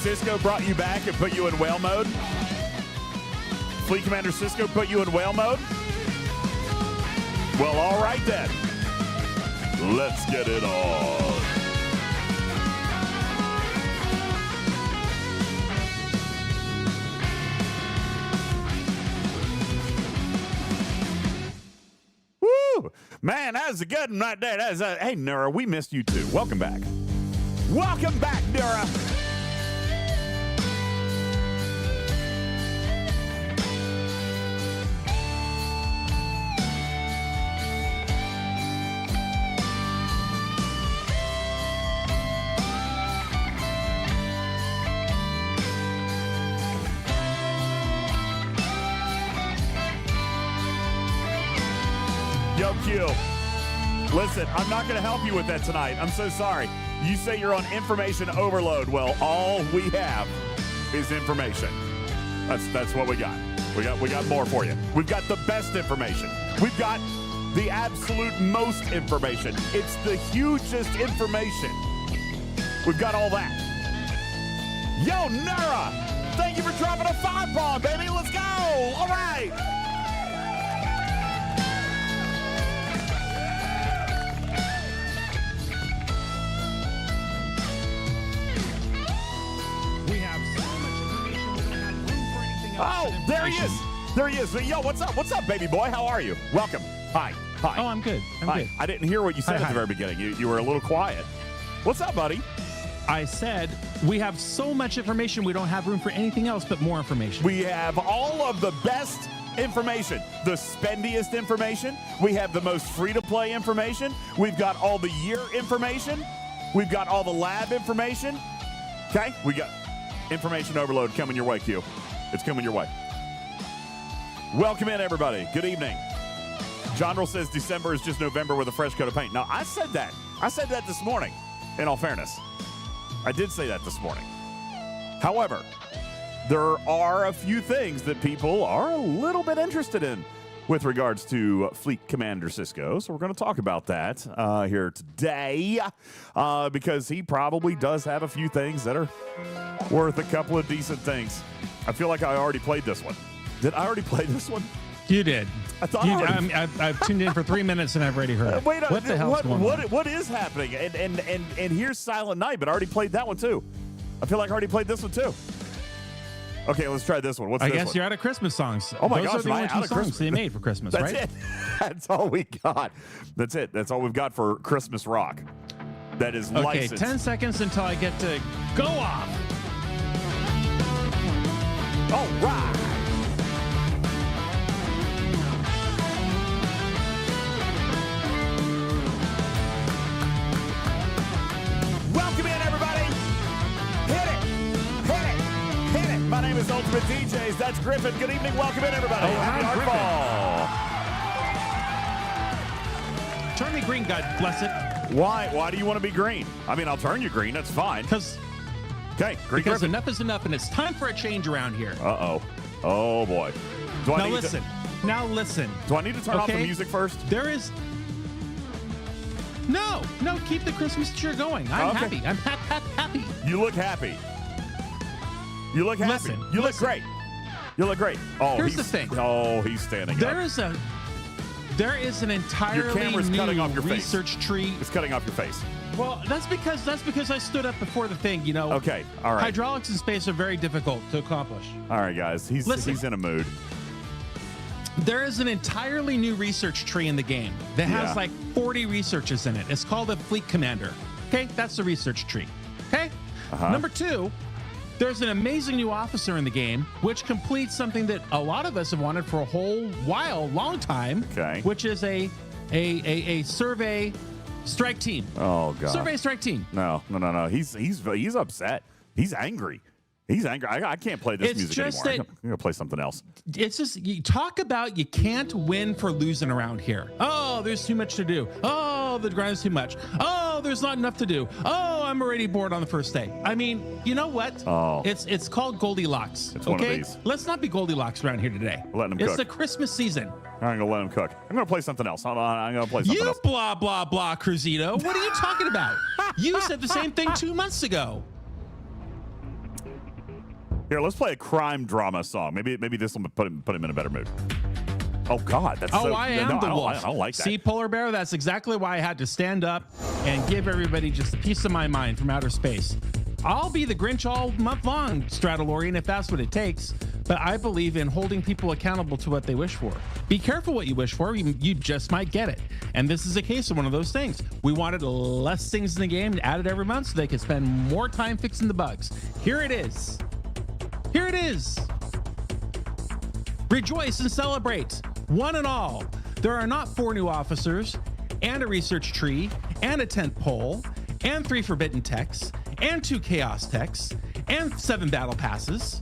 Cisco brought you back and put you in whale mode? Fleet Commander Cisco put you in whale mode? Well, all right then. Let's get it on. Woo! Man, that was a good one right there. Hey, Nura, we missed you too. Welcome back. Welcome back, Nura. Yo, Q. Listen, I'm not going to help you with that tonight. I'm so sorry. You say you're on information overload. Well, all we have is information. That's what we got. We got more for you. We've got the best information. We've got the absolute most information. It's the hugest information. We've got all that. Yo, Nura, thank you for dropping a 5-bomb, baby. Let's go. All right. Oh, there he is. There he is. Yo, what's up? What's up, baby boy? How are you? Welcome. Hi. Hi. Oh, I'm good. I'm good. I didn't hear what you said at the very beginning. You were a little quiet. What's up, buddy? I said we have so much information we don't have room for anything else but more information. We have all of the best information, the spendiest information. We have the most free-to-play information. We've got all the year information. We've got all the lab information. Okay? We got information overload coming your way, Q. It's coming your way. Welcome in, everybody. Good evening. Jonrel says December is just November with a fresh coat of paint. Now, I said that. I said that this morning, in all fairness. I did say that this morning. However, there are a few things that people are a little bit interested in with regards to Fleet Commander Cisco. So we're going to talk about that here today because he probably does have a few things that are worth a couple of decent things. I feel like I already played this one. Did I already play this one? You did. I thought I've tuned in for 3 minutes and I've already heard it. Wait, what the hell's going on? What is happening? And here's Silent Night, but I already played that one too. I feel like I already played this one too. Okay, let's try this one. What's this one? I guess you're out of Christmas songs. Oh my gosh, gosh, those are the only two songs Christmas they made for Christmas, That's right? it. That's all we got. That's it. That's all we've got for Christmas rock. That is licensed. Okay, 10 seconds until I get to go off. All right. Welcome in, everybody. Hit it. Hit it. Hit it. My name is UltimatDJz. That's Griffin. Good evening. Welcome in, everybody. Oh, Happy Hardball. Turn me green, God bless it. Why? Why do you want to be green? I mean, I'll turn you green. That's fine. Because Griffin. enough is enough, and it's time for a change around here. Uh-oh. Oh, boy. Now listen. Do I need to turn off the music first? There is... No, keep the Christmas cheer going. I'm happy. I'm happy. You look happy. You look happy. You look great. You look great. Oh, here's the thing. Oh, he's standing There up. is an entirely Your camera's new cutting off your research face. tree. It's cutting off your face. Well, that's because I stood up before the thing, you know. Okay, all right. Hydraulics in space are very difficult to accomplish. All right, guys. He's in a mood. There is an entirely new research tree in the game that has like 40 researches in it. It's called a Fleet Commander. Okay, that's the research tree. Okay. Number 2, there's an amazing new officer in the game, which completes something that a lot of us have wanted for a whole while, long time. Okay. Which is a survey strike team. Oh God. Survey strike team. No. He's upset. He's angry. He's angry. I can't play this music anymore. I'm going to play something else. It's just, you talk about you can't win for losing around here. Oh, there's too much to do. Oh, the grind's too much. Oh, there's not enough to do. Oh, I'm already bored on the first day. I mean, you know what? Oh. It's called Goldilocks. It's one of these. Let's not be Goldilocks around here today. Letting him It's cook. the Christmas season. I'm going to let him cook. I'm going to play something else. Hold on. I'm going to play something else. You blah, blah, blah, Cruzito. What are you talking about? You said the same thing 2 months ago. Here, let's play a crime drama song. Maybe this will put him in a better mood. Oh God, that's so. I am the wolf. I don't like that. See, Polar Bear, that's exactly why I had to stand up and give everybody just a piece of my mind from outer space. I'll be the Grinch all month long, Stradalorian, if that's what it takes. But I believe in holding people accountable to what they wish for. Be careful what you wish for. You just might get it. And this is a case of one of those things. We wanted less things in the game added every month so they could spend more time fixing the bugs. Here it is. Here it is. Rejoice and celebrate. One and all. There are not 4 new officers, and a research tree, and a tent pole, and 3 forbidden techs, and 2 chaos techs, and 7 battle passes.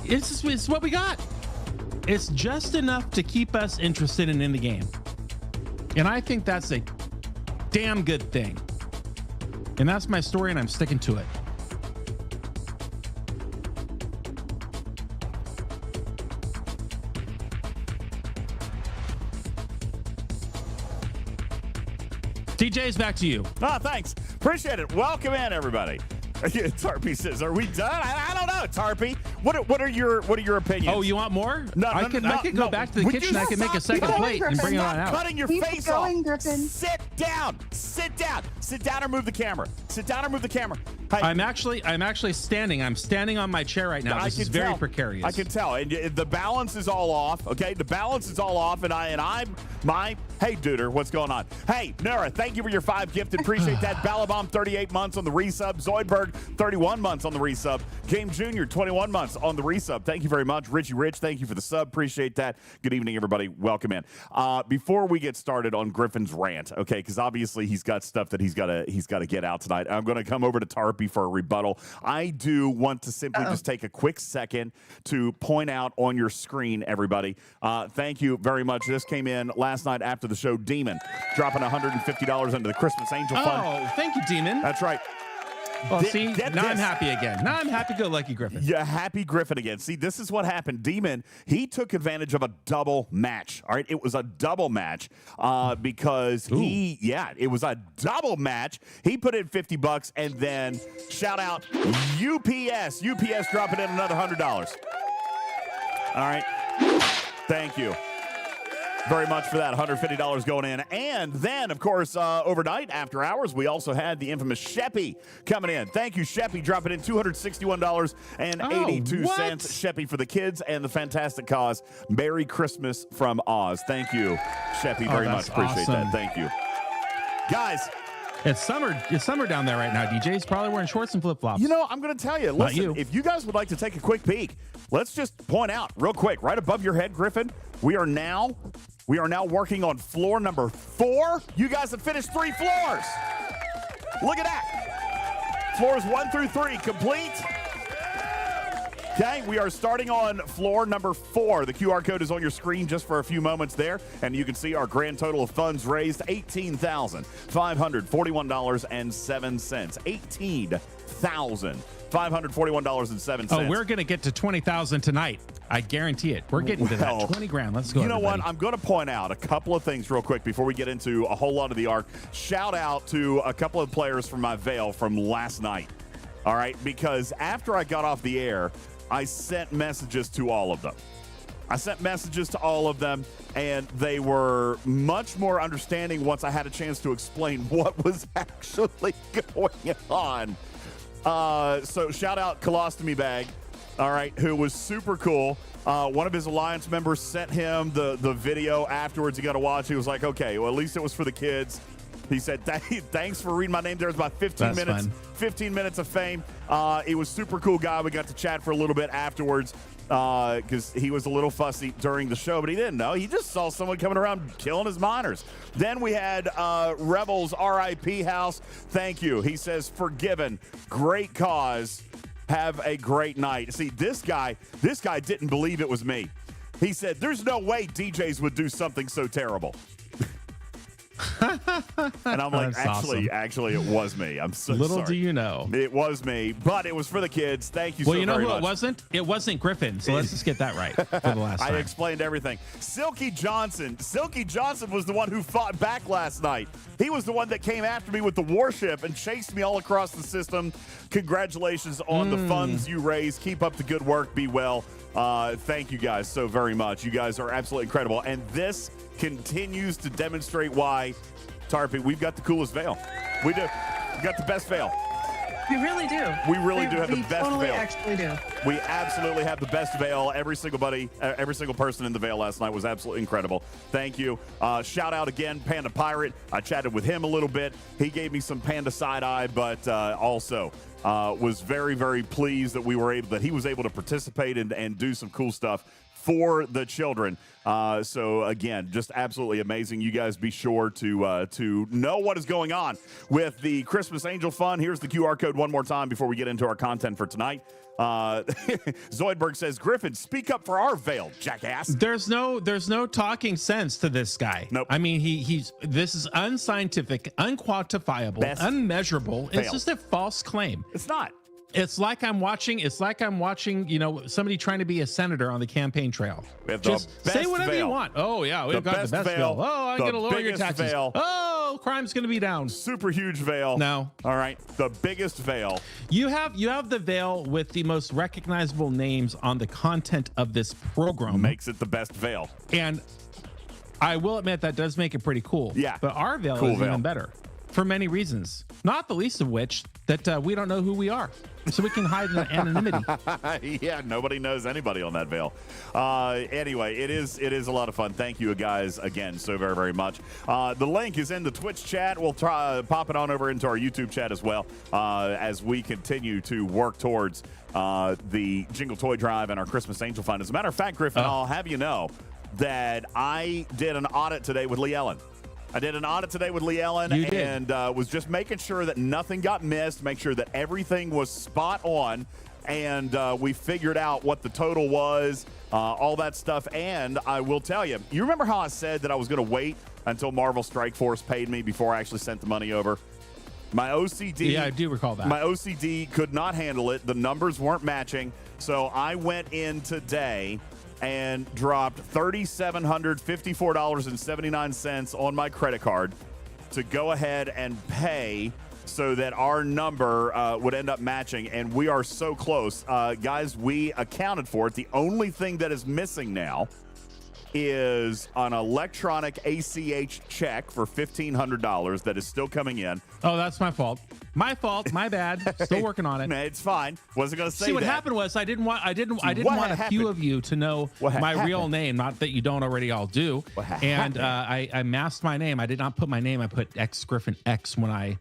It's what we got. It's just enough to keep us interested and in the game. And I think that's a damn good thing. And that's my story, and I'm sticking to it. DJ's back to you. Oh, thanks. Appreciate it. Welcome in, everybody. Tarpy says, "Are we done?" I don't know, Tarpy. What are your opinions? Oh, you want more? No, I could go back to the kitchen. I can make a second plate and bring it on out. Cutting your Keep face going, off. Griffin. Sit down. Sit down. Sit down or move the camera. Sit down or move the camera. Hey, I'm actually standing. I'm standing on my chair right now. This is very precarious. I can tell, and the balance is all off. Okay, the balance is all off, and I'm my. Hey, Duder, what's going on? Hey, Nura, thank you for your 5 gifted. Appreciate that. Balabom, 38 months on the resub. Zoidberg, 31 months on the resub. Game Jr., 21 months on the resub. Thank you very much. Richie Rich, thank you for the sub. Appreciate that. Good evening, everybody. Welcome in. Before we get started on Griffin's rant, okay, because obviously he's got stuff that he's got to get out tonight. I'm going to come over to Tarpy for a rebuttal. I do want to simply just take a quick second to point out on your screen, everybody. Thank you very much. This came in last night after the show. Demon dropping $150 into the Christmas Angel Fund. Oh, thank you, Demon. That's right. Well, see, now I'm happy again. Now I'm happy-go-lucky Griffin. Yeah, happy Griffin again. See, this is what happened. Demon, he took advantage of a double match. All right, it was a double match because it was a double match. He put in $50, and then shout out UPS. UPS dropping in another $100. All right, thank you very much for that. $150 going in. And then, of course, overnight, after hours, we also had the infamous Sheppy coming in. Thank you, Sheppy, dropping in $261.82. Sheppy for the kids and the fantastic cause. Merry Christmas from Oz. Thank you, Sheppy, very much. Appreciate that. Thank you. Guys. It's summer down there right now, DJ. He's probably wearing shorts and flip-flops. You know, I'm going to tell you. Listen, if you guys would like to take a quick peek, let's just point out real quick, right above your head, Griffin, we are now working on floor number 4. You guys have finished 3 floors. Look at that. Floors 1 through 3 complete. Okay, we are starting on floor number 4. The QR code is on your screen just for a few moments there, and you can see our grand total of funds raised, $18,541.07. $18,541.07. Oh, we're going to get to 20,000 tonight. I guarantee it. We're getting to that 20 grand. Let's go. You know everybody. what? I'm going to point out a couple of things real quick before we get into a whole lot of the arc. Shout out to a couple of players from my Veil from last night. All right, because after I got off the air, I sent messages to all of them. And they were much more understanding once I had a chance to explain what was actually going on. So shout out Colostomy Bag, all right, who was super cool. One of his Alliance members sent him the video afterwards. He got to watch. He was like, okay, well, at least it was for the kids. He said, thanks for reading my name. There was about 15 minutes. Fun. 15 minutes of fame. It was super cool guy. We got to chat for a little bit afterwards because he was a little fussy during the show, but he didn't know. He just saw someone coming around killing his miners. Then we had Rebels RIP House. Thank you. He says, forgiven. Great cause. Have a great night. See, this guy didn't believe it was me. He said, there's no way DJs would do something so terrible. And I'm like, That's awesome. actually, it was me. I'm so Little sorry. do you know. It was me, but it was for the kids. Thank you so very much. Well, you know who it wasn't? It wasn't Griffin. So let's just get that right for the last time. I explained everything. Silky Johnson was the one who fought back last night. He was the one that came after me with the warship and chased me all across the system. Congratulations on the funds you raised. Keep up the good work. Be well. Thank you guys so very much. You guys are absolutely incredible. And this continues to demonstrate why, Tarpy, we've got the coolest veil. We do. We've got the best veil. We really do. We really do have the best totally veil. Actually do. We absolutely have the best veil. Every single person in the veil last night was absolutely incredible. Thank you. Shout out again, Panda Pirate. I chatted with him a little bit. He gave me some Panda side eye, but also was very, very pleased that he was able to participate and do some cool stuff for the children. So again, just absolutely amazing. You guys be sure to know what is going on with the Christmas Angel Fund. Here's the QR code one more time before we get into our content for tonight. Zoidberg says, Griffin, speak up for our veil, jackass. There's no talking sense to this guy. Nope. I mean, this is unscientific, unquantifiable, unmeasurable. Veil. It's just a false claim. It's not. It's like I'm watching, somebody trying to be a senator on the campaign trail. Just say whatever veil. you want. Oh, yeah, we've got the best veil. Oh, I'm going to lower your taxes. Veil. Oh, crime's going to be down. Super huge veil. No. All right. The biggest veil. You have the veil with the most recognizable names on the content of this program. Makes it the best veil. And I will admit that does make it pretty cool. Yeah. But our veil is even better for many reasons, not the least of which that we don't know who we are. So we can hide in anonymity. Yeah, nobody knows anybody on that veil. Anyway, it is a lot of fun. Thank you guys again so very, very much. The link is in the Twitch chat. We'll pop it on over into our YouTube chat as well as we continue to work towards the Jingle Toy Drive and our Christmas Angel Fund. As a matter of fact, Griffin, I'll have you know that I did an audit today with Lee Ellen. And was just making sure that nothing got missed, make sure that everything was spot on, and we figured out what the total was, all that stuff. And I will tell you, you remember how I said that I was going to wait until Marvel Strike Force paid me before I actually sent the money over? My OCD. Yeah, I do recall that. My OCD could not handle it. The numbers weren't matching. So I went in today and dropped $3,754.79 on my credit card to go ahead and pay so that our number would end up matching. And we are so close. Guys, we accounted for it. The only thing that is missing now is an electronic ACH check for $1,500 that is still coming in. Oh, that's my fault. My bad. Still working on it. It's fine. Wasn't going to say that. See, what happened was I didn't want a few of you to know my real name. Not that you don't already all do. And I masked my name. I did not put my name. I put X Griffin X when I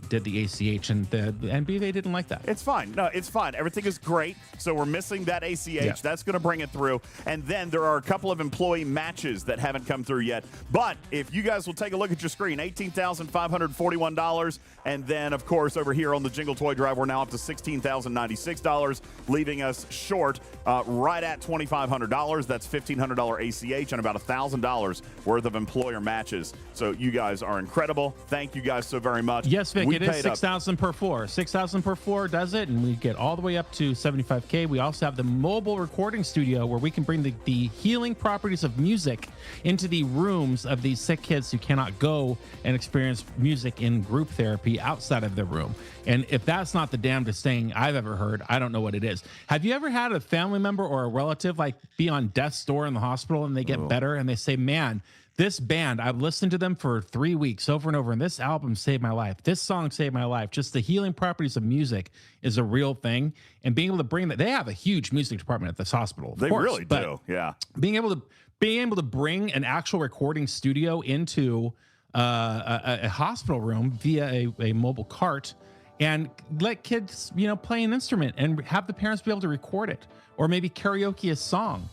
did the ACH, and the NBA didn't like that. It's fine. No, it's fine. Everything is great. So we're missing that ACH. Yeah. That's going to bring it through. And then there are a couple of employee matches that haven't come through yet. But if you guys will take a look at your screen, $18,541. And then, of course, over here on the Jingle Toy Drive, we're now up to $16,096, leaving us short right at $2,500. That's $1,500 ACH and about $1,000 worth of employer matches. So you guys are incredible. Thank you guys so very much. Yes, Vic, it is 6,000 per floor. 6,000 per floor does it, and we get all the way up to 75K. We also have the mobile recording studio where we can bring the healing properties of music into the rooms of these sick kids who cannot go and experience music in group therapy outside of their room. And if that's not the damnedest thing I've ever heard, I don't know what it is. Have you ever had a family member or a relative be on death's door in the hospital and they get better and they say, man, this band, I've listened to them for 3 weeks over and over, and this album saved my life. This song saved my life. Just the healing properties of music is a real thing. And being able to bring that, they have a huge music department at this hospital. They really do, yeah. Being able to bring an actual recording studio into a hospital room via a mobile cart and let kids, play an instrument and have the parents be able to record it, or maybe karaoke a song.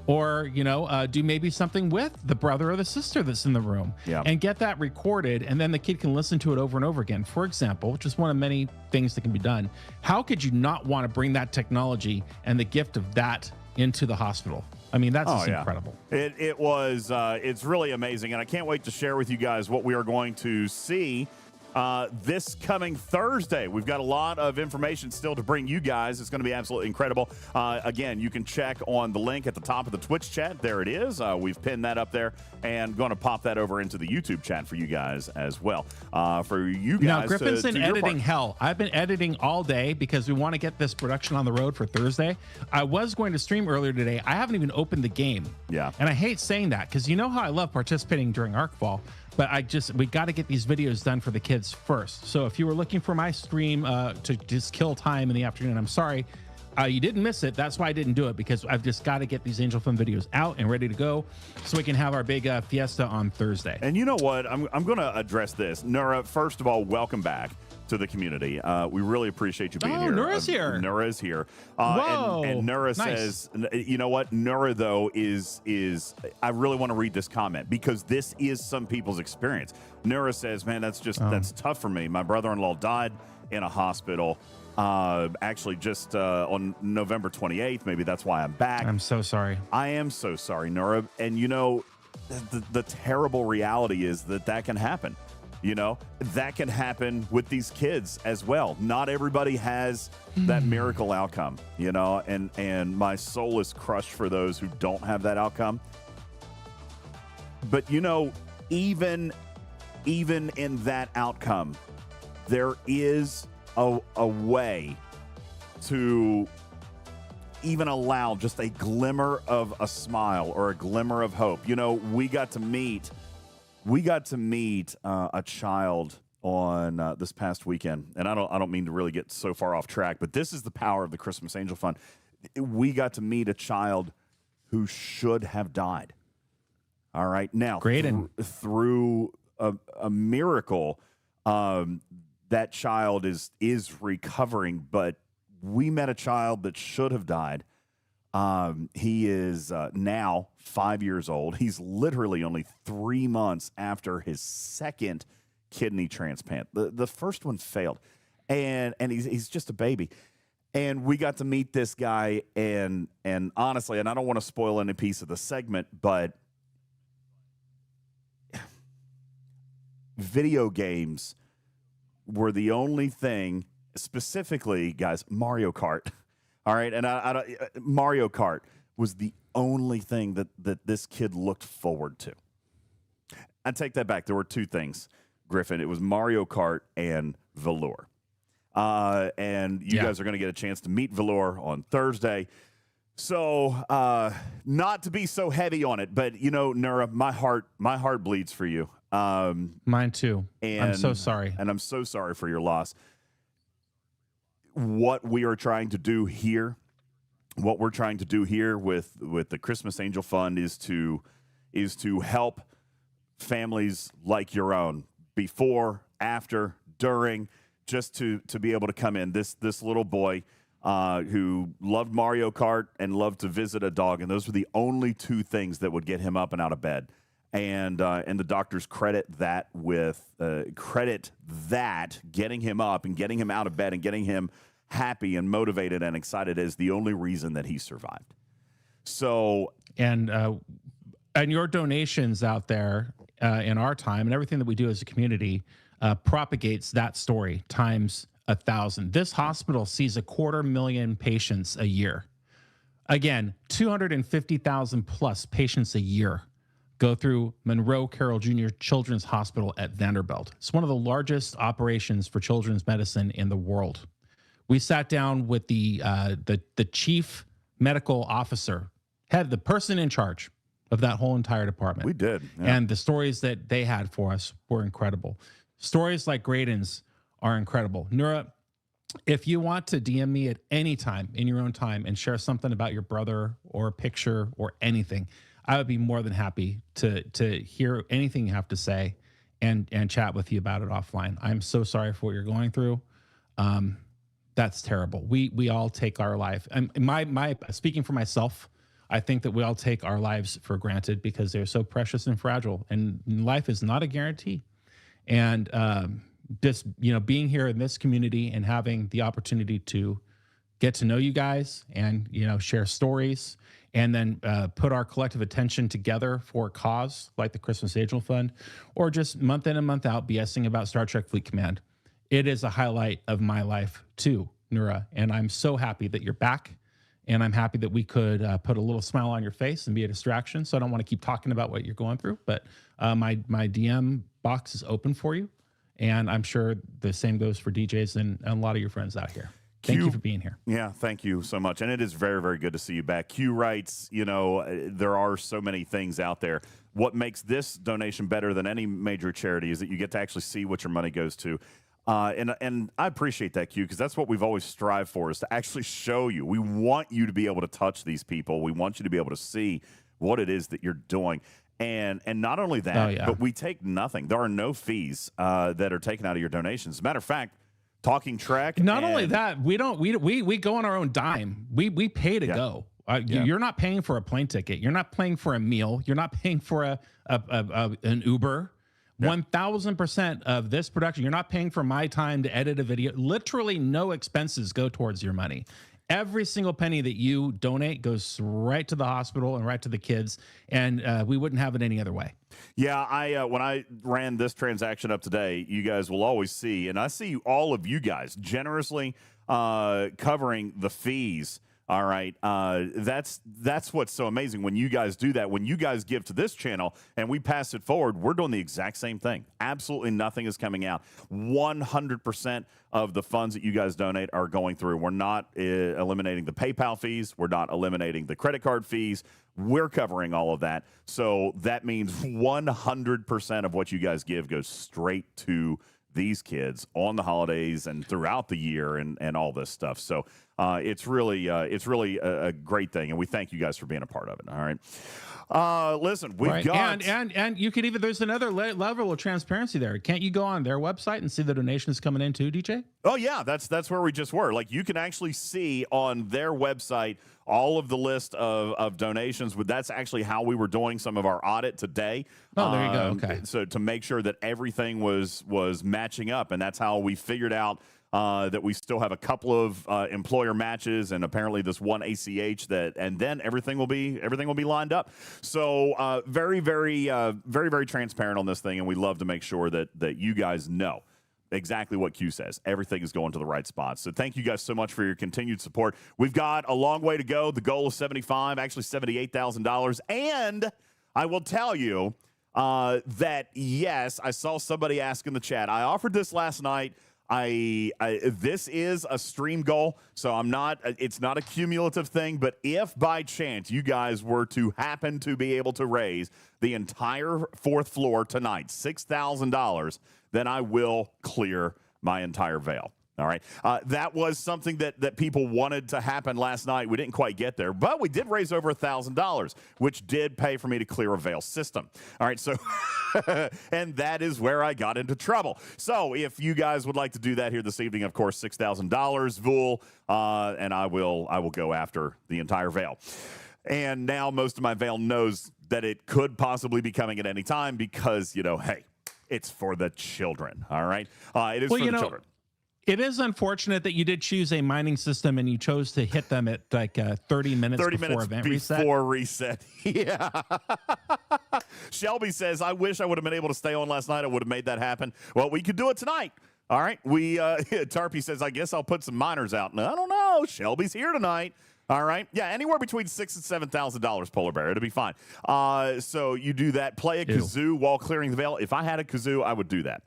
Or, do maybe something with the brother or the sister that's in the room and get that recorded. And then the kid can listen to it over and over again, for example, which is one of many things that can be done. How could you not want to bring that technology and the gift of that into the hospital? I mean, that's just incredible. It was, it's really amazing. And I can't wait to share with you guys what we are going to see this coming Thursday. We've got a lot of information still to bring you guys. It's going to be absolutely incredible. Again, you can check on the link at the top of the Twitch chat. There it is. We've pinned that up there and going to pop that over into the YouTube chat for you guys as well. For you guys, now Griffin's in editing hell. I've been editing all day because we want to get this production on the road for Thursday. I was going to stream earlier today. I haven't even opened the game. Yeah. And I hate saying that because you know how I love participating during ArcFall. But we got to get these videos done for the kids first. So if you were looking for my stream to just kill time in the afternoon, I'm sorry. You didn't miss it. That's why I didn't do it, because I've just got to get these Angel Fun videos out and ready to go so we can have our big fiesta on Thursday. And you know what? I'm going to address this. Nura, first of all, welcome back to the community. We really appreciate you being here. Nura's here. Nura is here. Whoa, and Nura nice. says, you know what? Nura, though, is I really want to read this comment because this is some people's experience. Nura says, man, that's tough for me. My brother-in-law died in a hospital. Actually, just on November 28th. Maybe that's why I'm back. I'm so sorry. I am so sorry, Nura. And, you know, the terrible reality is that can happen. You know, that can happen with these kids as well. Not everybody has that miracle outcome, you know, and my soul is crushed for those who don't have that outcome. But, you know, even in that outcome, there is a way to even allow just a glimmer of a smile or a glimmer of hope. You know, we got to meet a child on this past weekend, and I don't mean to really get so far off track, but this is the power of the Christmas Angel Fund. We got to meet a child who should have died. All right, now through a miracle, that child is recovering, but we met a child that should have died. He is now 5 years old. He's literally only 3 months after his second kidney transplant. The first one failed, and he's just a baby. And we got to meet this guy, and honestly, and I don't want to spoil any piece of the segment, but video games were the only thing, specifically, guys, Mario Kart. All right, and Mario Kart was the only thing that this kid looked forward to. I take that back. There were two things, Griffin. It was Mario Kart and Velour. And you guys are going to get a chance to meet Velour on Thursday. So not to be so heavy on it, but, you know, Nura, my heart bleeds for you. Mine too. And I'm so sorry. And I'm so sorry for your loss. What we are trying to do here, with the Christmas Angel Fund is to help families like your own before, after, during, just to be able to come in. This little boy who loved Mario Kart and loved to visit a dog, and those were the only two things that would get him up and out of bed. And the doctors credit that getting him up and getting him out of bed and getting him happy and motivated and excited is the only reason that he survived. So and your donations out there in our time and everything that we do as a community propagates that story times 1,000. This hospital sees 250,000 patients a year. Again, 250,000 plus patients a year go through Monroe Carroll Jr. Children's Hospital at Vanderbilt. It's one of the largest operations for children's medicine in the world. We sat down with the chief medical officer, the person in charge of that whole entire department. We did. Yeah. And the stories that they had for us were incredible. Stories like Graydon's are incredible. Nura, if you want to DM me at any time in your own time and share something about your brother or a picture or anything, I would be more than happy to hear anything you have to say and chat with you about it offline. I'm so sorry for what you're going through. That's terrible. We all take our life. And my speaking for myself, I think that we all take our lives for granted because they're so precious and fragile, and life is not a guarantee. And just, you know, being here in this community and having the opportunity to get to know you guys and, you know, share stories and then put our collective attention together for a cause like the Christmas Angel Fund, or just month in and month out BSing about Star Trek Fleet Command. It is a highlight of my life too, Nura, and I'm so happy that you're back, and I'm happy that we could put a little smile on your face and be a distraction. So I don't want to keep talking about what you're going through, but my DM box is open for you, and I'm sure the same goes for DJs and a lot of your friends out here. Thank you for being here. Yeah, thank you so much. And it is very, very good to see you back. Q writes, you know, there are so many things out there. What makes this donation better than any major charity is that you get to actually see what your money goes to. And I appreciate that, Q, because that's what we've always strived for, is to actually show you. We want you to be able to touch these people. We want you to be able to see what it is that you're doing. And not only that, but we take nothing. There are no fees that are taken out of your donations. As a matter of fact, Talking Trek. Not only that, we go on our own dime. We pay to go. You're not paying for a plane ticket. You're not paying for a meal. You're not paying for an Uber. 1,000% of this production, you're not paying for my time to edit a video. Literally no expenses go towards your money. Every single penny that you donate goes right to the hospital and right to the kids, and we wouldn't have it any other way. Yeah, when I ran this transaction up today, you guys will always see, and I see all of you guys generously covering the fees. All right, that's what's so amazing when you guys do that. When you guys give to this channel and we pass it forward, we're doing the exact same thing. Absolutely nothing is coming out. 100% of the funds that you guys donate are going through. We're not eliminating the PayPal fees. We're not eliminating the credit card fees. We're covering all of that. So that means 100% of what you guys give goes straight to these kids on the holidays and throughout the year and all this stuff. So it's really a great thing, and we thank you guys for being a part of it. All right. Listen, we've got and you could even, there's another level of transparency there. Can't you go on their website and see the donations coming in too, DJ? Oh yeah, that's where we just were. Like, you can actually see on their website all of the list of donations. That's actually how we were doing some of our audit today. Oh, there you go. Okay. So to make sure that everything was matching up, and that's how we figured out that we still have a couple of employer matches, and apparently this one ACH and then everything will be lined up. So very, very transparent on this thing, and we love to make sure that you guys know exactly what Q says. Everything is going to the right spots. So thank you guys so much for your continued support. We've got a long way to go. The goal is $78,000, and I will tell you that yes, I saw somebody ask in the chat. I offered this last night. This is a stream goal, so it's not a cumulative thing, but if by chance you guys were to happen to be able to raise the entire fourth floor tonight, $6,000, then I will clear my entire veil. All right. That was something that people wanted to happen last night. We didn't quite get there, but we did raise over $1,000, which did pay for me to clear a veil system. All right. So, and that is where I got into trouble. So if you guys would like to do that here this evening, of course, $6,000, Vool, and I will go after the entire veil. And now most of my veil knows that it could possibly be coming at any time because, hey, it's for the children. All right. It is for the children. It is unfortunate that you did choose a mining system and you chose to hit them at like 30 minutes before event reset. Before reset. Yeah. Shelby says, I wish I would have been able to stay on last night. I would have made that happen. Well, we could do it tonight. All right. Tarpy says, I guess I'll put some miners out. No, I don't know. Shelby's here tonight. All right. Yeah, anywhere between $6,000 and $7,000, Polar Bear. It'll be fine. So you do that. Play a kazoo while clearing the veil. If I had a kazoo, I would do that.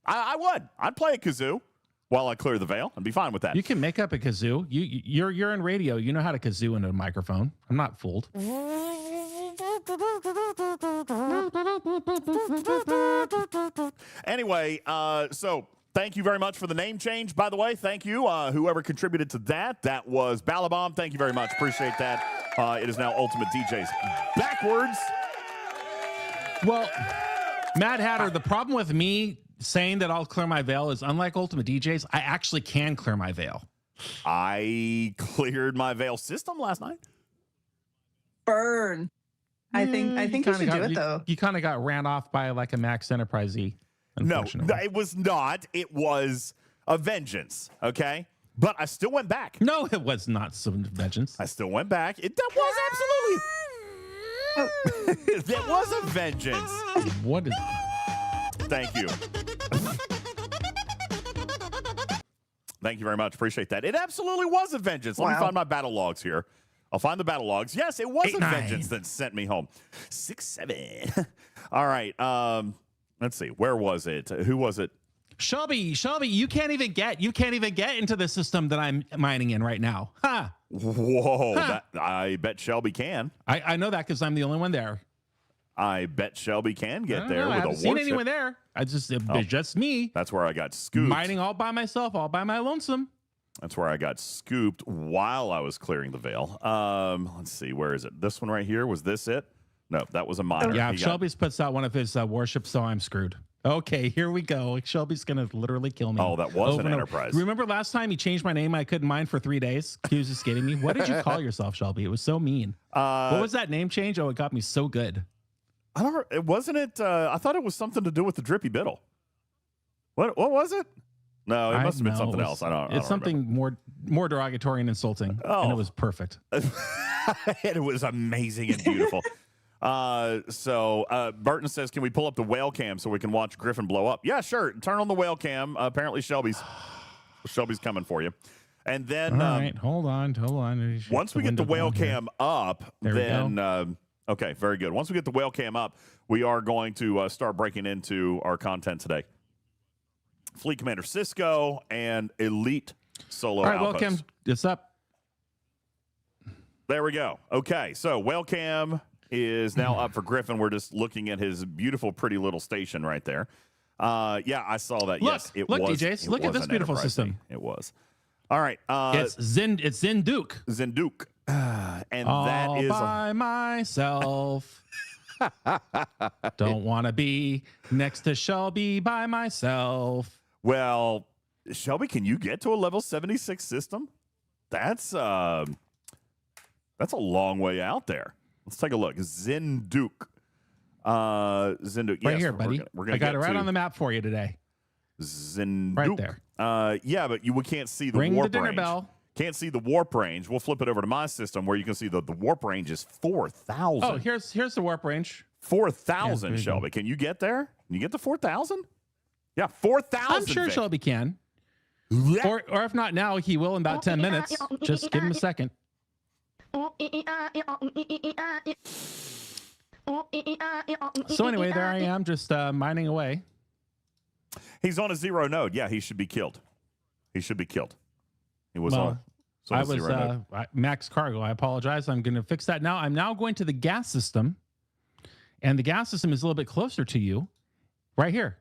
I would. I'd play a kazoo while I clear the veil. I'd be fine with that. You can make up a kazoo. You're in radio. You know how to kazoo into a microphone. I'm not fooled. Anyway, so thank you very much for the name change, by the way. Thank you, whoever contributed to that. That was Balabomb. Thank you very much. Appreciate that. It is now UltimatDJz backwards. Well, Mad Hatter, the problem with me saying that I'll clear my veil is, unlike UltimatDJz, I actually can clear my veil. I cleared my veil system last night. Burn. I think you should do it, though. You kind of got ran off by like a Max Enterprise-y. No, it was not. It was a vengeance, okay? But I still went back. No, it was not some vengeance. I still went back. That was absolutely. That was a vengeance. What is? Thank you. Thank you very much. Appreciate that. It absolutely was a vengeance. Let me find my battle logs here. I'll find the battle logs. Yes, it was a vengeance that sent me home. 6-7. All right. Let's see. Where was it? Who was it? Shelby, you can't even get into the system that I'm mining in right now. Ha! Whoa! Huh. I bet Shelby can. I know that because I'm the only one there. I bet Shelby can get there with I haven't a seen warship. anyone there. It's just me. That's where I got scooped. Mining all by myself, all by my lonesome. That's where I got scooped while I was clearing the veil. Let's see. Where is it? This one right here. Was this it? No, that was a miner. Yeah, if Shelby's puts out one of his warships, so I'm screwed. Okay, here we go. Shelby's going to literally kill me. Oh, that was an Enterprise. Remember last time he changed my name? I couldn't mine for 3 days. He was just kidding me. What did you call yourself, Shelby? It was so mean. What was that name change? Oh, it got me so good. I don't. It wasn't it. I thought it was something to do with the drippy biddle. What was it? No, it must have been something else. I don't. It's something more derogatory and insulting. Oh, and it was perfect. It was amazing and beautiful. So Burton says, "Can we pull up the whale cam so we can watch Griffin blow up?" Yeah, sure. Turn on the whale cam. Apparently, Shelby's coming for you. And then, all right, hold on. Once we get the whale cam up, then. Okay, very good. Once we get the whale cam up, we are going to start breaking into our content today. Fleet Commander Cisco and Elite Solo Outpost. All right, whale cam, it's up. There we go. Okay, so whale cam is now up for Griffin. We're just looking at his beautiful, pretty little station right there. Yeah, I saw that. Yes, it was. Look, DJs, look at this beautiful system. It was. All right. It's Zenduk. Zenduk. And all that is by myself. Don't want to be next to Shelby by myself. Well, Shelby, can you get to a level 76 system? That's a long way out there. Let's take a look. Zenduk. Zenduk. Right yes, here, buddy. We're gonna I got get it right to on the map for you today. Zenduk. Right there. Yeah, but we can't see the Ring warp the dinner range. bell. Can't see the warp range. We'll flip it over to my system where you can see the warp range is 4,000. Oh, here's the warp range. 4,000, yeah, Shelby. Can you get there? Can you get to 4,000? Yeah, 4,000. I'm sure Shelby can. Or if not now, he will in about 10 minutes. Just give him a second. So anyway, there I am, just mining away. He's on a 0 node. Yeah, he should be killed. He should be killed. He was on. I was max cargo. I apologize. I'm going to fix that now. I'm now going to the gas system, and the gas system is a little bit closer to you, right here.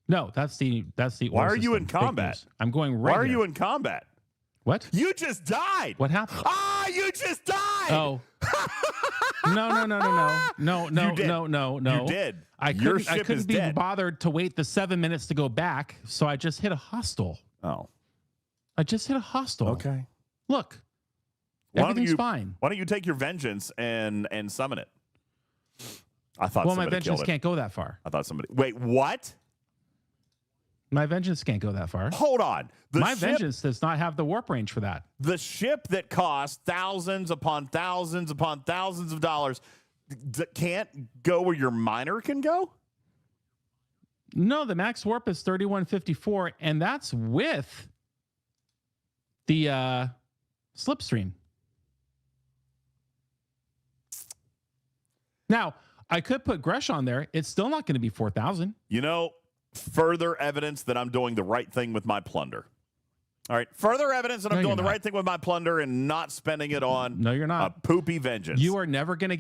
No, that's the. Why are you in combat? I'm going right. Why are here. you in combat? What? You just died. What happened? Ah, you just died. Oh. No. You did. I couldn't be bothered to wait the 7 minutes to go back, so I just hit a hostile. Oh. I just hit a hostile. Okay. Look. Everything's fine. Why don't you take your vengeance and summon it? I thought. Well, my vengeance can't go that far. I thought somebody. Wait, what? My vengeance can't go that far. Hold on. My vengeance does not have the warp range for that. The ship that costs thousands upon thousands upon thousands of dollars can't go where your miner can go? No, the max warp is 3154, and that's with the slipstream. Now, I could put Gresh on there. It's still not going to be 4,000. You know, further evidence that I'm doing the right thing with my plunder. All right, further evidence that I'm doing the right thing with my plunder and not spending it on no, you're not. A poopy vengeance. You are never going to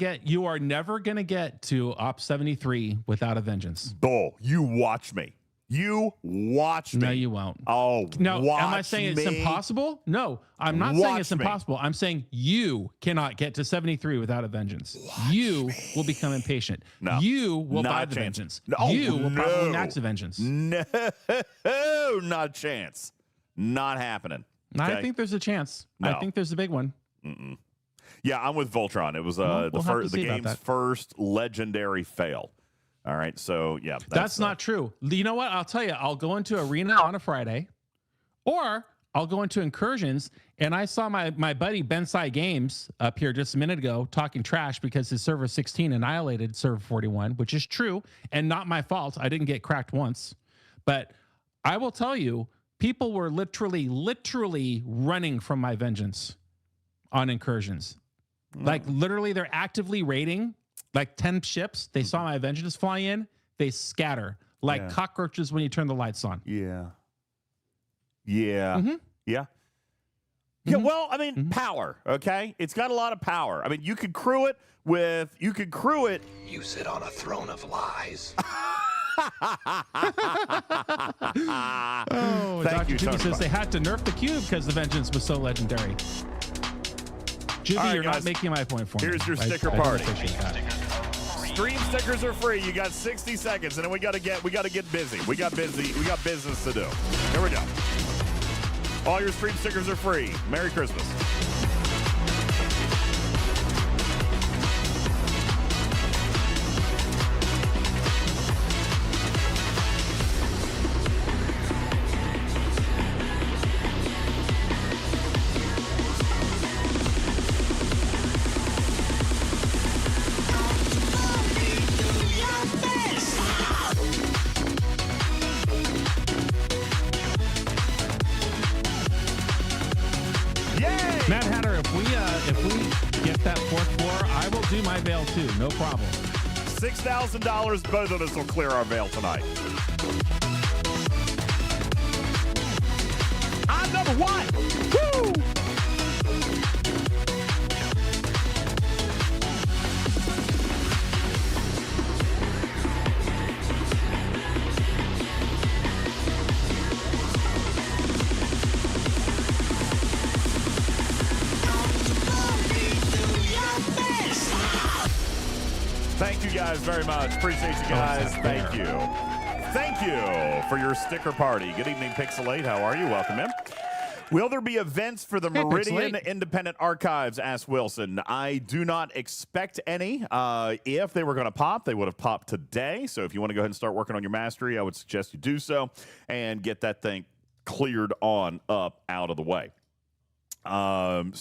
get to Op 73 without a vengeance. Bull, you watch me. You watch me. No, you won't. Oh, no. Watch am I saying me. it's impossible? No, I'm not saying it's impossible. I'm saying you cannot get to 73 without a vengeance. You will become impatient. No, you will buy the vengeance. No, you will probably max the vengeance. No, not a chance. Not happening. Okay? I think there's a chance. No. I think there's a big one. Mm-mm. Yeah, I'm with Voltron. It was the game's first legendary fail. All right, so yeah. That's not true. You know what? I'll tell you. I'll go into Arena on a Friday, or I'll go into incursions, and I saw my buddy Bensai Games up here just a minute ago talking trash because his server 16 annihilated server 41, which is true and not my fault. I didn't get cracked once. But I will tell you, people were literally running from my vengeance on incursions. Like literally they're actively raiding like 10 ships. They saw my vengeance fly in. They scatter like cockroaches when you turn the lights on. Yeah. Yeah, well, I mean, power, okay? It's got a lot of power. I mean, you could crew it. You sit on a throne of lies. Thank you, Jimmy says they had to nerf the cube because the vengeance was so legendary. Jimmy, right, you're not making my point for me. Here's your sticker party. Stream stickers are free. You got 60 seconds, and then we got to get busy. We got business to do. Here we go. All your stream stickers are free. Merry Christmas. No problem. $6,000. Both of us will clear our veil tonight. I'm number one. Woo! Thank you guys very much. Appreciate you guys. Thank you. Thank you for your sticker party. Good evening, Pixel8. How are you? Welcome in. Will there be events for the Meridian Independent Archives? Asked Wilson. I do not expect any. If they were going to pop, they would have popped today. So if you want to go ahead and start working on your mastery, I would suggest you do so and get that thing cleared on up out of the way. What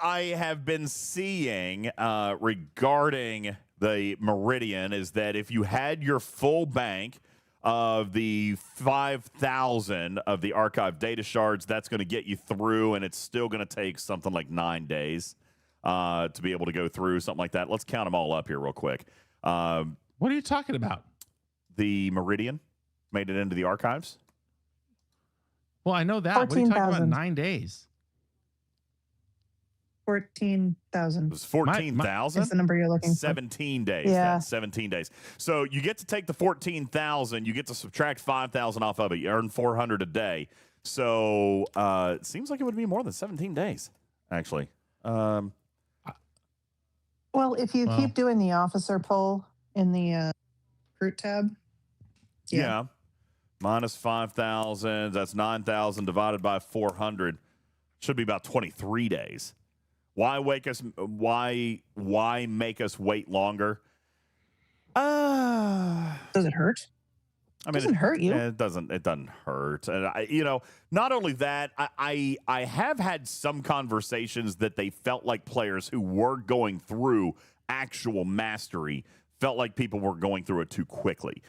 I have been seeing regarding the Meridian is that if you had your full bank of the 5,000 of the archive data shards, that's going to get you through, and it's still going to take something like 9 days to be able to go through, something like that. Let's count them all up here real quick. What are you talking about? The Meridian made it into the archives. Well, I know that. 14, what are you talking about? 9 days. 14,000. It was 14,000? Is the number you're looking for. 17 days. Yeah. 17 days. So you get to take the 14,000. You get to subtract 5,000 off of it. You earn 400 a day. So it seems like it would be more than 17 days, actually. Well, if you keep doing the officer poll in the recruit tab. Yeah. Minus 5,000. That's 9,000 divided by 400. Should be about 23 days. Why make us wait longer? Does it hurt? I mean, it doesn't hurt you. It doesn't hurt. And not only that, I have had some conversations that they felt like players who were going through actual mastery felt like people were going through it too quickly.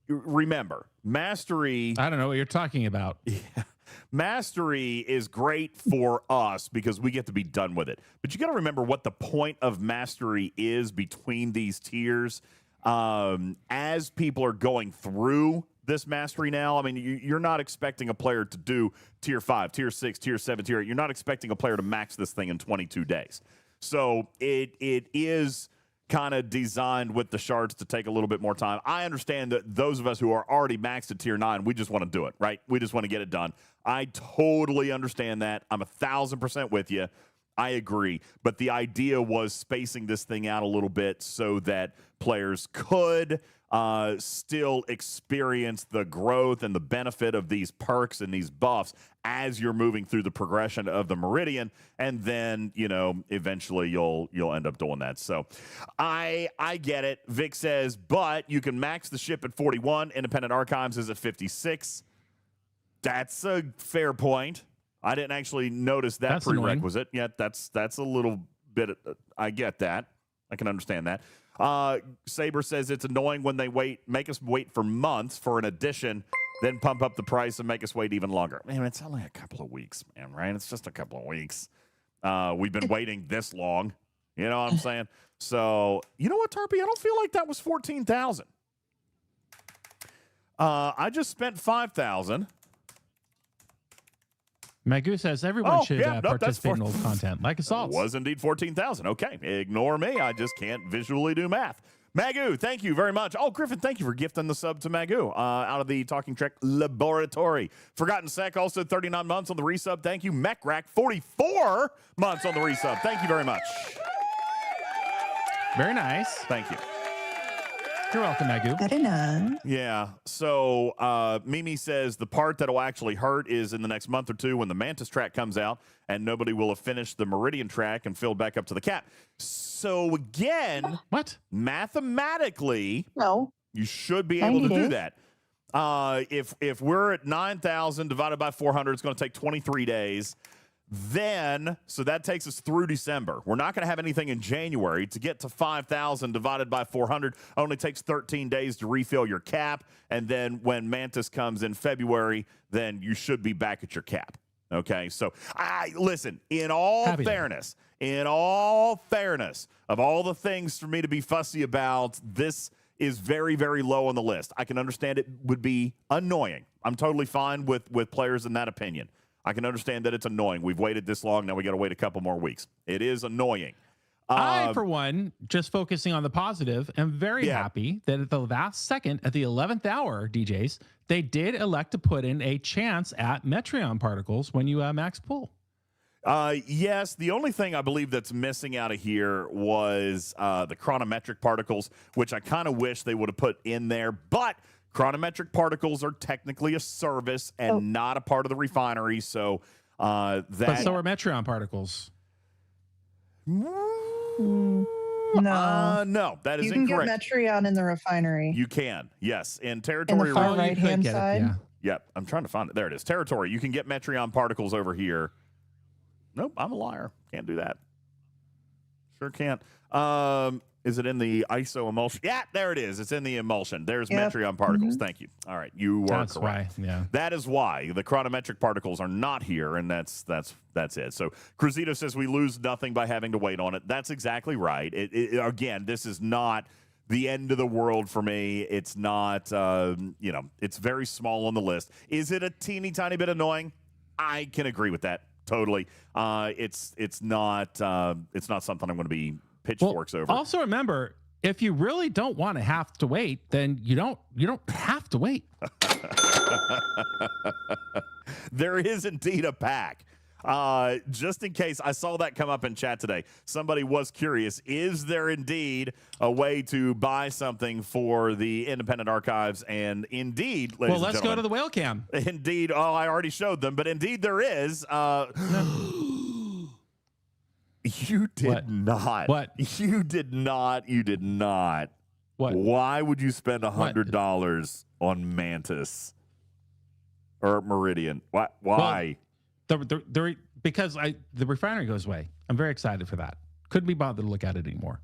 Remember, mastery. I don't know what you're talking about. Yeah. Mastery is great for us because we get to be done with it. But you got to remember what the point of mastery is between these tiers. As people are going through this mastery now, I mean, you're not expecting a player to do tier 5, tier 6, tier 7, tier 8. You're not expecting a player to max this thing in 22 days. So it is kind of designed with the shards to take a little bit more time. I understand that those of us who are already maxed at tier 9, we just want to do it, right? We just want to get it done. I totally understand that. I'm 1,000% with you. I agree. But the idea was spacing this thing out a little bit so that players could still experience the growth and the benefit of these perks and these buffs as you're moving through the progression of the Meridian, and then eventually you'll end up doing that. So I get it. Vic says, but you can max the ship at 41. Independent Archives is at 56. That's a fair point. I didn't actually notice that That's prerequisite yet. That's a little bit. I get that. I can understand that. Saber says it's annoying when they make us wait for months for an addition, then pump up the price and make us wait even longer. Man, it's only a couple of weeks, man, right? It's just a couple of weeks. We've been waiting this long. You know what I'm saying? So, you know what, Tarpy? I don't feel like that was 14,000. I just spent 5,000. Magoo says everyone should participate in old content, like assaults. It was indeed 14,000. Okay, ignore me. I just can't visually do math. Magoo, thank you very much. Oh, Griffin, thank you for gifting the sub to Magoo out of the Talking Trek Laboratory. Forgotten Sec, also 39 months on the resub. Thank you. Mechrack, 44 months on the resub. Thank you very much. Very nice. Thank you. You're welcome, Magoo. Very nice. Yeah. So Mimi says the part that will actually hurt is in the next month or two when the Mantis track comes out and nobody will have finished the Meridian track and filled back up to the cap. So again, what? Mathematically, No. you should be able to do that. If we're at 9,000 divided by 400, it's going to take 23 days. Then, so that takes us through December. We're not going to have anything in January. To get to 5,000 divided by 400 only takes 13 days to refill your cap. And then when Mantis comes in February, then you should be back at your cap. Okay, so listen, in all fairness, of all the things for me to be fussy about, this is very, very low on the list. I can understand it would be annoying. I'm totally fine with players in that opinion. I can understand that it's annoying. We've waited this long. Now we got to wait a couple more weeks. It is annoying. I, for one, just focusing on the positive, am very happy that at the last second, at the 11th hour, DJs, they did elect to put in a chance at Metreon particles when you max pull. Yes, the only thing I believe that's missing out of here was the chronometric particles, which I kind of wish they would have put in there, but chronometric particles are technically a service and not a part of the refinery, so But so are Metreon particles. No. No, that is incorrect. You can get Metreon in the refinery. You can, yes. In In territory... the far right-hand side. Yep, I'm trying to find it. There it is. Territory. You can get Metreon particles over here. Nope, I'm a liar. Can't do that. Sure can't. Is it in the ISO emulsion? Yeah, there it is. It's in the emulsion. There's Metreon particles. Thank you. All right, you are correct. Why, yeah. That is why the chronometric particles are not here, and that's it. So Cruzito says we lose nothing by having to wait on it. That's exactly right. Again, this is not the end of the world for me. It's not, it's very small on the list. Is it a teeny tiny bit annoying? I can agree with that totally. It's not something I'm going to be pitchforks over. Also remember, if you really don't want to have to wait, then you don't have to wait. There is indeed a pack. Just in case, I saw that come up in chat today. Somebody was curious. Is there indeed a way to buy something for the independent archives? And indeed, ladies and let's go to the whale cam. Indeed. Oh, I already showed them, but indeed there is. You did not. What? You did not. You did not. What? Why would you spend $100 on Mantis or Meridian? Why? Because the refinery goes away. I'm very excited for that. Couldn't be bothered to look at it anymore.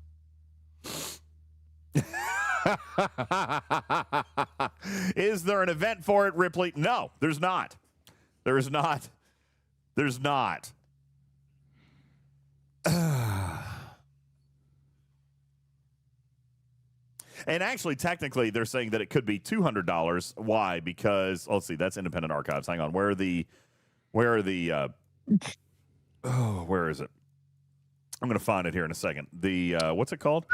Is there an event for it, Ripley? No, there's not. There is not. There's not. And actually, technically, they're saying that it could be $200. Why? Because let's see, that's independent archives. Hang on, where is it? I'm going to find it here in a second. The what's it called?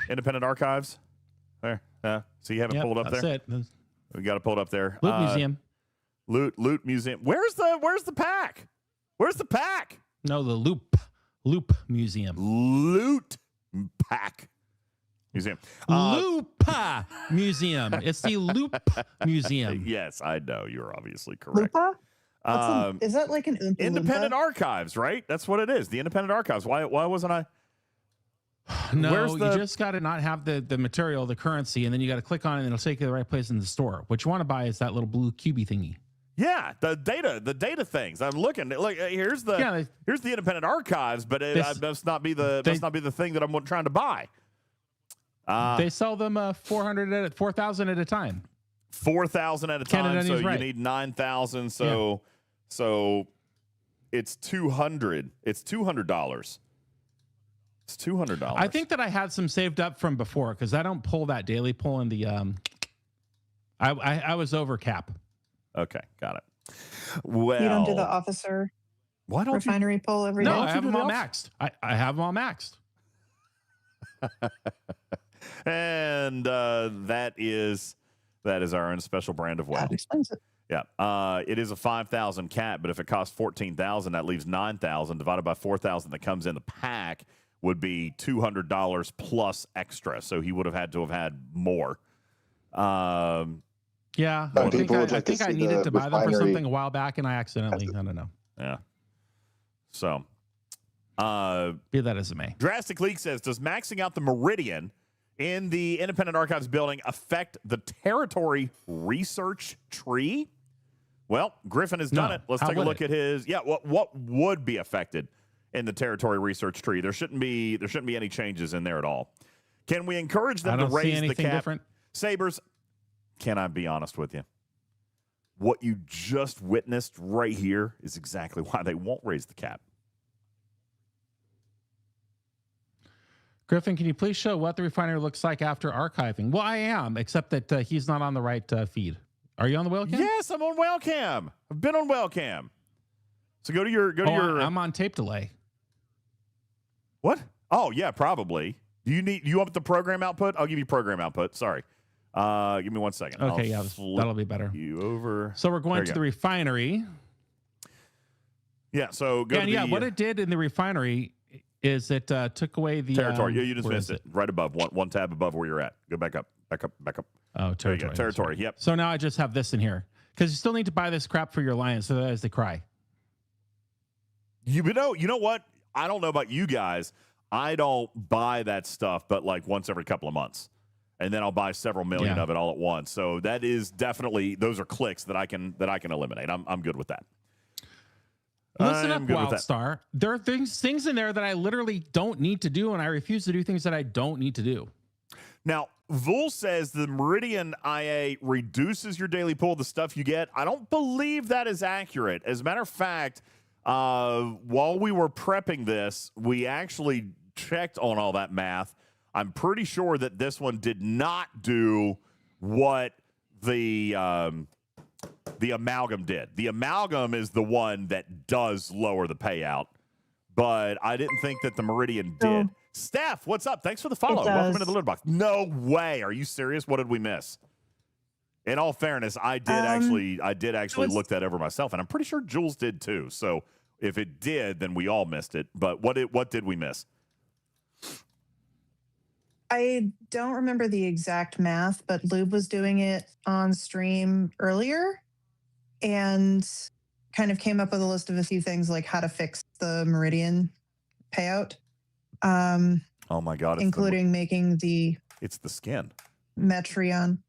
Independent archives. There. So you have it pulled up there. That's it. We got it pulled up there. Loot museum. Loot museum. Where's the pack? Where's the pack? No, the loop museum. Loot pack museum. Loop museum. It's the loop museum. Yes, I know. You're obviously correct. Lupa? Is that like an Oompa independent Loompa? archives, right? That's what it is. The independent archives. Why wasn't I? No, you just got to not have the material, the currency, and then you got to click on it, and it'll take you to the right place in the store. What you want to buy is that little blue cubey thingy. Yeah, the data things. I'm looking. Look, here's the independent archives, but it must not be the thing that I'm trying to buy. They sell them 4,000 at a time. 4,000 at a time. So you need 9,000. So it's $200. It's $200. It's $200. I think that I had some saved up from before because I don't pull that daily pull in the. I was over cap. Okay, got it. Well, you don't do the officer refinery pull every day? No, I have them all maxed. I have them all maxed. And that is our own special brand of well. That explains it. Yeah, it is a 5,000 cap, but if it costs 14,000, that leaves 9,000 divided by 4,000 that comes in the pack would be $200 plus extra. So he would have had to have had more. Yeah, I think I needed to buy them for something a while back, and I accidentally. I don't know. Yeah. So, be that as it may. Drastic Leak says, does maxing out the Meridian in the Independent Archives building affect the territory research tree? Well, Griffin has done it. Let's take a look at his. Yeah, what would be affected in the territory research tree? There shouldn't be any changes in there at all. Can we encourage them to raise the cap? Different. Sabers, can I be honest with you? What you just witnessed right here is exactly why they won't raise the cap. Griffin, can you please show what the refinery looks like after archiving? Well, I am, except that he's not on the right feed. Are you on the whale cam? Yes, I'm on whale cam. I've been on whale cam. So go to your. I'm on tape delay. What? Oh yeah, probably. You want the program output? I'll give you program output. Sorry. Give me 1 second. Okay, that'll be better. You over. So we're going to the refinery. Yeah. So go. And what it did in the refinery is it took away the territory. You just missed it. Right above one tab above where you're at. Go back up. Oh, territory. Territory. Yep. So now I just have this in here because you still need to buy this crap for your lions, so that as they cry. You know what? I don't know about you guys. I don't buy that stuff, but like once every couple of months, and then I'll buy several million of it all at once. So that is definitely, those are clicks that I can eliminate. I'm good with that. Listen up, Wildstar. There are things in there that I literally don't need to do, and I refuse to do things that I don't need to do. Now, Vul says the Meridian IA reduces your daily pull, the stuff you get. I don't believe that is accurate. As a matter of fact, while we were prepping this, we actually checked on all that math. I'm pretty sure that this one did not do what the amalgam did. The amalgam is the one that does lower the payout, but I didn't think that the Meridian did. Steph, what's up? Thanks for the follow. Welcome into the Litter Box. No way. Are you serious? What did we miss? In all fairness, I did actually look that over myself, and I'm pretty sure Jules did too. So if it did, then we all missed it. But what did we miss? I don't remember the exact math, but Lube was doing it on stream earlier and kind of came up with a list of a few things like how to fix the Meridian payout. Oh my God. Including making it's the skin. Metreon.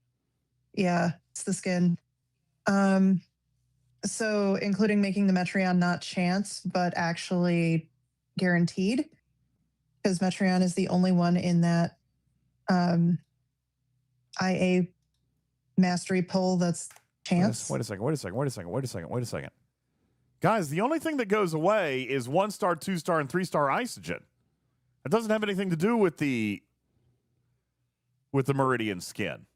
Yeah, it's the skin. So including making the Metreon not chance, but actually guaranteed, because Metreon is the only one in that IA mastery pull that's chance. Wait a second. Guys, the only thing that goes away is 1-star, 2-star, and 3-star isogen. It doesn't have anything to do with the Meridian skin.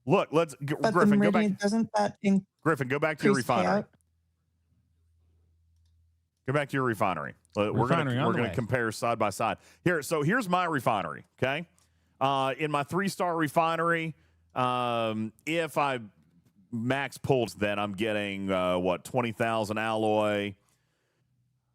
Look, Griffin, go back. Griffin, go back to your refinery. Go back to your refinery. We're going to compare side by side. Here's my refinery, okay? In my 3-star refinery, if I max pulls, then I'm getting 20,000 alloy,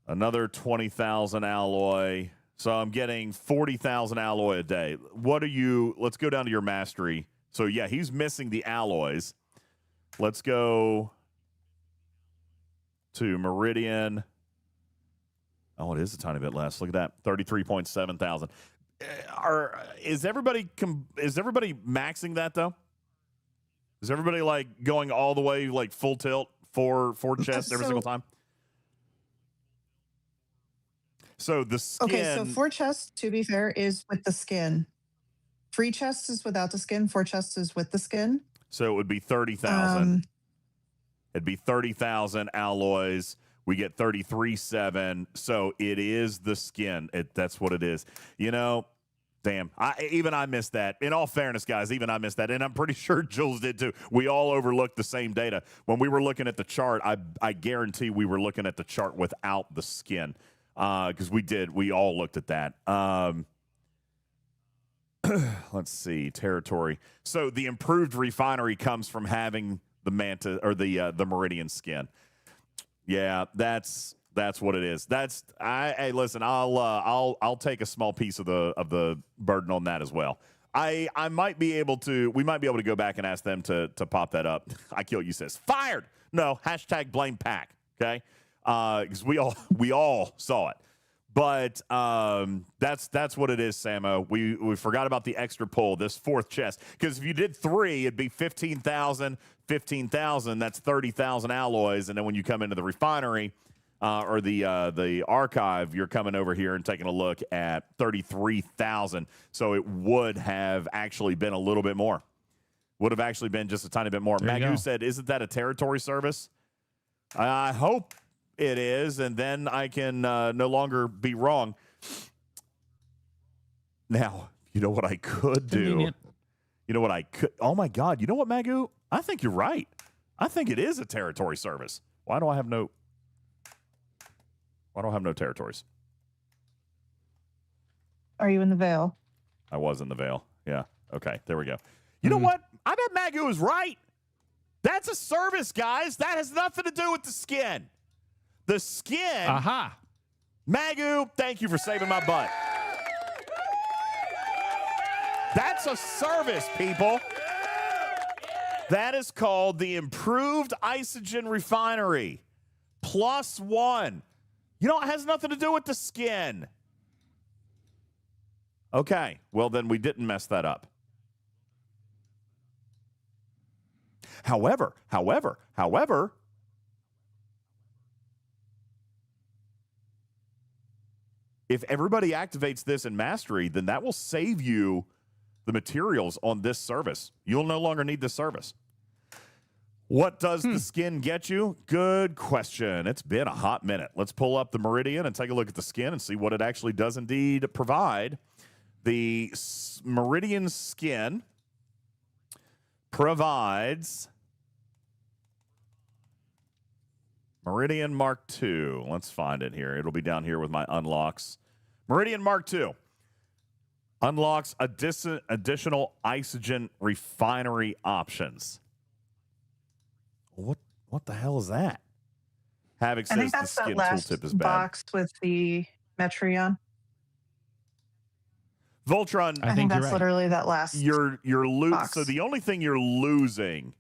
another 20,000 alloy. So I'm getting 40,000 alloy a day. Let's go down to your mastery. So yeah, he's missing the alloys. Let's go to Meridian. Oh, it is a tiny bit less. Look at that, 33.7 thousand. Is everybody maxing that though? Is everybody like going all the way like full tilt for chest every single time? So the skin. Okay, so 4 chests, to be fair, is with the skin. 3 chests is without the skin. 4 chests is with the skin. So it would be 30,000. It'd be 30,000 alloys. We get 33.7. So it is the skin. That's what it is. You know, damn. I missed that. In all fairness, guys, even I missed that. And I'm pretty sure Jules did too. We all overlooked the same data. When we were looking at the chart, I guarantee we were looking at the chart without the skin. Because we all looked at that. Let's see, territory. So the improved refinery comes from having the Manta or the Meridian skin. Yeah, that's what it is. Hey, listen, I'll take a small piece of the burden on that as well. We might be able to go back and ask them to pop that up. I kill you, sis. Fired. No, hashtag blame pack. Okay. Because we all saw it, but that's what it is, Samo. We forgot about the extra pull, this 4th chest, because if you did 3, it'd be 15,000. That's 30,000 alloys, and then when you come into the refinery or the archive, you're coming over here and taking a look at 33,000. So it would have actually been a little bit more. Would have actually been just a tiny bit more. Magoo said, "Isn't that a territory service?" I hope it is, and then I can no longer be wrong. Now, you know what I could do? Convenient. You know what I could? Oh, my God. You know what, Magoo? I think you're right. I think it is a territory service. Why do I have no territories? Are you in the Veil? I was in the Veil. Yeah. Okay, there we go. You know what? I bet Magoo is right. That's a service, guys. That has nothing to do with the skin. The skin. Aha. Magoo, thank you for saving my butt. That's a service, people. That is called the Improved Isogen Refinery. +1. You know, it has nothing to do with the skin. Okay, well, then we didn't mess that up. However, if everybody activates this in Mastery, then that will save you the materials on this service. You'll no longer need this service. What does the skin get you? Good question. It's been a hot minute. Let's pull up the Meridian and take a look at the skin and see what it actually does indeed provide. The Meridian skin provides Meridian Mark II. Let's find it here. It'll be down here with my unlocks. Meridian Mark II unlocks additional isogen refinery options. What the hell is that? Havoc I says think the that's that skin last tooltip is bad. box with the Metreon. Voltron, I think that's you're right. literally that last. you're box. So the only thing you're losing,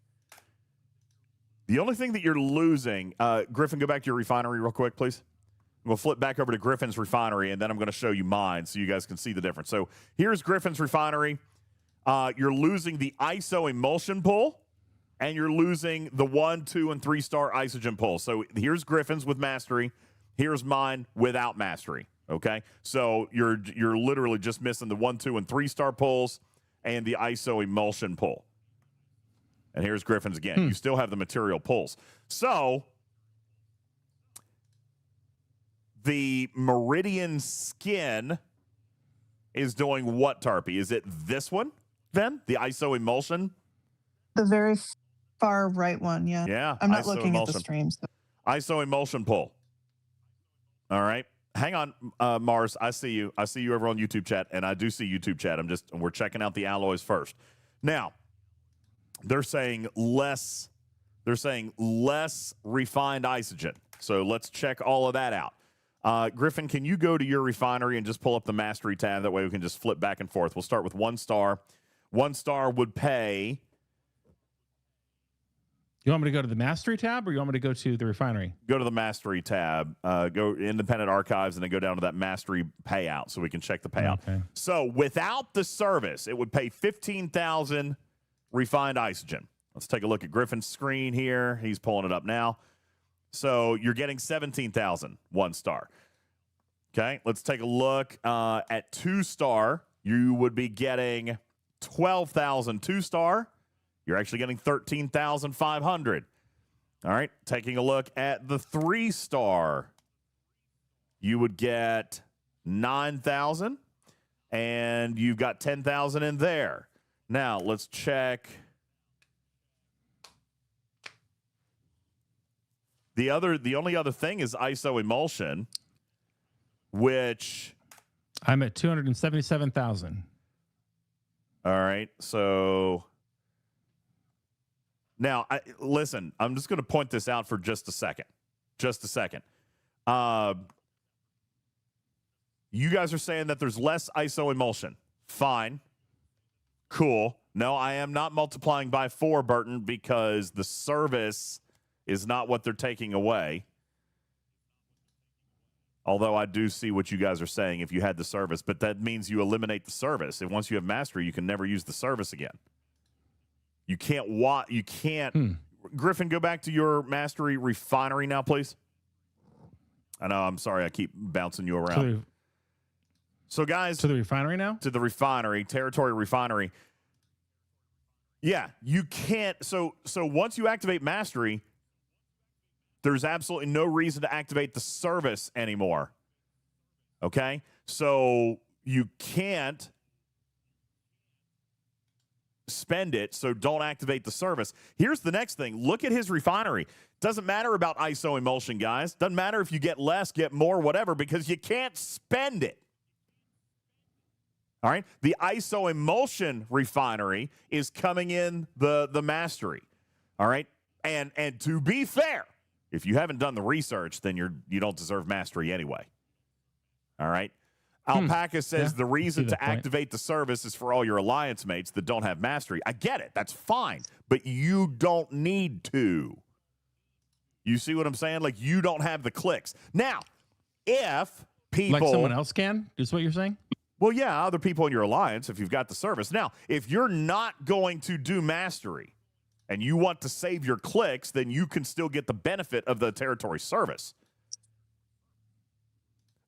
Griffin, go back to your refinery real quick, please. We'll flip back over to Griffin's refinery, and then I'm going to show you mine so you guys can see the difference. So here's Griffin's refinery. You're losing the ISO emulsion pull, and you're losing the 1, 2, and 3-star isogen pull. So here's Griffin's with Mastery. Here's mine without Mastery. Okay, so you're literally just missing the 1, 2, and 3-star pulls and the ISO emulsion pull. And here's Griffin's again. You still have the material pulls. So the Meridian skin is doing what, Tarpy? Is it this one then? The ISO emulsion? The very far right one, yeah. Yeah. I'm not ISO looking emulsion. at the stream. So. ISO emulsion pull. All right. Hang on, Mars. I see you. I see you over on YouTube chat, and I do see YouTube chat. We're checking out the alloys first. Now, they're saying less refined isogen. So let's check all of that out. Griffin, can you go to your refinery and just pull up the Mastery tab? That way we can just flip back and forth. We'll start with 1 star. 1 star would pay. You want me to go to the Mastery tab, or you want me to go to the refinery? Go to the Mastery tab, go Independent Archives, and then go down to that Mastery payout so we can check the payout. Okay. So without the service, it would pay 15,000 refined isogen. Let's take a look at Griffin's screen here. He's pulling it up now. So you're getting 17,000 1-star. Okay, let's take a look at 2-star. You would be getting 12,000 2-star. You're actually getting 13,500. All right, taking a look at the 3-star. You would get 9,000, and you've got 10,000 in there. Now, let's check. The only other thing is ISO emulsion, which I'm at 277,000. All right. So now, listen, I'm just going to point this out for just a second. Just a second. You guys are saying that there's less ISO emulsion. Fine. Cool. No, I am not multiplying by 4, Burton, because the service is not what they're taking away. Although I do see what you guys are saying if you had the service, but that means you eliminate the service. And once you have mastery, you can never use the service again. You can't Griffin, go back to your mastery refinery now, please. I know, I'm sorry, I keep bouncing you around. So guys, to the refinery now? To the refinery, territory refinery. Yeah, you can't. So once you activate mastery, there's absolutely no reason to activate the service anymore. Okay? So you can't spend it, so don't activate the service. Here's the next thing. Look at his refinery. Doesn't matter about ISO emulsion, guys. Doesn't matter if you get less, get more, whatever, because you can't spend it. All right? The ISO emulsion refinery is coming in the mastery. All right? And to be fair, if you haven't done the research, then you don't deserve mastery anyway. All right? Alpaca says the reason to activate the service is for all your alliance mates that don't have mastery. I get it. That's fine. But you don't need to. You see what I'm saying? Like, you don't have the clicks. Now, if people... Like someone else can, is what you're saying? Well, yeah, other people in your alliance, if you've got the service. Now, if you're not going to do mastery and you want to save your clicks, then you can still get the benefit of the territory service.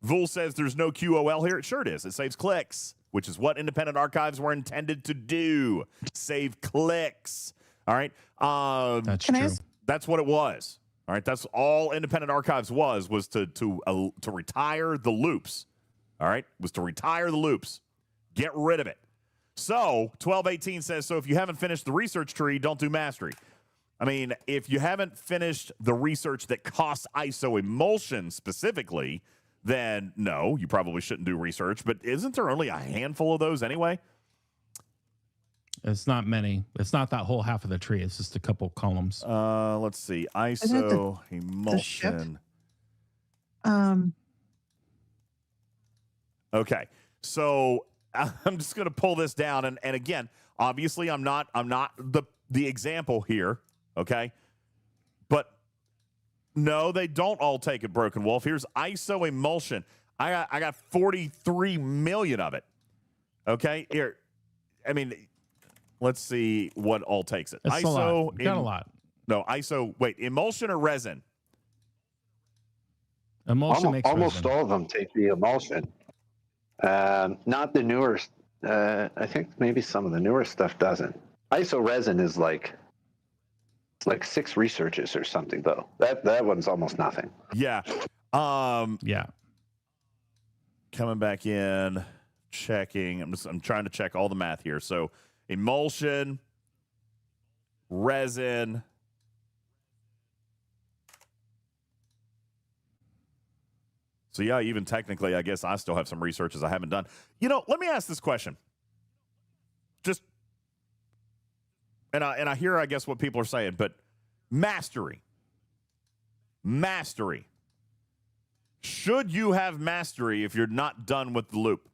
Vul says there's no QOL here. It sure is. It saves clicks, which is what independent archives were intended to do. Save clicks. All right? That's true. That's what it was. All right? That's all independent archives was to retire the loops. All right? Was to retire the loops. Get rid of it. So, 1218 says, so if you haven't finished the research tree, don't do mastery. I mean, if you haven't finished the research that costs ISO emulsion specifically, then no, you probably shouldn't do research. But isn't there only a handful of those anyway? It's not many. It's not that whole half of the tree. It's just a couple columns. Let's see. ISO emulsion. Okay. So I'm just going to pull this down. And again, obviously I'm not the example here. Okay. But no, they don't all take it, Broken Wolf. Here's ISO emulsion. I got 43 million of it. Okay. Here. I mean, let's see what all takes it. That's ISO. Got a lot. No, ISO. Wait, emulsion or resin? Emulsion makes almost resin. all of them take the emulsion. Not the newer. I think maybe some of the newer stuff doesn't. ISO resin is like 6 researches or something, though. That one's almost nothing. Yeah. Yeah. Coming back in, checking. I'm trying to check all the math here. So emulsion, resin. So yeah, even technically, I guess I still have some researches I haven't done. You know, let me ask this question. Just, and I hear, I guess, what people are saying, but mastery. Should you have mastery if you're not done with the loop?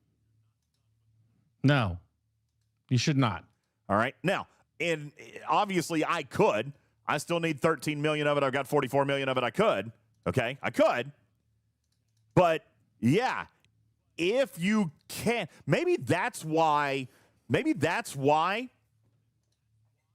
No, you should not. All right. Now, and obviously I could. I still need 13 million of it. I've got 44 million of it. I could. Okay. I could. But yeah, if you can, maybe that's why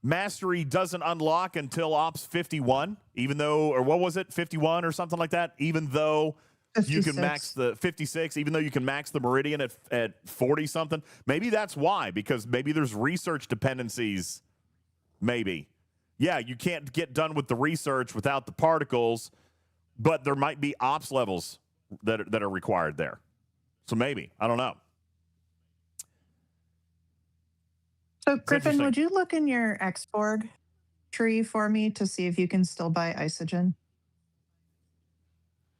Mastery doesn't unlock until Ops 51, even though, or what was it, 51 or something like that, even though 56. you can max the 56, even though you can max the Meridian at 40 something. Maybe that's why, because maybe there's research dependencies. Maybe. Yeah, you can't get done with the research without the particles, but there might be ops levels that are required there. So maybe. I don't know. So, Griffin, would you look in your Xborg tree for me to see if you can still buy Isogen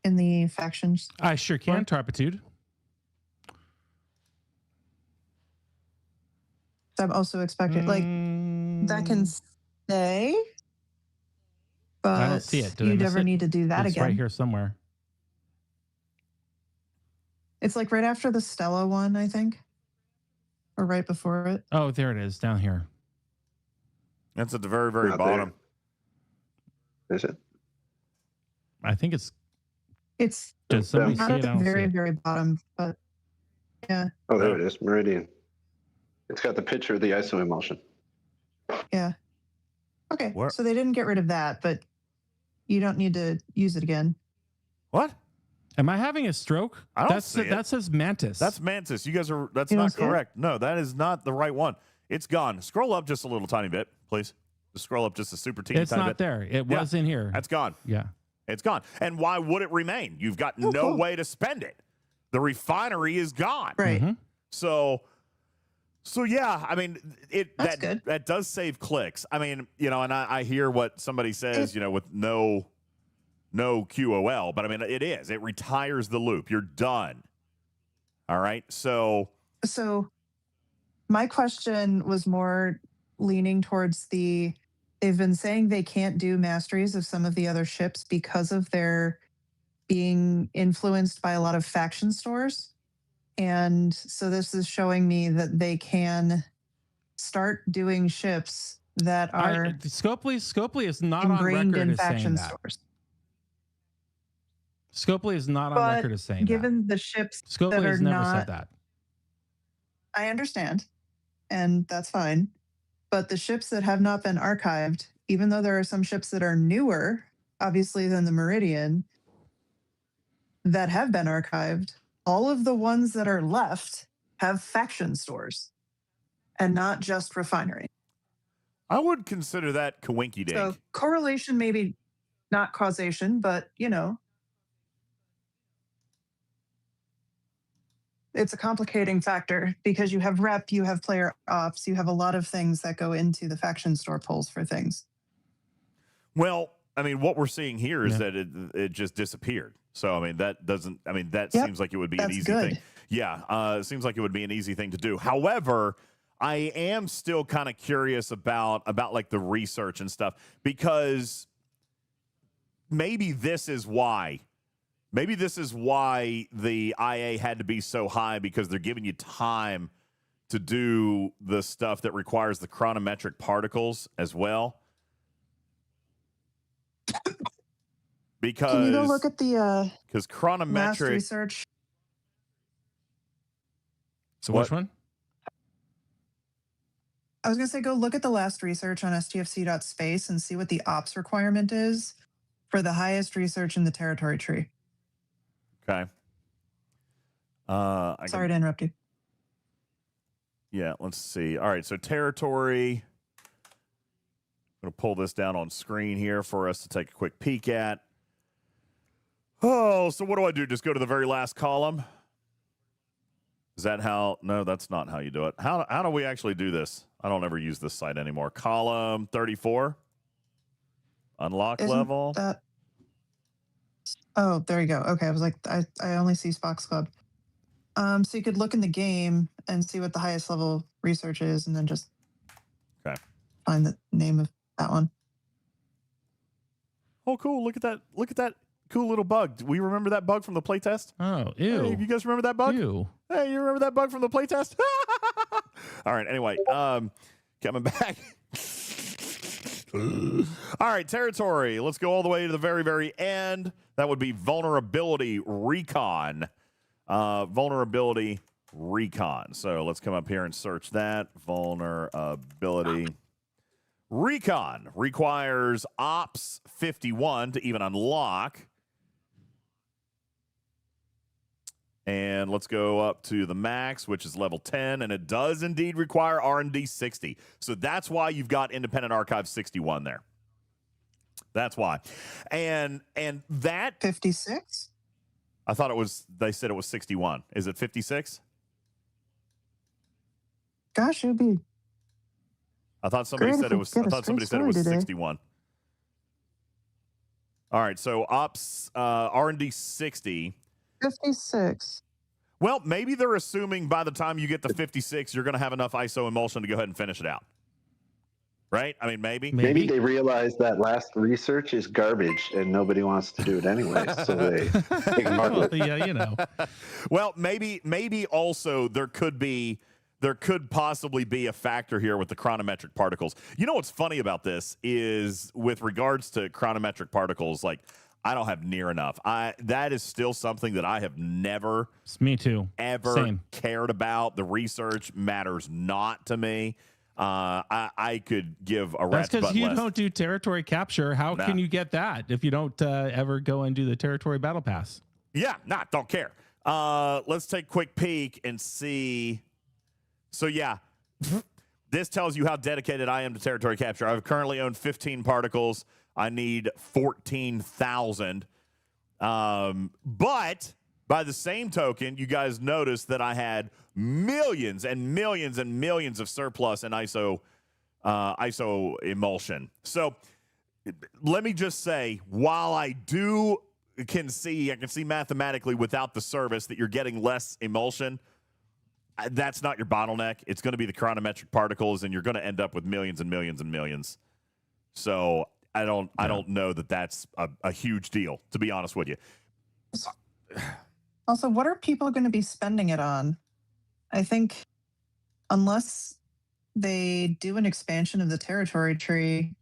in the factions? I sure can, Tarpitude. I'm also expecting, like, that can stay, but I don't see it. Did I you miss never it? need to do that It's again. right here somewhere. It's like right after the Stella one, I think, or right before it. Oh, there it is, down here. That's at the very, very Not bottom. There. Is it? I think it's. It's Does somebody not see at it? I the don't see very, it. very bottom, but yeah. Oh, there it is. Meridian. It's got the picture of the ISO emulsion. Yeah. Okay. Where? So they didn't get rid of that, but you don't need to use it again. What? Am I having a stroke? I don't see it. That says Mantis. That's Mantis. You guys are, that's You don't not see it? correct. No, that is not the right one. It's gone. Scroll up just a little tiny bit, please. Just scroll up just a super teeny It's tiny not bit. there. It Yeah. was in here. That's gone. Yeah. It's gone. And why would it remain? You've got no cool. way to spend it. The refinery is gone. Right. Mhm. So yeah, I mean, That's good. that does save clicks. I mean, you know, and I hear what somebody says, you know, with no QOL, but I mean, it is. It retires the loop. You're done. All right. So my question was more leaning towards they've been saying they can't do masteries of some of the other ships because of their being influenced by a lot of faction stores. And so this is showing me that they can start doing ships that are Scopely is not on ingrained record in as saying faction that. stores. Scopely is not on But record as saying given the ships that. Scopely that has are never not, said that. I understand, and that's fine. But the ships that have not been archived, even though there are some ships that are newer, obviously, than the Meridian, that have been archived, all of the ones that are left have faction stores and not just Refinery. I would consider that kawinky dink. So correlation, maybe not causation, but, you know, it's a complicating factor because you have rep, you have player ops, you have a lot of things that go into the faction store polls for things. Well, I mean, what we're seeing here is that it just disappeared. So, I mean, that seems like it would be an easy thing. Yeah, it seems like it would be an easy thing to do. However, I am still kind of curious about like the research and stuff, because maybe this is why the IA had to be so high, because they're giving you time to do the stuff that requires the chronometric particles as well. Because can you go look at the last chronometric research? So which one? I was going to say, go look at the last research on stfc.space and see what the ops requirement is for the highest research in the territory tree. Okay. Sorry to interrupt you. Yeah, let's see. All right, so territory. I'm going to pull this down on screen here for us to take a quick peek at. Oh, so what do I do? Just go to the very last column? Is that how? No, that's not how you do it. How do we actually do this? I don't ever use this site anymore. Column 34. Unlock level. Oh, there you go. Okay, I was like, I only see Spock's Club. So you could look in the game and see what the highest level research is, and then just find the name of that one. Oh, cool! Look at that! Look at that cool little bug. Do we remember that bug from the playtest? Oh, ew! Hey, you guys remember that bug? Ew! Hey, you remember that bug from the playtest? All right. Anyway, coming back. All right, territory. Let's go all the way to the very, very end. That would be vulnerability recon. Vulnerability recon. So let's come up here and search that. Vulnerability Recon requires Ops 51 to even unlock. And let's go up to the max, which is level 10, and it does indeed require R&D 60. So that's why you've got Independent Archive 61 there. That's why. And that 56? I thought it was, they said it was 61. Is it 56? Gosh, it would be I thought somebody said it was. I thought somebody said it was 61. All right, so Ops R&D 60. 56. Well, maybe they're assuming by the time you get to 56, you're going to have enough ISO emulsion to go ahead and finish it out. Right? I mean, maybe. Maybe they realize that last research is garbage and nobody wants to do it anyway, so they ignore it. Yeah, you know. Well, maybe also there could possibly be a factor here with the chronometric particles. You know what's funny about this is with regards to chronometric particles, like I don't have near enough. That is still something that I have never, me too, ever cared about. The research matters not to me. I could give a rat's butt less. That's because you don't do territory capture. How can you get that if you don't ever go and do the territory battle pass? Yeah, don't care. Let's take a quick peek and see. So yeah, this tells you how dedicated I am to territory capture. I've currently owned 15 particles. I need 14,000. But by the same token, you guys noticed that I had millions and millions and millions of surplus in ISO emulsion. So let me just say, while I can see mathematically without the service that you're getting less emulsion, that's not your bottleneck. It's going to be the chronometric particles, and you're going to end up with millions and millions and millions. So I don't know that that's a huge deal, to be honest with you. Also, what are people going to be spending it on? I think unless they do an expansion of the territory tree,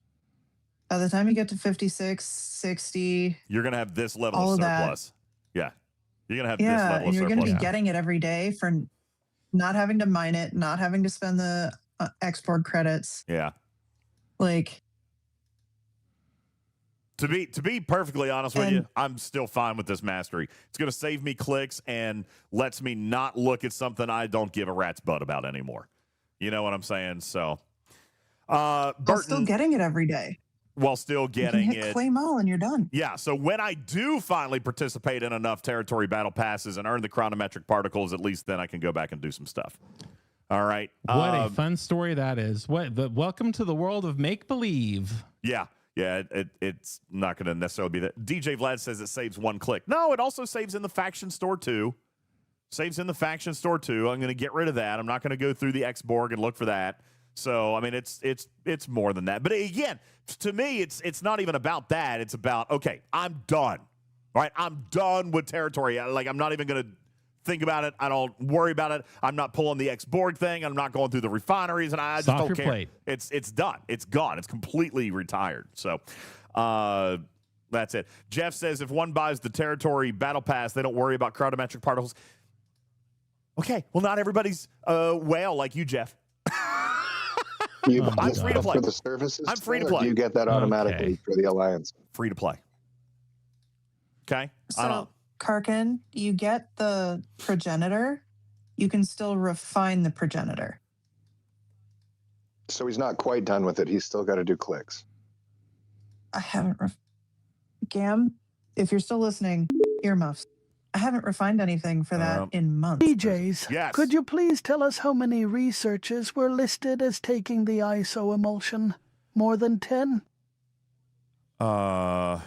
by the time you get to 56, 60, you're going to have this level of surplus. Yeah. You're going to have this level of surplus. And you're going to be getting it every day for not having to mine it, not having to spend the export credits. Yeah. Like, to be perfectly honest with you, I'm still fine with this mastery. It's going to save me clicks and lets me not look at something I don't give a rat's butt about anymore. You know what I'm saying? So, Burton, still getting it every day. While still getting it. Claim all and you're done. Yeah, so when I do finally participate in enough territory battle passes and earn the chronometric particles, at least then I can go back and do some stuff. All right. What a fun story that is. Welcome to the world of make-believe. Yeah. Yeah, it's not going to necessarily be that. DJ Vlad says it saves one click. No, it also saves in the faction store too. I'm going to get rid of that. I'm not going to go through the Xborg and look for that. So, I mean, it's more than that. But again, to me, it's not even about that. It's about, okay, I'm done. Right? I'm done with territory. Like, I'm not even going to think about it. I don't worry about it. I'm not pulling the Xborg thing. I'm not going through the refineries, and I just don't care. Plate. It's done. It's gone. It's completely retired. So, that's it. Jeff says if one buys the territory battle pass, they don't worry about chronometric particles. Okay, well, not everybody's whale like you, Jeff. I'm free to play. For the services, I'm free to play. You get that automatically for the Alliance. Free to play. Okay. So, Karkin, you get the progenitor. You can still refine the progenitor. So he's not quite done with it. He's still got to do clicks. I haven't. Gam, if you're still listening, earmuffs. I haven't refined anything for that in months. DJs, yes. Could you please tell us how many researchers were listed as taking the ISO emulsion? More than 10? Yeah.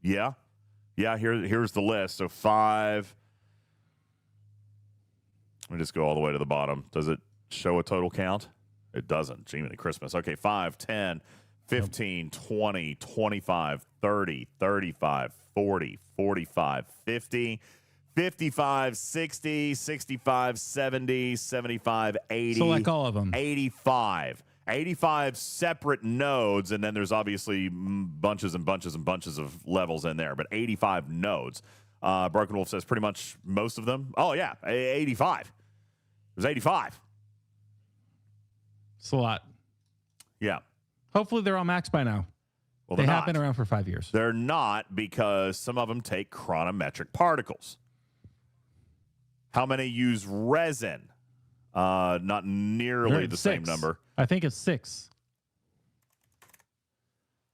Yeah, here's the list. So 5. Let me just go all the way to the bottom. Does it show a total count? It doesn't. Jiminy Christmas. Okay, 5, 10, 15, 20, 25, 30, 35, 40, 45, 50, 55, 60, 65, 70, 75, 80. So like all of them. 85. 85 separate nodes, and then there's obviously bunches and bunches and bunches of levels in there, but 85 nodes. Broken Wolf says pretty much most of them. Oh, yeah, 85. There's 85. It's a lot. Yeah. Hopefully they're all maxed by now. Well, they they're have not. been around for 5 years. They're not, because some of them take chronometric particles. How many use resin? Not nearly the same number. I think it's 6.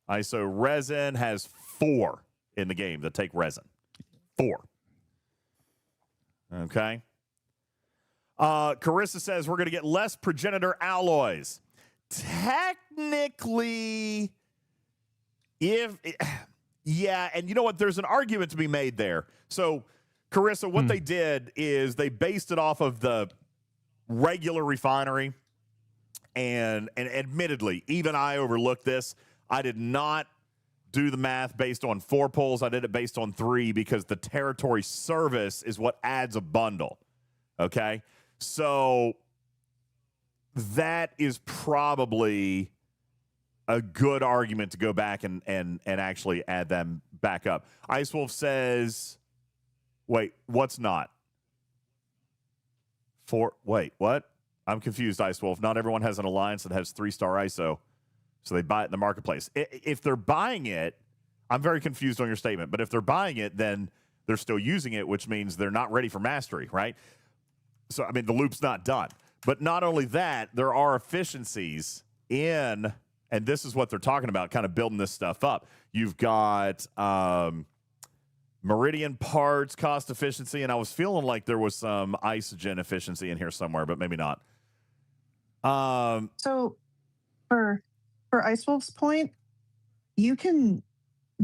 ISO resin has 4 in the game that take resin. 4. Okay. Carissa says we're going to get less progenitor alloys. Technically, yeah, and you know what? There's an argument to be made there. So, Carissa, what they did is they based it off of the regular refinery, and admittedly, even I overlooked this. I did not do the math based on 4 pulls. I did it based on 3 because the territory service is what adds a bundle. Okay? So that is probably a good argument to go back and actually add them back up. Ice Wolf says, wait, what's not? Wait, what? I'm confused, Ice Wolf. Not everyone has an alliance that has 3-star ISO, so they buy it in the marketplace. If they're buying it, I'm very confused on your statement, but if they're buying it, then they're still using it, which means they're not ready for mastery, right? So, I mean, the loop's not done. But not only that, there are efficiencies in, and this is what they're talking about, kind of building this stuff up. You've got Meridian parts, cost efficiency, and I was feeling like there was some isogen efficiency in here somewhere, but maybe not. So for Ice Wolf's point, you can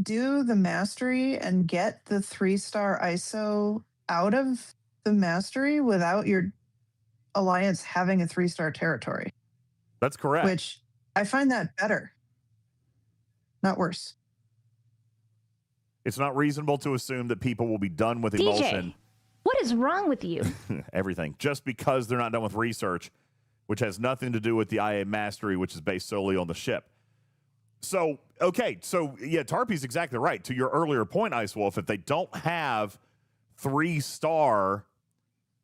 do the mastery and get the 3-star ISO out of the mastery without your alliance having a 3-star territory. That's correct. Which I find that better, not worse. It's not reasonable to assume that people will be done with emulsion. DJ, what is wrong with you? Everything. Just because they're not done with research, which has nothing to do with the IA mastery, which is based solely on the ship. So, okay. So, yeah, Tarpy's exactly right. To your earlier point, Ice Wolf, if they don't have 3-star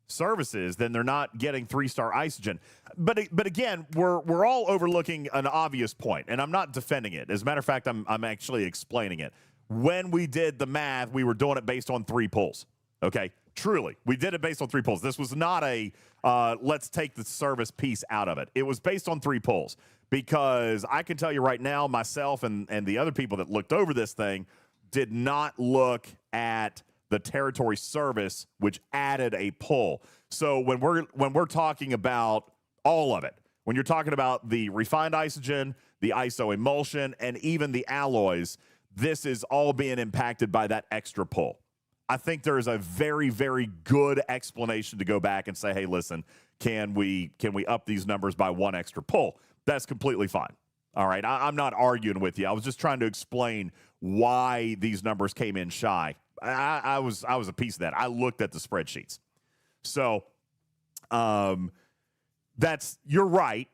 services, then they're not getting 3-star isogen. But again, we're all overlooking an obvious point, and I'm not defending it. As a matter of fact, I'm actually explaining it. When we did the math, we were doing it based on 3 pulls. Okay, truly, we did it based on 3 pulls. This was not a let's take the service piece out of it. It was based on 3 pulls, because I can tell you right now, myself and the other people that looked over this thing did not look at the territory service, which added a pull. So when we're talking about all of it, when you're talking about the refined isogen, the iso emulsion, and even the alloys, this is all being impacted by that extra pull. I think there is a very, very good explanation to go back and say, hey, listen, can we up these numbers by 1 extra pull? That's completely fine. All right, I'm not arguing with you. I was just trying to explain why these numbers came in shy. I was a piece of that. I looked at the spreadsheets. So you're right.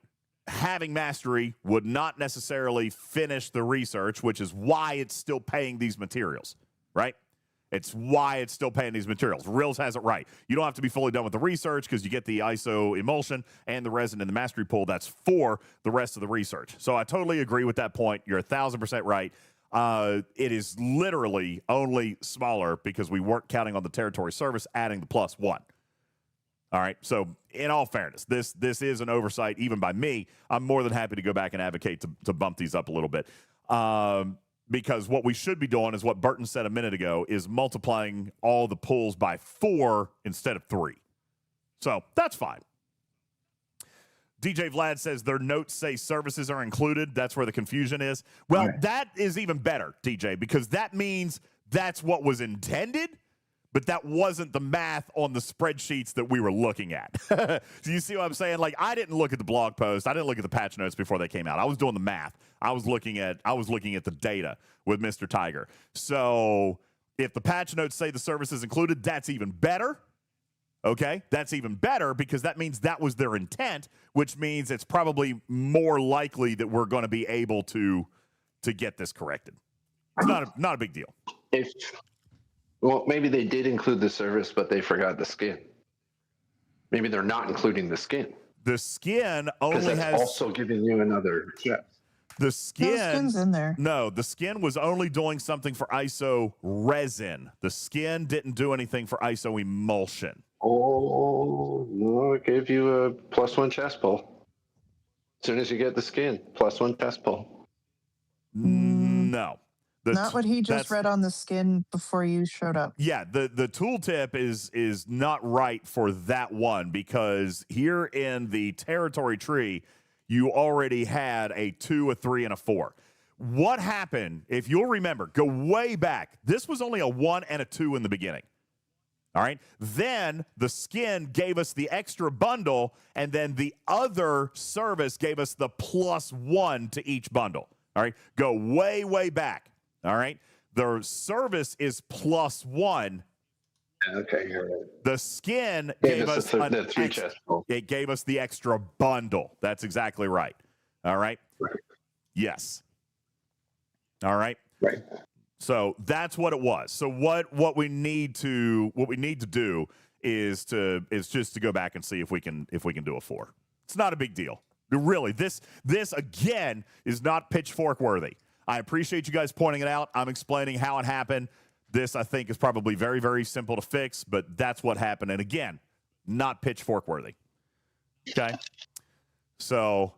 Having mastery would not necessarily finish the research, which is why it's still paying these materials, right? It's why it's still paying these materials. Rills has it right. You don't have to be fully done with the research because you get the ISO emulsion and the resin in the mastery pool. That's for the rest of the research. So I totally agree with that point. You're 1,000% right. It is literally only smaller because we weren't counting on the territory service adding the +1. All right. So in all fairness, this is an oversight even by me. I'm more than happy to go back and advocate to bump these up a little bit. Because what we should be doing is what Burton said a minute ago, is multiplying all the pulls by 4 instead of 3. So that's fine. DJ Vlad says their notes say services are included. That's where the confusion is. Well, that is even better, DJ, because that means that's what was intended, but that wasn't the math on the spreadsheets that we were looking at. Do you see what I'm saying? Like, I didn't look at the blog post. I didn't look at the patch notes before they came out. I was doing the math. I was looking at the data with Mr. Tiger. So if the patch notes say the service is included, that's even better. Okay, that's even better because that means that was their intent, which means it's probably more likely that we're going to be able to get this corrected. It's not a big deal. Well, maybe they did include the service, but they forgot the skin. Maybe they're not including the skin. The skin only has also giving you another chest. The skin. No, skin's in there. No, the skin was only doing something for iso resin. The skin didn't do anything for iso emulsion. Oh, no, it gave you a +1 chest pull. As soon as you get the skin, +1 chest pull. No. Not what he just read on the skin before you showed up. Yeah, the tooltip is not right for that one, because here in the territory tree, you already had a 2, a 3, and a 4. What happened, if you'll remember, go way back, this was only a 1 and a 2 in the beginning. All right. Then the skin gave us the extra bundle, and then the other service gave us the +1 to each bundle. All right. Go way, way back. All right. The service is +1. Okay, you're right. The skin gave us the 3 chest pull. It gave us the extra bundle. That's exactly right. All right. Right. Yes. All right. Right. So that's what it was. So what we need to do is just to go back and see if we can do a 4. It's not a big deal. Really, this again is not pitchfork worthy. I appreciate you guys pointing it out. I'm explaining how it happened. This, I think, is probably very, very simple to fix, but that's what happened. And again, not pitchfork worthy. Okay. So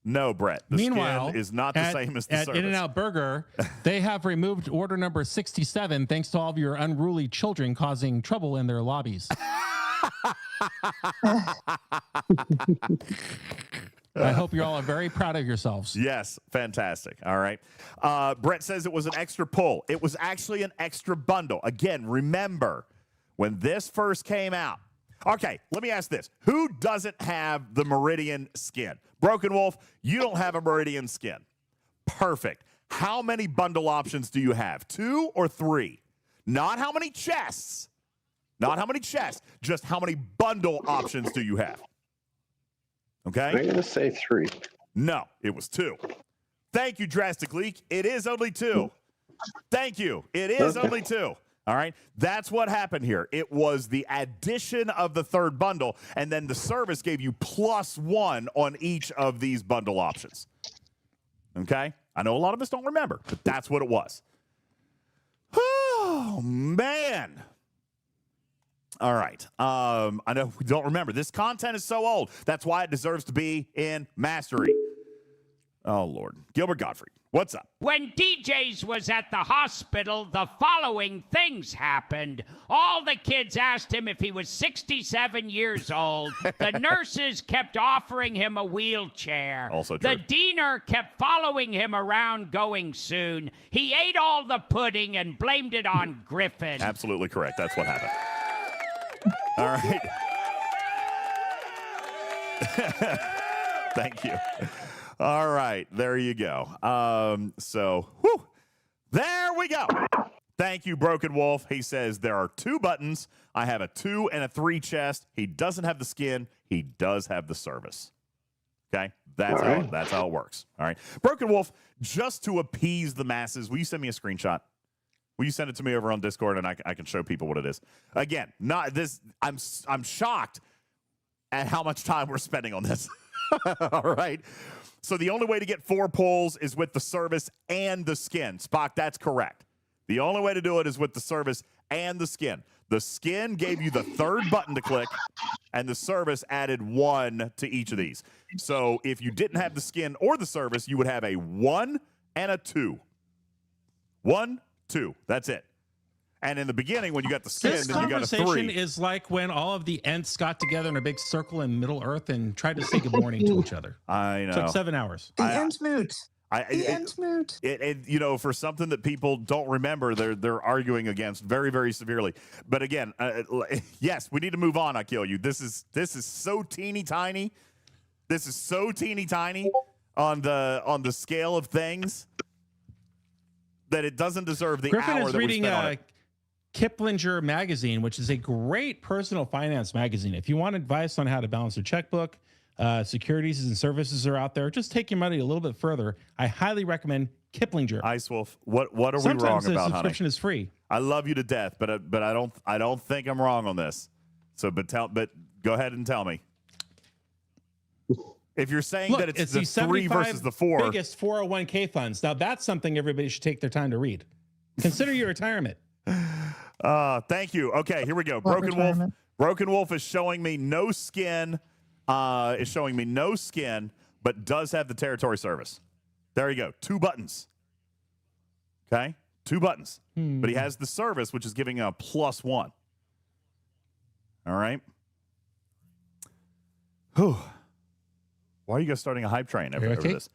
no, Brett. The Meanwhile, skin is not the same as the at service. In-N-Out Burger, they have removed order number 67 thanks to all of your unruly children causing trouble in their lobbies. I hope you all are very proud of yourselves. Yes, fantastic. All right. Brett says it was an extra pull. It was actually an extra bundle. Again, remember, when this first came out. Okay, let me ask this. Who doesn't have the Meridian skin? Broken Wolf, you don't have a Meridian skin. Perfect. How many bundle options do you have? 2 or 3? Not how many chests. Not how many chests. Just how many bundle options do you have? Okay? I'm going to say 3. No, it was 2. Thank you, Drastic Leak. It is only 2. Thank you. It is only 2. All right. That's what happened here. It was the addition of the third bundle, and then the service gave you +1 on each of these bundle options. Okay. I know a lot of us don't remember, but that's what it was. Oh, man. All right. I know we don't remember. This content is so old. That's why it deserves to be in Mastery. Oh, Lord. Gilbert Gottfried, what's up? When DJz was at the hospital, the following things happened. All the kids asked him if he was 67 years old. The nurses kept offering him a wheelchair. Also true. The diener kept following him around going soon. He ate all the pudding and blamed it on Griffin. Absolutely correct. That's what happened. All right. Thank you. All right, there you go. There we go. Thank you, Broken Wolf. He says there are 2 buttons. I have a 2 and a 3 chest. He doesn't have the skin. He does have the service. Okay, that's how it works. All right, Broken Wolf. Just to appease the masses, will you send me a screenshot? Will you send it to me over on Discord, and I can show people what it is? Again, not this. I'm shocked at how much time we're spending on this. All right. So the only way to get 4 pulls is with the service and the skin. Spock, that's correct. The only way to do it is with the service and the skin. The skin gave you the third button to click, and the service added 1 to each of these. So if you didn't have the skin or the service, you would have a 1 and a 2. 1, 2. That's it. And in the beginning, when you got the skin, then you got a 3. This conversation is like when all of the Ents got together in a big circle in Middle Earth and tried to say good morning to each other. I know. It took 7 hours. The Ent moot. The Ent moot. You know, for something that people don't remember, they're arguing against very, very severely. But again, yes, we need to move on. I kill you. This is so teeny tiny. This is so teeny tiny on the scale of things that it doesn't deserve the Griffin hour is that we reading spent on it. Kiplinger magazine, which is a great personal finance magazine. If you want advice on how to balance your checkbook, securities and services are out there. Just take your money a little bit further. I highly recommend Kiplinger. Ice Wolf, what are we wrong Sometimes the about, subscription honey? is free. I love you to death, but I don't think I'm wrong on this. So, but go ahead and tell me. If you're saying Look, that it's the the 3 versus the 4. biggest 401k funds. Now, that's something everybody should take their time to read. Consider your retirement. Thank you. Okay, here we go. Broken Wolf. Broken Wolf is showing me no skin. But does have the territory service. There you go. 2 buttons. Okay, 2 buttons. But he has the service, which is giving a +1. All right. Whew. Why are you guys starting a hype train over this?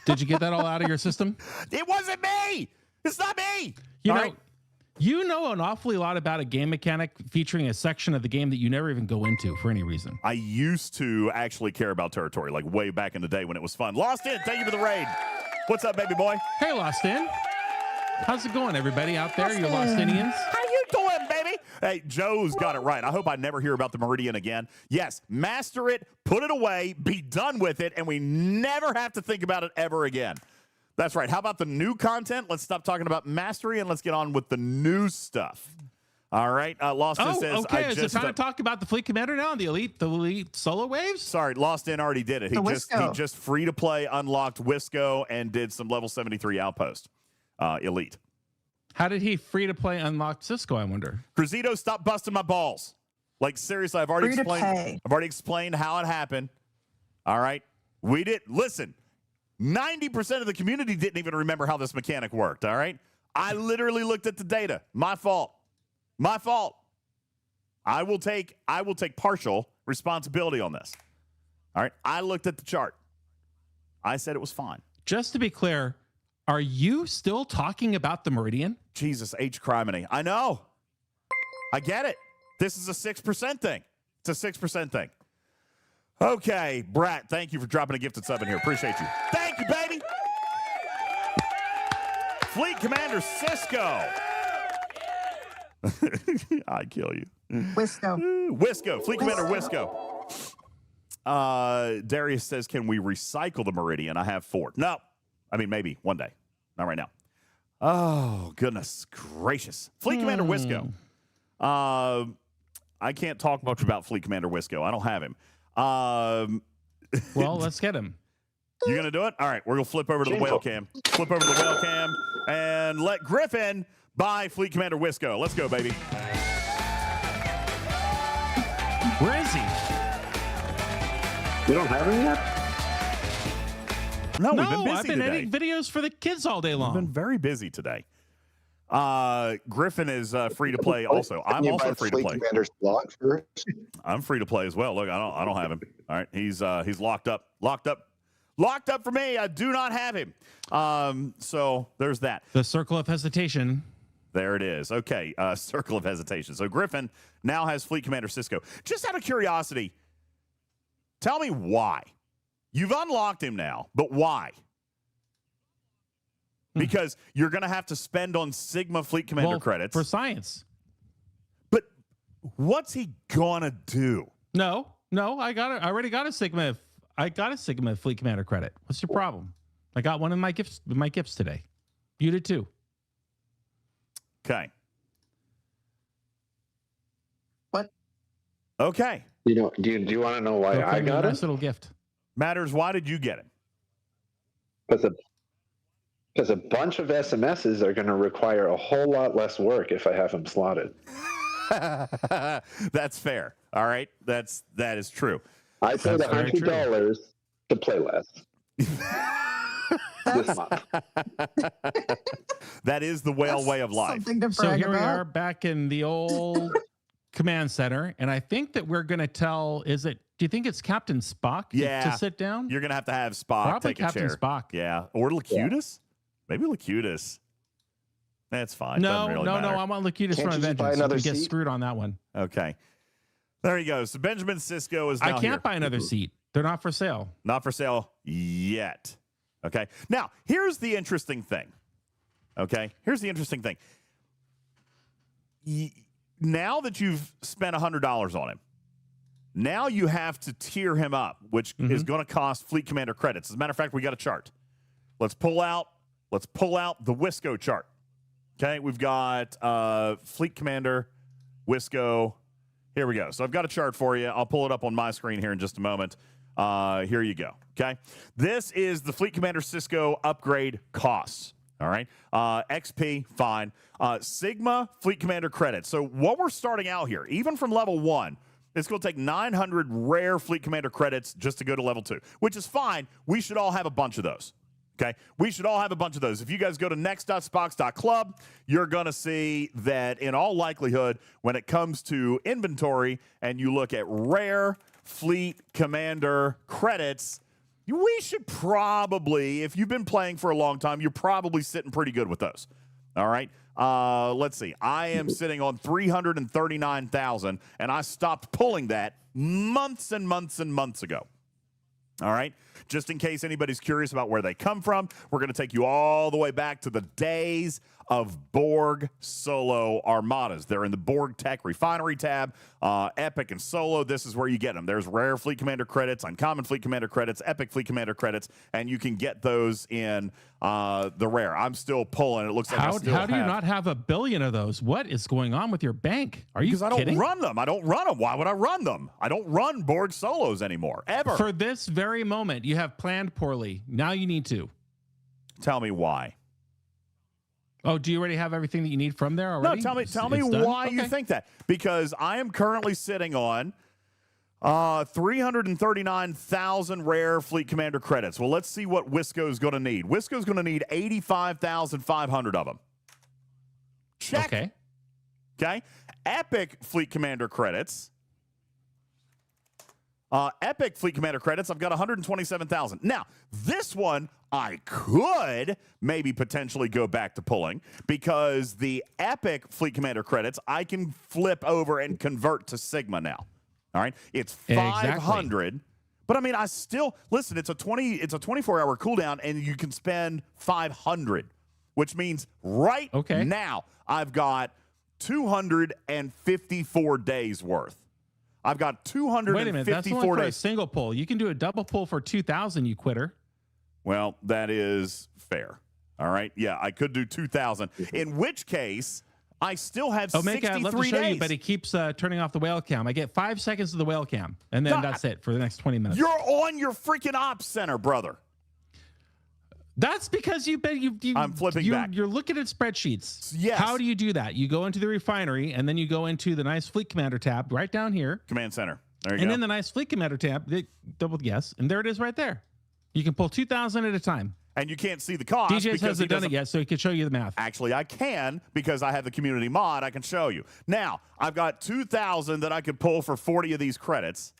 Did you get that all out of your system? It wasn't me. It's not me. You know an awfully lot about a game mechanic featuring a section of the game that you never even go into for any reason. I used to actually care about territory, like way back in the day when it was fun. Lost In, thank you for the raid. What's up, baby boy? Hey, Lost In. How's it going, everybody out there, you Lost Indians? How you doing, baby? Hey, Joe's got it right. I hope I never hear about the Meridian again. Yes, master it, put it away, be done with it, and we never have to think about it ever again. That's right. How about the new content? Let's stop talking about mastery and let's get on with the new stuff. All right. Lost In says, okay. Is it time to talk about the Fleet Commander now? The elite solo waves? Sorry, Lost In already did it. He just free to play unlocked Whisko and did some level 73 Outpost. Elite. How did he free to play unlocked Cisco, I wonder? Cruzito, stop busting my balls. Like, seriously, I've already explained how it happened. All right. We did. Listen, 90% of the community didn't even remember how this mechanic worked. All right. I literally looked at the data. My fault. My fault. I will take partial responsibility on this. All right. I looked at the chart. I said it was fine. Just to be clear, are you still talking about the Meridian? Jesus, H. Criminy. I know. I get it. This is a 6% thing. It's a 6% thing. Okay, Brat, thank you for dropping a gifted sub in here. Appreciate you. Thank you, baby. Fleet Commander Cisco. I kill you. Whisko. Fleet Commander Whisko. Darius says, can we recycle the Meridian? I have 4. No. I mean, maybe one day. Not right now. Oh, goodness gracious. Fleet Commander Whisko. I can't talk much about Fleet Commander Whisko. I don't have him. Well, let's get him. You going to do it? All right. We're going to flip over to the whale cam. Flip over to the whale cam and let Griffin buy Fleet Commander Whisko. Let's go, baby. Where is he? You don't have him yet? No, we've been busy I've been today. editing videos for the kids all day long. We've been very busy today. Griffin is free to play also. I'm also free to play. I'm free to play as well. Look, I don't have him. All right, he's locked up for me. I do not have him. So there's that. The circle of hesitation. There it is. Okay, circle of hesitation. So Griffin now has Fleet Commander Cisco. Just out of curiosity, tell me why. You've unlocked him now, but why? Because you're going to have to spend on Sigma Fleet Commander credits. For science. But what's he going to do? No, I already got a Sigma. I got a Sigma Fleet Commander credit. What's your problem? I got one in my gifts today. You did too. Okay. What? Okay. Do you want to know why I got it? Nice little gift. Matters, why did you get it? Because a bunch of SMSs are going to require a whole lot less work if I have them slotted. That's fair. All right. That is true. I paid $100 to play less. This month. That is the whale way of life. Something to So brag here we about. are back in the old command center, and I think that we're going to tell. Do you think it's Captain Spock to sit down? You're going to have Spock Probably take Captain a chair. Spock. Yeah. Or Locutus? Maybe Locutus. That's fine. No, Doesn't really matter. I want Locutus from Avengers. So we get screwed on that one. Okay. There you go. So Benjamin Cisco is now I can't buy another seat. They're not for sale. Not for sale yet. Okay. Now, here's the interesting thing. Okay. Here's the interesting thing. Now that you've spent $100 on him, now you have to tier him up, which is going to cost Fleet Commander credits. As a matter of fact, we got a chart. Let's pull out the Whisko chart. Okay, we've got Fleet Commander, Whisko. Here we go. So I've got a chart for you. I'll pull it up on my screen here in just a moment. Here you go. Okay. This is the Fleet Commander Cisco upgrade costs. All right. XP, fine. Sigma Fleet Commander credits. So what we're starting out here, even from level 1, it's going to take 900 rare Fleet Commander credits just to go to level 2, which is fine. We should all have a bunch of those. Okay, we should all have a bunch of those. If you guys go to next.spox.club, you're going to see that in all likelihood, when it comes to inventory and you look at rare Fleet Commander credits, we should probably, if you've been playing for a long time, you're probably sitting pretty good with those. All right, let's see. I am sitting on 339,000, and I stopped pulling that months and months and months ago. All right. Just in case anybody's curious about where they come from, we're going to take you all the way back to the days of Borg solo armadas. They're in the Borg Tech Refinery tab, Epic and Solo. This is where you get them. There's rare Fleet Commander credits, uncommon Fleet Commander credits, Epic Fleet Commander credits, and you can get those in the rare. I'm still pulling. It looks like how do you not have a billion of those? What is going on with your bank? Are you Because I kidding? don't run them. I don't run them. Why would I run them? I don't run Borg solos anymore, ever. For this very moment, you have planned poorly. Now you need to. Tell me why. Oh, do you already have everything that you need from there already? No, tell me why you think that. Because I am currently sitting on 339,000 rare Fleet Commander credits. Well, let's see what Whisko's going to need. Whisko's going to need 85,500 of them. Check. Okay. Epic Fleet Commander credits. Epic Fleet Commander credits, I've got 127,000. Now, this one I could maybe potentially go back to pulling because the Epic Fleet Commander credits I can flip over and convert to Sigma now. All right, it's 500. Exactly. But I mean, I still listen. It's a 24-hour cooldown, and you can spend 500, which means right now I've got 254 days worth. I've got 254 Wait a minute, that's only for a single pull. You can do a double pull for 2,000, you quitter. Well, that is fair. All right. Yeah, I could do 2,000. In which case, I still have 63 I'd love to show days. you, but he keeps turning off the whale cam. I get 5 seconds of the whale cam, and then that's it for the next 20 minutes. You're on your freaking ops center, brother. That's because I'm flipping back. You're looking at spreadsheets. Yes. How do you do that? You go into the refinery, and then you go into the nice Fleet Commander tab right down here. Command Center. There you go. And then the nice Fleet Commander tab, double yes, and there it is right there. You can pull 2,000 at a time. And you can't see the cost. DJz hasn't done it yet, so he can show you the math. Actually, I can because I have the community mod. I can show you. Now, I've got 2,000 that I could pull for 40 of these credits.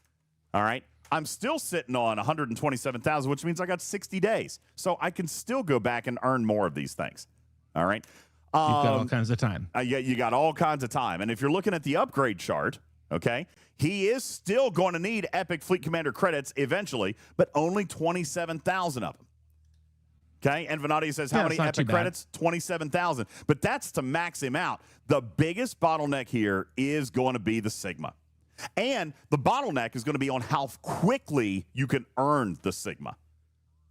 All right. I'm still sitting on 127,000, which means I got 60 days. So I can still go back and earn more of these things. All right. You've got all kinds of time. Yeah, you got all kinds of time. And if you're looking at the upgrade chart, okay, he is still going to need Epic Fleet Commander credits eventually, but only 27,000 of them. Okay, and Venati says, how many Epic credits? 27,000. But that's to max him out. The biggest bottleneck here is going to be the Sigma. And the bottleneck is going to be on how quickly you can earn the Sigma.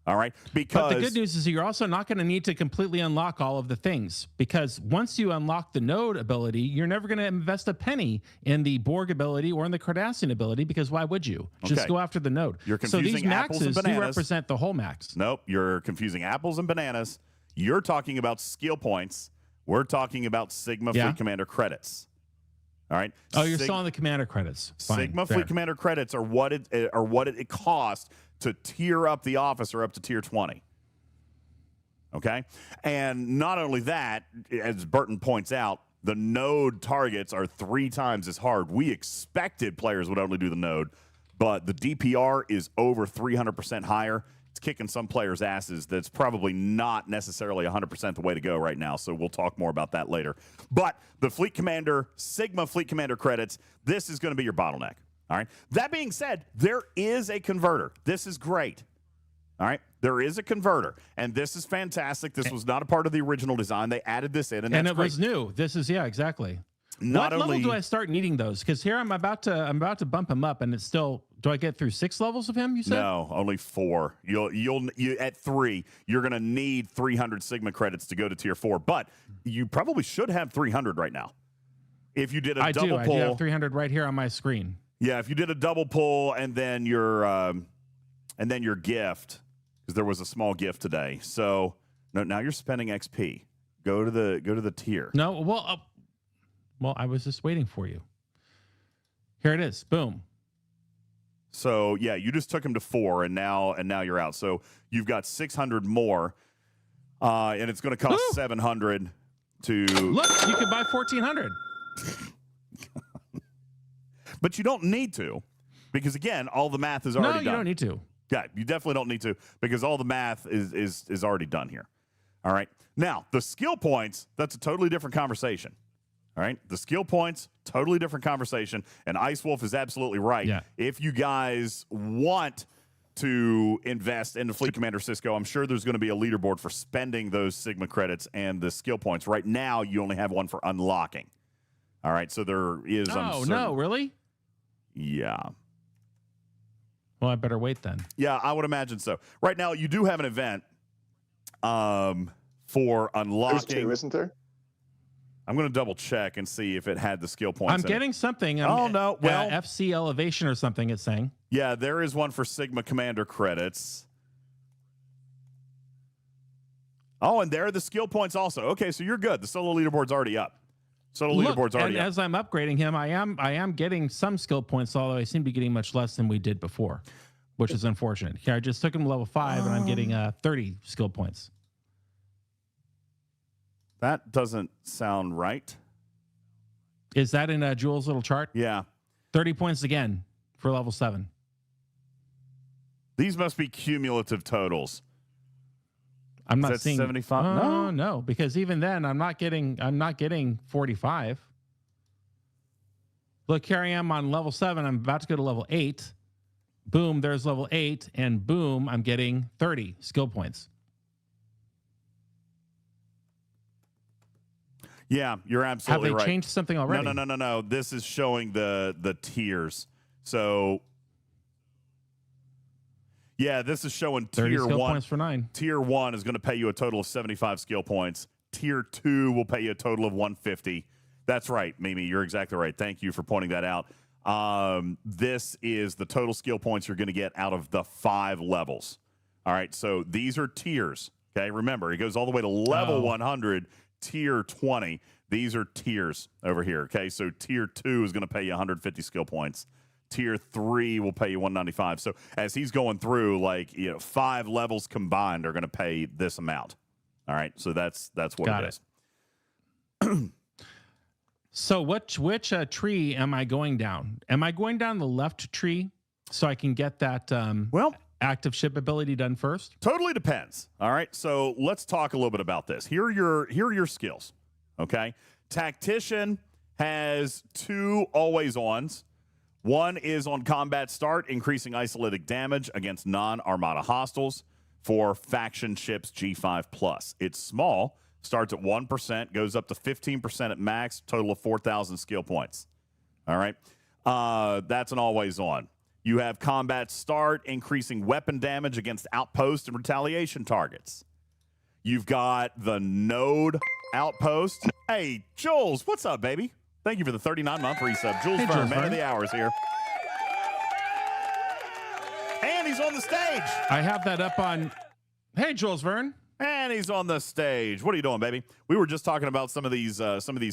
All right? Because but the good news is you're also not going to need to completely unlock all of the things, because once you unlock the node ability, you're never going to invest a penny in the Borg ability or in the Cardassian ability, because why would you? Just go after the node. You're confusing so these apples maxes and bananas. do represent the whole max. Nope, you're confusing apples and bananas. You're talking about skill points. We're talking about Sigma Fleet Commander credits. All right. Oh, you're still on the commander credits. Fine, Sigma fair. Fleet Commander credits are what it costs to tier up the officer up to tier 20. Okay? And not only that, as Burton points out, the node targets are 3 times as hard. We expected players would only do the node, but the DPR is over 300% higher. It's kicking some players' asses. That's probably not necessarily 100% the way to go right now, so we'll talk more about that later. But the Fleet Commander, Sigma Fleet Commander credits, this is going to be your bottleneck. All right. That being said, there is a converter. This is great. All right. There is a converter, and this is fantastic. This was not a part of the original design. They added this in, and that's it was new. This is exactly. What level do I start needing those? Because here I'm about to bump him up, and it's still. Do I get through 6 levels of him? You said no, only 4. You at 3. You're going to need 300 Sigma credits to go to tier 4, but you probably should have 300 right now. If you did a double pull, I do have 300 right here on my screen. Yeah, if you did a double pull and then your and then your gift, because there was a small gift today. So no, now you're spending XP. Go to the tier. No, well, I was just waiting for you. Here it is. Boom. So yeah, you just took him to 4, and now you're out. So you've got 600 more, and it's going to cost 700 to. Look, you can buy 1,400. But you don't need to, because again, all the math is already done. No, you don't need to. Yeah, you definitely don't need to, because all the math is already done here. All right. Now, the skill points, that's a totally different conversation. All right. The skill points, totally different conversation. And Ice Wolf is absolutely right. Yeah. If you guys want to invest in the Fleet Commander Cisco, I'm sure there's going to be a leaderboard for spending those Sigma credits and the skill points. Right now, you only have one for unlocking. All right. So there is. Oh, no, really? Yeah. Well, I better wait then. Yeah, I would imagine so. Right now, you do have an event for unlocking. There's 2, isn't there? I'm going to double check and see if it had the skill points. I'm getting something. Oh, no. Well, FC elevation or something, it's saying. Yeah, there is one for Sigma Commander credits. Oh, and there are the skill points also. Okay, so you're good. The solo leaderboard's already up. Leaderboard's already up. As I'm upgrading him, I am getting some skill points, although I seem to be getting much less than we did before, which is unfortunate. Here, I just took him to level 5, and I'm getting 30 skill points. That doesn't sound right. Is that in Jules' little chart? Yeah. 30 points again for level 7. These must be cumulative totals. I'm not seeing 75. No, because even then I'm not getting 45. Look, here I am on level 7. I'm about to go to level 8. Boom, there's level 8, and boom, I'm getting 30 skill points. Yeah, you're absolutely right. Have they changed something already? No. This is showing the tiers. So yeah, this is showing tier 1 points for 9. Tier 1 is going to pay you a total of 75 skill points. Tier 2 will pay you a total of 150. That's right, Mimi. You're exactly right. Thank you for pointing that out. This is the total skill points you're going to get out of the 5 levels. All right, so these are tiers. Okay, remember, it goes all the way to level 100, tier 20. These are tiers over here. Okay, so tier 2 is going to pay you 150 skill points. Tier 3 will pay you 195. So as he's going through, 5 levels combined are going to pay this amount. All right, so that's what it is. So which tree am I going down? Am I going down the left tree so I can get that active ship ability done first? Totally depends. All right, so let's talk a little bit about this. Here are your skills. Okay, Tactician has 2 always-ons. One is on combat start, increasing isolated damage against non-Armada hostiles for faction ships G5+. It's small, starts at 1%, goes up to 15% at max, total of 4,000 skill points. All right, that's an always-on. You have combat start, increasing weapon damage against outpost and retaliation targets. You've got the node outpost. Hey, Jules, what's up, baby? Thank you for the 39-month resub. Jules Verne, man of the hours here. And he's on the stage. I have that up on... Hey, Jules Verne. And he's on the stage. What are you doing, baby? We were just talking about some of these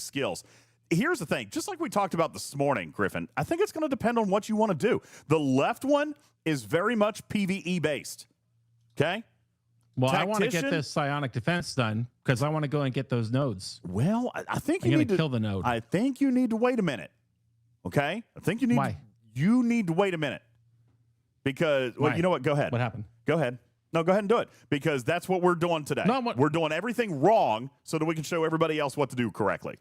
skills. Here's the thing. Just like we talked about this morning, Griffin, I think it's going to depend on what you want to do. The left one is very much PvE based. Okay? Well, I want to get this psionic defense done because I want to go and get those nodes. Well, I think you need to kill the node. I think you need to wait a minute. Okay? I think you need Why? You need to wait a minute. Because well, you know what? Go ahead. What happened? Go ahead. No, go ahead and do it. Because that's what we're doing today. No, we're doing everything wrong so that we can show everybody else what to do correctly.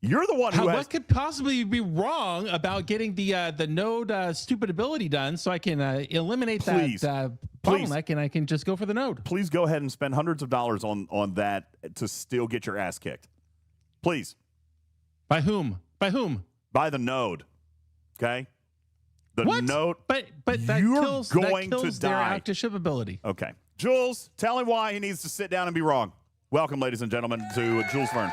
You're the one who what could possibly be wrong about getting the node stupid ability done so I can eliminate that bottleneck and I can just go for the node? Please go ahead and spend hundreds of dollars on that to still get your ass kicked. Please. By whom? By whom? By the node. Okay? The what? node. But that kills their active ship ability. Okay. Jules, tell him why he needs to sit down and be wrong. Welcome, ladies and gentlemen, to Jules Verne.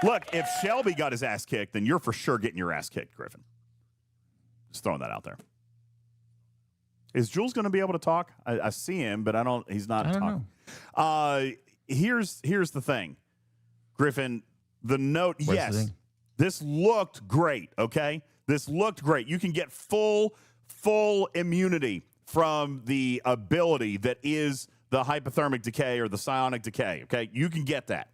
Look, if Shelby got his ass kicked, then you're for sure getting your ass kicked, Griffin. Just throwing that out there. Is Jules going to be able to talk? I see him, but he's not talking. Know. Here's the thing. Griffin, the note, yes, this looked great, okay? This looked great. You can get full immunity from the ability that is the hypothermic decay or the psionic decay, okay? You can get that,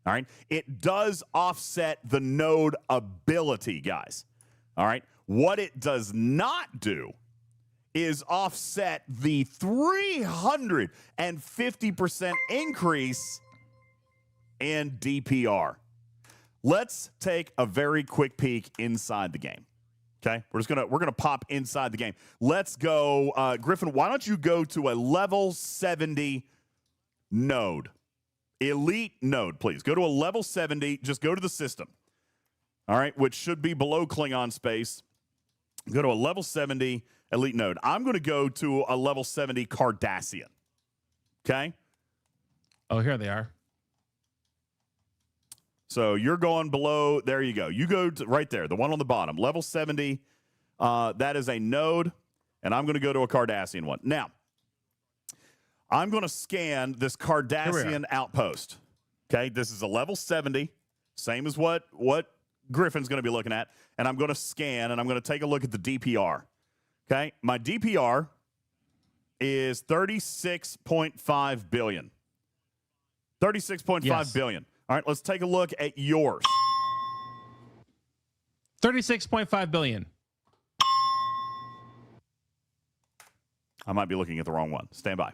all right? It does offset the node ability, guys, all right? What it does not do is offset the 350% increase in DPR. Let's take a very quick peek inside the game. Okay, we're gonna pop inside the game. Let's go, Griffin. Why don't you go to a level 70 node, elite node, please. Go to a level 70. Just go to the system. All right, which should be below Klingon space. Go to a level 70 elite node. I'm going to go to a level 70 Cardassian. Okay. Oh, here they are. So you're going below. There you go. You go to right there, the one on the bottom, level 70. That is a node, and I'm going to go to a Cardassian one. Now, I'm going to scan this Cardassian outpost. Okay, this is a level 70, same as what Griffin's going to be looking at, and I'm going to scan, and I'm going to take a look at the DPR. Okay, my DPR is 36.5 billion. 36.5 billion. All right, let's take a look at yours. 36.5 billion. I might be looking at the wrong one. Stand by.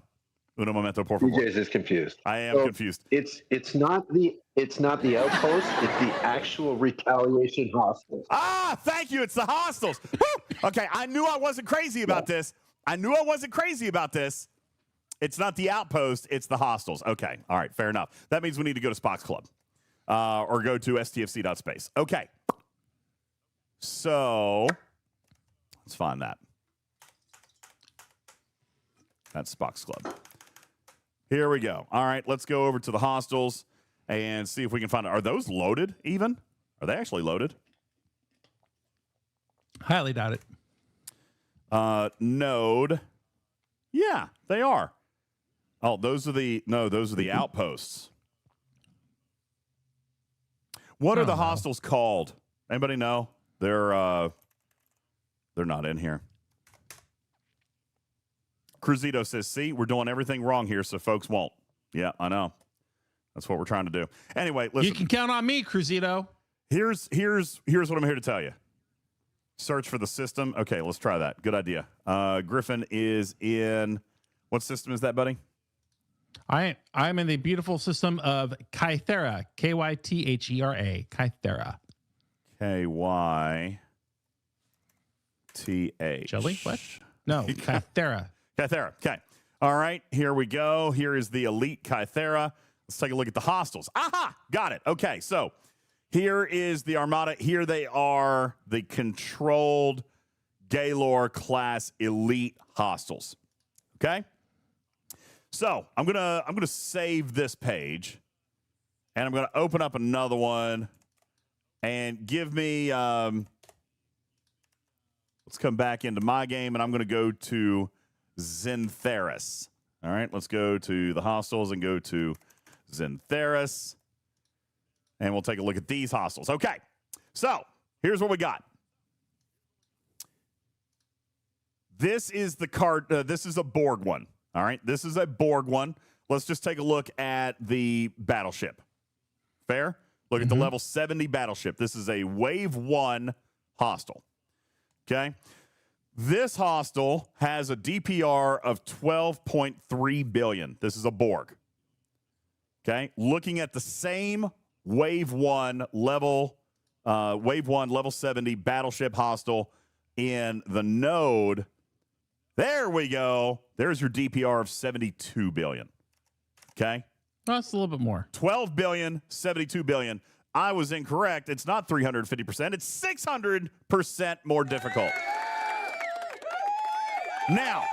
Uno momento, por favor. DJz is confused. I am confused. It's not the outpost. It's the actual retaliation hostels. Ah, thank you. It's the hostels. Okay, I knew I wasn't crazy about this. It's not the outpost. It's the hostels. Okay, all right, fair enough. That means we need to go to Spock's Club or go to stfc.space. Okay, so let's find that. That's Spock's Club. Here we go. All right, let's go over to the hostels and see if we can find it. Are those loaded even? Are they actually loaded? Highly doubt it. Node. Yeah, they are. Oh, those are the outposts. What are the hostels called? Anybody know? They're not in here. Cruzito says, see, we're doing everything wrong here, so folks won't. Yeah, I know. That's what we're trying to do. Anyway, listen. You can count on me, Cruzito. Here's what I'm here to tell you. Search for the system. Okay, let's try that. Good idea. Griffin is in, what system is that, buddy? I'm in the beautiful system of Kythera, Kythera, Kythera. Kyth. Shelby, what? No, Kythera. Kythera. Okay. All right, here we go. Here is the elite Kythera. Let's take a look at the hostels. Aha! Got it. Okay, so here is the Armada. Here they are, the controlled Gaylord class elite hostels. Okay? So I'm gonna save this page, and I'm gonna open up another one, and give me. Let's come back into my game, and I'm gonna go to Zentheris. All right, let's go to the hostels and go to Zentheris, and we'll take a look at these hostels. Okay, so here's what we got. This is the card. This is a Borg one. All right, this is a Borg one. Let's just take a look at the battleship. Fair? Look at the level 70 battleship. This is a Wave 1 hostel. Okay? This hostel has a DPR of 12.3 billion. This is a Borg. Okay? Looking at the same Wave 1 level 70 battleship hostel in the node. There we go. There's your DPR of 72 billion. Okay? Well, that's a little bit more. 12 billion, 72 billion. I was incorrect. It's not 350%. It's 600% more difficult. Now,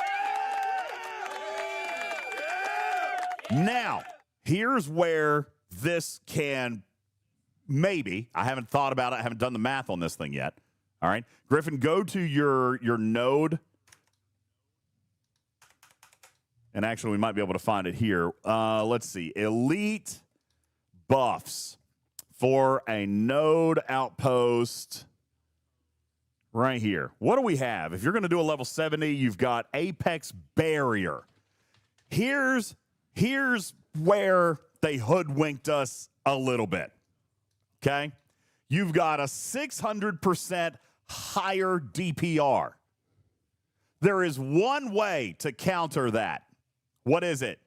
here's where this can maybe. I haven't thought about it. I haven't done the math on this thing yet. All right. Griffin, go to your node. And actually, we might be able to find it here. Let's see. Elite buffs for a node outpost right here. What do we have? If you're going to do a level 70, you've got Apex Barrier. Here's where they hoodwinked us a little bit. Okay? You've got a 600% higher DPR. There is one way to counter that. What is it?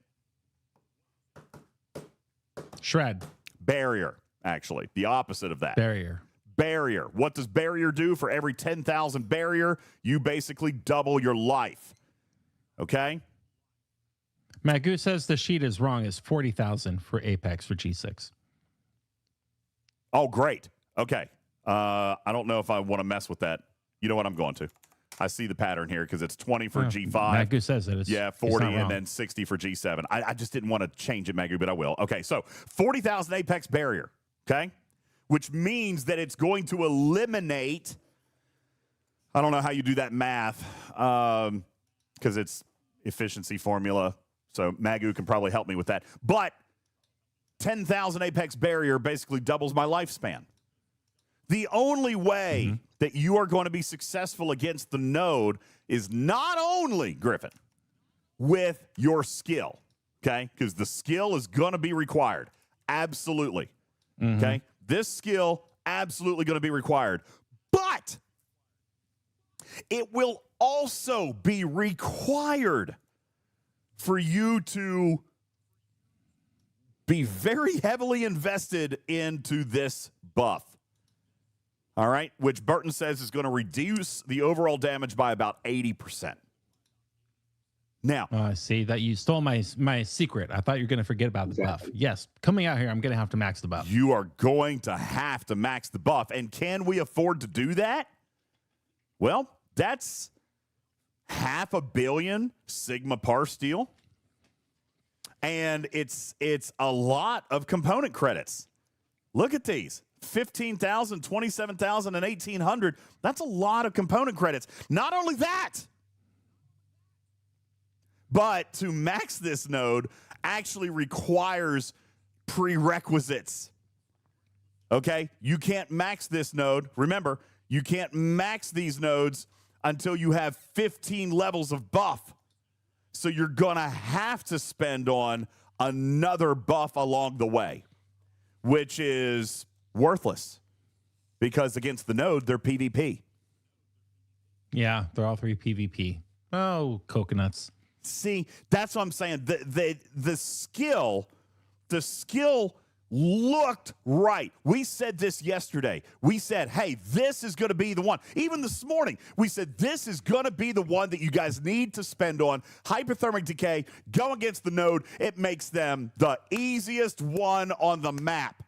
Shred. Barrier, actually. The opposite of that. Barrier. Barrier. What does barrier do? For every 10,000 barrier, you basically double your life. Okay? Magoo says the sheet is wrong. It's 40,000 for Apex for G6. Oh, great. Okay. I don't know if I want to mess with that. You know what? I'm going to. I see the pattern here because it's 20 for G5. Magoo says it. Yeah, 40 and then 60 for G7. I just didn't want to change it, Magoo, but I will. Okay, so 40,000 Apex Barrier, okay? Which means that it's going to eliminate, I don't know how you do that math because it's efficiency formula, so Magoo can probably help me with that. But 10,000 Apex Barrier basically doubles my lifespan. The only way that you are going to be successful against the node is not only, Griffin, with your skill, okay? Because the skill is going to be required. Absolutely. Okay? This skill, absolutely going to be required. But it will also be required for you to be very heavily invested into this buff. All right, which Burton says is going to reduce the overall damage by about 80%. Now, see that you stole my secret. I thought you were going to forget about the buff. Yes, coming out here, I'm going to have to max the buff. You are going to have to max the buff, and can we afford to do that? Well, that's 500 million Sigma par steel, and it's a lot of component credits. Look at these. 15,000, 27,000, and 1,800. That's a lot of component credits. Not only that, but to max this node actually requires prerequisites. Okay? You can't max this node. Remember, you can't max these nodes until you have 15 levels of buff. So you're going to have to spend on another buff along the way, which is worthless because against the node, they're PvP. Yeah, they're all three PvP. Oh, coconuts. See, that's what I'm saying. The skill looked right. We said this yesterday. We said, hey, this is going to be the one. Even this morning, we said this is going to be the one that you guys need to spend on. Hyperthermic decay, go against the node. It makes them the easiest one on the map.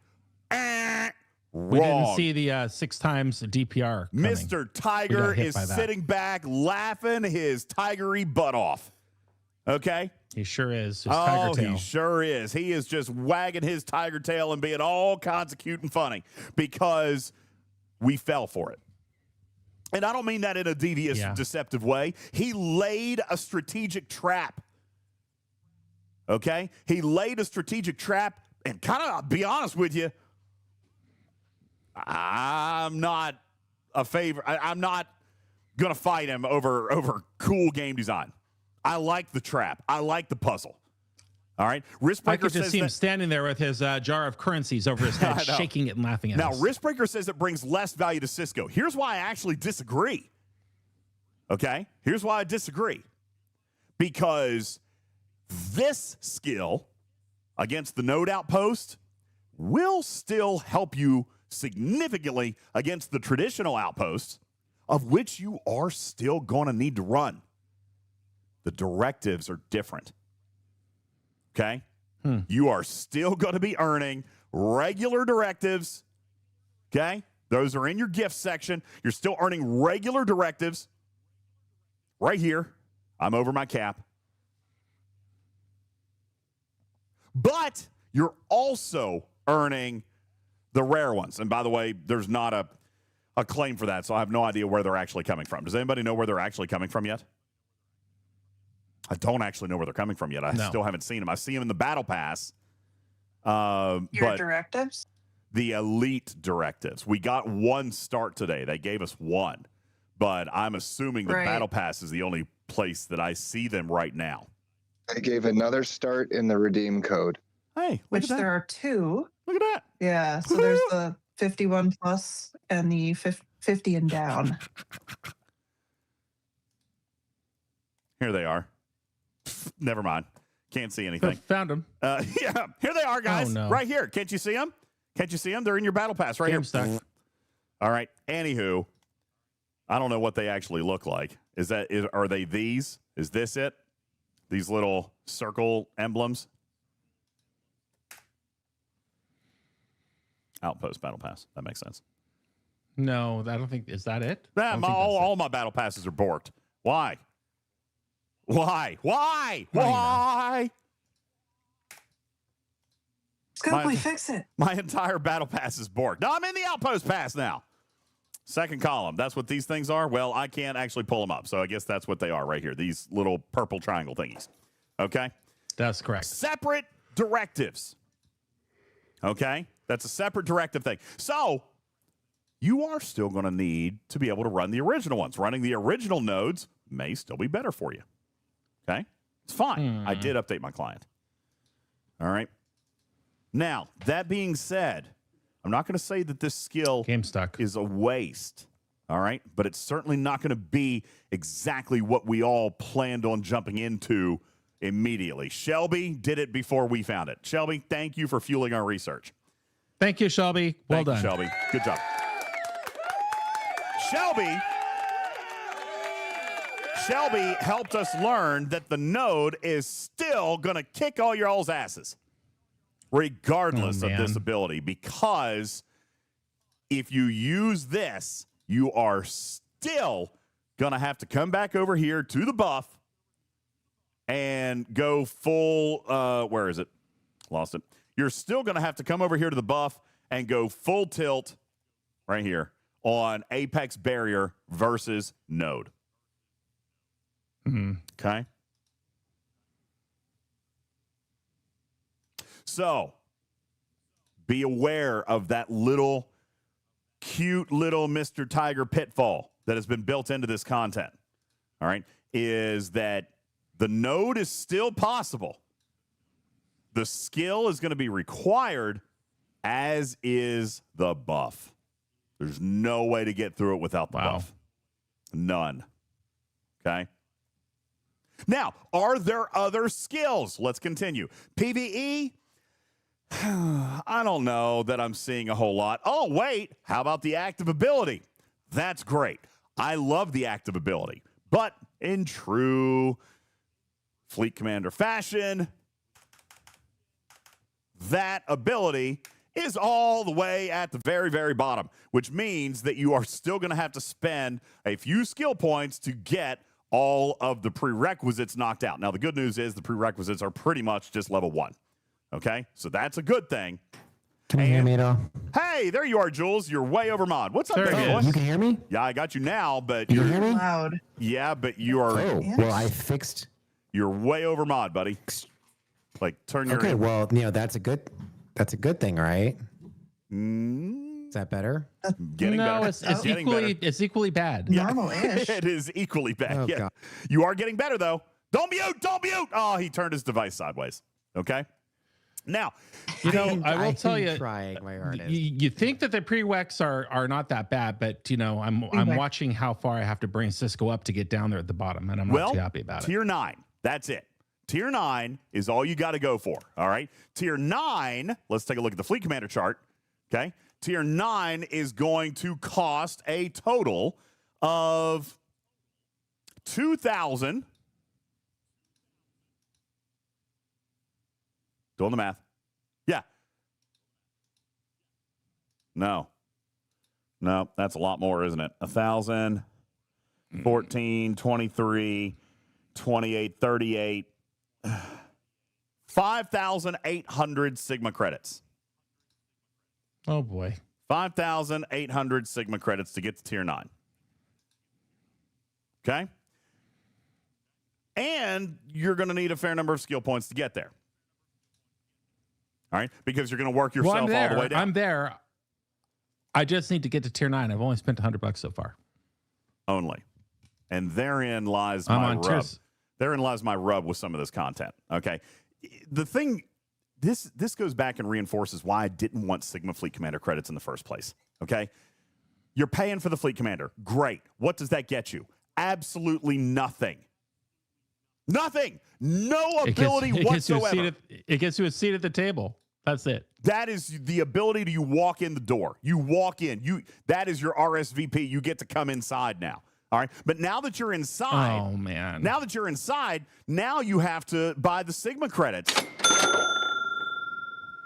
We didn't see the 6 times DPR coming. Mr. Tiger is sitting back laughing his tigery butt off. Okay? He sure is. His tiger tail. He sure is. He is just wagging his tiger tail and being all kinds of cute and funny because we fell for it. And I don't mean that in a devious, deceptive way. He laid a strategic trap. Okay? He laid a strategic trap, and kind of, be honest with you, I'm not a favor. I'm not going to fight him over cool game design. I like the trap. I like the puzzle. All right. Riskbreaker I could just see him standing there with his jar of currencies over his head, shaking it and laughing at us. Now, Riskbreaker says it brings less value to Cisco. Here's why I actually disagree. Okay? Here's why I disagree. Because this skill against the node outpost will still help you significantly against the traditional outposts, of which you are still going to need to run. The directives are different. Okay? You are still going to be earning regular directives. Okay? Those are in your gift section. You're still earning regular directives. Right here. I'm over my cap. But you're also earning The rare ones. And by the way, there's not a claim for that, so I have no idea where they're actually coming from. Does anybody know where they're actually coming from yet? I don't actually know where they're coming from yet. I still haven't seen them. I see them in the Battle Pass. Your but directives? The elite directives. We got one start today. They gave us one. But I'm assuming the Battle Pass is the only place that I see them right now. They gave another start in the redeem code. Hey, which there are two. Look at that. Yeah. So there's the 51 plus and the 50 and down. Here they are. Never mind. Can't see anything. Found them. Yeah, here they are, guys. Oh, no. Right here. Can't you see them? Can't you see them? They're in your Battle Pass right here. Stuck. All right. Anywho, I don't know what they actually look like. Are they these? Is this it? These little circle emblems? Outpost Battle Pass. That makes sense. No, I don't think. Is that it? All my Battle Passes are borked. Why? Why? Scopely, fix it. My entire Battle Pass is borked. No, I'm in the Outpost Pass now. Second column. That's what these things are? Well, I can't actually pull them up, so I guess that's what they are right here. These little purple triangle thingies. Okay? That's correct. Separate directives. Okay? That's a separate directive thing. So, you are still going to need to be able to run the original ones. Running the original nodes may still be better for you. Okay? It's fine. I did update my client. All right? Now, that being said, I'm not going to say that this skill is a waste, all right? But it's certainly not going to be exactly what we all planned on jumping into immediately. Shelby did it before we found it. Shelby, thank you for fueling our research. Thank you, Shelby. Well done. Shelby. Good job. Shelby helped us learn that the node is still going to kick all your all's asses, regardless of this ability, because if you use this, you are still going to have to come back over here to the buff and go full, where is it? Lost it. You're still going to have to come over here to the buff and go full tilt right here on Apex Barrier versus Node. Okay? So, be aware of that little cute little Mr. Tiger pitfall that has been built into this content. All right? Is that the node is still possible. The skill is going to be required, as is the buff. There's no way to get through it without the buff. None. Okay? Now, are there other skills? Let's continue. PvE? I don't know that I'm seeing a whole lot. Oh, wait. How about the active ability? That's great. I love the active ability. But in true Fleet Commander fashion, that ability is all the way at the very, very bottom, which means that you are still going to have to spend a few skill points to get all of the prerequisites knocked out. Now, the good news is the prerequisites are pretty much just level 1. Okay? So that's a good thing. Can you hear me at all? Hey, there you are, Jules. You're way over mod. What's up, baby boy? You can hear me? Yeah, I got you now, but you hear me? Loud. Yeah, but you are. Oh, well, I fixed. You're way over mod, buddy. Like, turn your. Okay, well, that's a good thing, right? Is that better? Getting better. It's equally bad. Normal-ish. It is equally bad. Oh, yeah. God. You are getting better, though. Don't mute. Don't mute. Oh, he turned his device sideways. Okay. Now, I will tell you, trying my hardest. You think that the prereqs are not that bad, but I'm watching how far I have to bring Cisco up to get down there at the bottom, and I'm not too happy about it. Tier 9. That's it. Tier 9 is all you got to go for. All right. Tier 9. Let's take a look at the Fleet Commander chart. Okay. Tier 9 is going to cost a total of 2,000. Doing the math. Yeah. No, that's a lot more, isn't it? 1,000, 14, 23, 28, 38, 5,800 Sigma credits. Oh, boy. 5,800 Sigma credits to get to tier 9. Okay? And you're going to need a fair number of skill points to get there. All right? Because you're going to work yourself all the way down. I'm there. I just need to get to tier 9. I've only spent $100 so far. Only. And therein lies my rub. Therein lies my rub with some of this content. Okay? The thing, this goes back and reinforces why I didn't want Sigma Fleet Commander credits in the first place. Okay? You're paying for the Fleet Commander. Great. What does that get you? Absolutely nothing. Nothing. No ability whatsoever. It gets you a seat at the table. That's it. That is the ability to you walk in the door. You walk in. That is your RSVP. You get to come inside now. All right. But now that you're inside, oh man. Now that you're inside, now you have to buy the Sigma credits.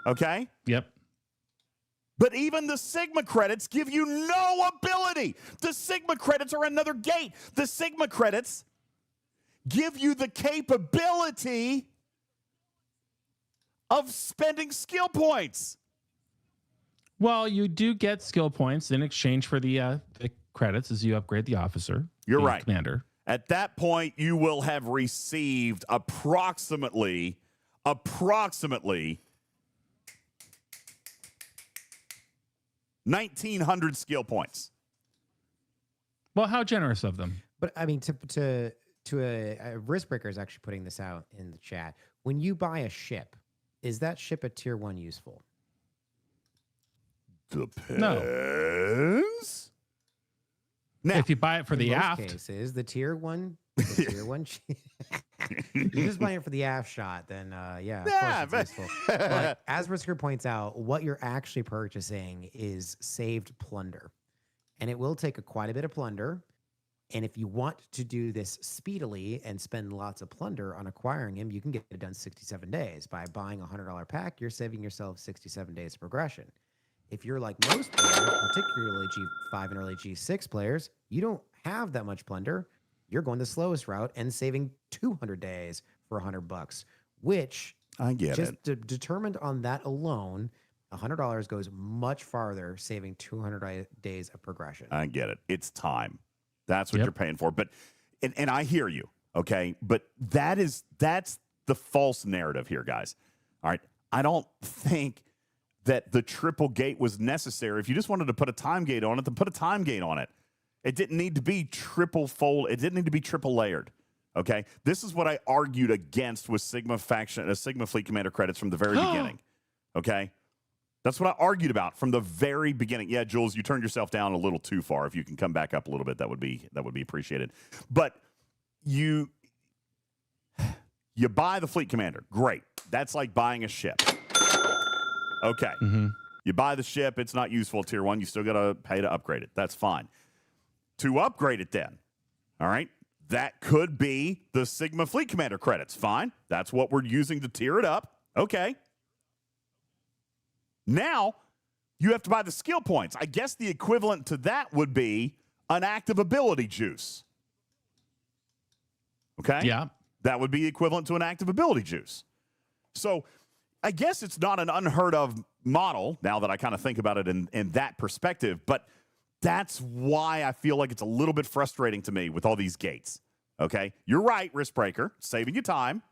Okay? Yep. But even the Sigma credits give you no ability. The Sigma credits are another gate. The Sigma credits give you the capability of spending skill points. Well, you do get skill points in exchange for the credits as you upgrade the officer. You're right. Commander. At that point, you will have received approximately 1,900 skill points. Well, how generous of them. But I mean, to a risk breaker is actually putting this out in the chat. When you buy a ship, is that ship at tier 1 useful? Depends. No. Now, if you buy it for the aft, cases, the tier 1, you're just buying it for the aft shot, then of course it's useful. But as Risker points out, what you're actually purchasing is saved plunder, and it will take quite a bit of plunder. And if you want to do this speedily and spend lots of plunder on acquiring him, you can get it done 67 days. By buying a $100 pack, you're saving yourself 67 days of progression. If you're like most players, particularly G5 and early G6 players, you don't have that much plunder. You're going the slowest route and saving 200 days for $100, which I get just determined on that alone, $100 goes much farther, saving 200 days of progression. I get it. It's time. That's what you're paying for. But and I hear you, okay? But that's the false narrative here, guys. All right. I don't think that the triple gate was necessary. If you just wanted to put a time gate on it, then put a time gate on it. It didn't need to be triple fold. It didn't need to be triple layered. Okay. This is what I argued against with Sigma Fleet Commander credits from the very beginning. Okay. That's what I argued about from the very beginning. Yeah, Jules, you turned yourself down a little too far. If you can come back up a little bit, that would be appreciated. But you buy the Fleet Commander. Great. That's like buying a ship. Okay. Mm-hmm. You buy the ship. It's not useful tier 1. You still got to pay to upgrade it. That's fine. To upgrade it then, all right, that could be the Sigma Fleet Commander credits. Fine. That's what we're using to tier it up. Okay. Now, you have to buy the skill points. I guess the equivalent to that would be an active ability juice. Okay? Yeah. That would be equivalent to an active ability juice. So I guess it's not an unheard of model now that I kind of think about it in that perspective, but that's why I feel like it's a little bit frustrating to me with all these gates. Okay? You're right, Risk Breaker, saving you time,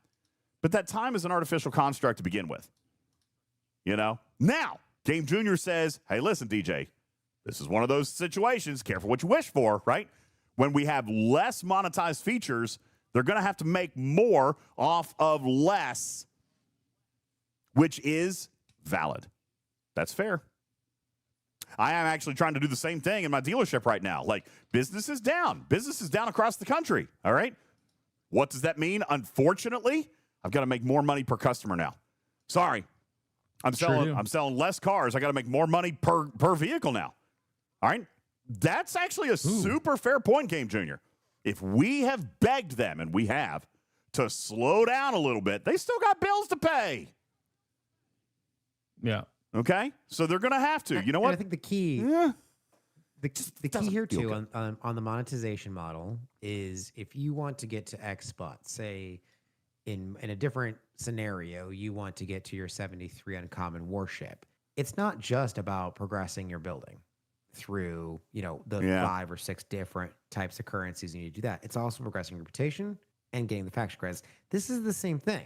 but that time is an artificial construct to begin with. You know? Now, Game Junior says, hey, listen, DJ, this is one of those situations, careful what you wish for, right? When we have less monetized features, they're going to have to make more off of less, which is valid. That's fair. I am actually trying to do the same thing in my dealership right now. Like, business is down. Business is down across the country, all right? What does that mean? Unfortunately, I've got to make more money per customer now. Sorry. I'm selling less cars. I got to make more money per vehicle now. All right? That's actually a super fair point, Game Junior. If we have begged them, and we have, to slow down a little bit, they still got bills to pay. Yeah. Okay? So they're going to have to. You know what? I think the key the key here too on the monetization model is if you want to get to X spot, say in a different scenario, you want to get to your 73 uncommon warship. it's not just about progressing your building through, the 5 or 6 different types of currencies you need to do that. It's also progressing your reputation and getting the faction credits. This is the same thing.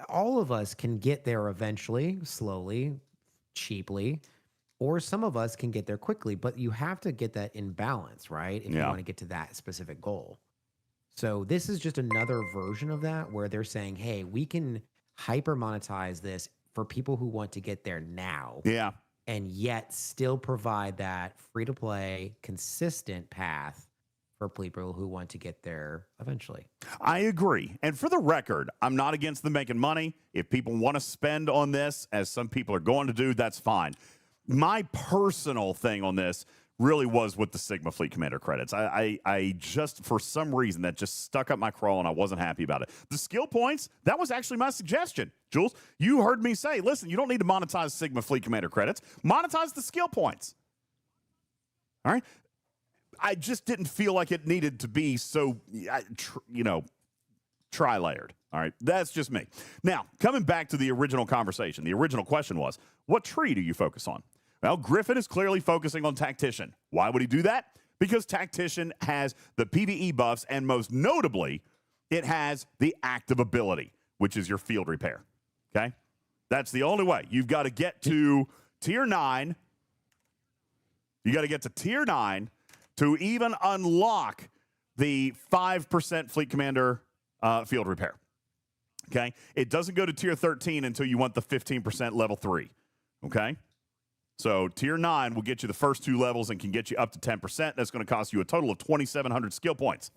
All of us can get there eventually, slowly, cheaply, or some of us can get there quickly, but you have to get that in balance, right? If you want to get to that specific goal. So this is just another version of that where they're saying, hey, we can hyper monetize this for people who want to get there now. Yeah. And yet still provide that free to play, consistent path for people who want to get there eventually. I agree. And for the record, I'm not against them making money. If people want to spend on this, as some people are going to do, that's fine. My personal thing on this really was with the Sigma Fleet Commander credits. I just, for some reason, that just stuck up my craw and I wasn't happy about it. The skill points, that was actually my suggestion. Jules, you heard me say, listen, you don't need to monetize Sigma Fleet Commander credits. Monetize the skill points. All right? I just didn't feel like it needed to be so, tri-layered. All right? That's just me. Now, coming back to the original conversation, the original question was, what tree do you focus on? Well, Griffin is clearly focusing on Tactician. Why would he do that? Because Tactician has the PvE buffs, and most notably, it has the active ability, which is your field repair. Okay? That's the only way. You've got to get to tier 9. You got to get to tier 9 to even unlock the 5% Fleet Commander field repair. Okay? It doesn't go to tier 13 until you want the 15% level 3. Okay? So tier 9 will get you the first 2 levels and can get you up to 10%. That's going to cost you a total of 2,700 skill points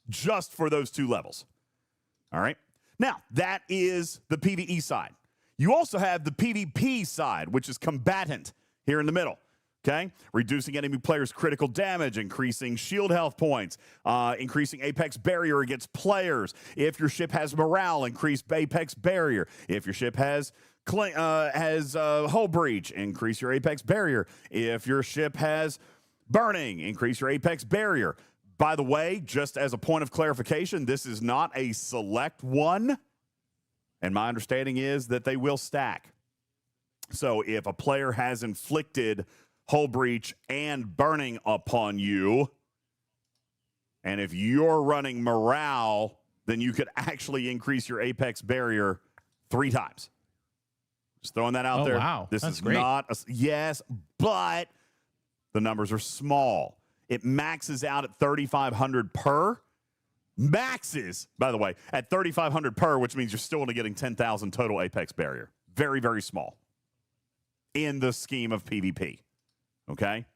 just for those 2 levels. All right? Now, that is the PvE side. You also have the PvP side, which is combatant here in the middle. Okay? Reducing enemy players' critical damage, increasing shield health points, increasing apex barrier against players. If your ship has morale, increase apex barrier. If your ship has hull breach, increase your apex barrier. If your ship has burning, increase your apex barrier. By the way, just as a point of clarification, this is not a select one, and my understanding is that they will stack. So if a player has inflicted hull breach and burning upon you, and if you're running morale, then you could actually increase your apex barrier 3 times. Just throwing that out there. Wow. This That's is great. not yes, but the numbers are small. It maxes out at 3,500 per. Maxes, by the way, at 3,500 per, which means you're still only getting 10,000 total apex barrier. Very, very small in the scheme of PvP. Okay?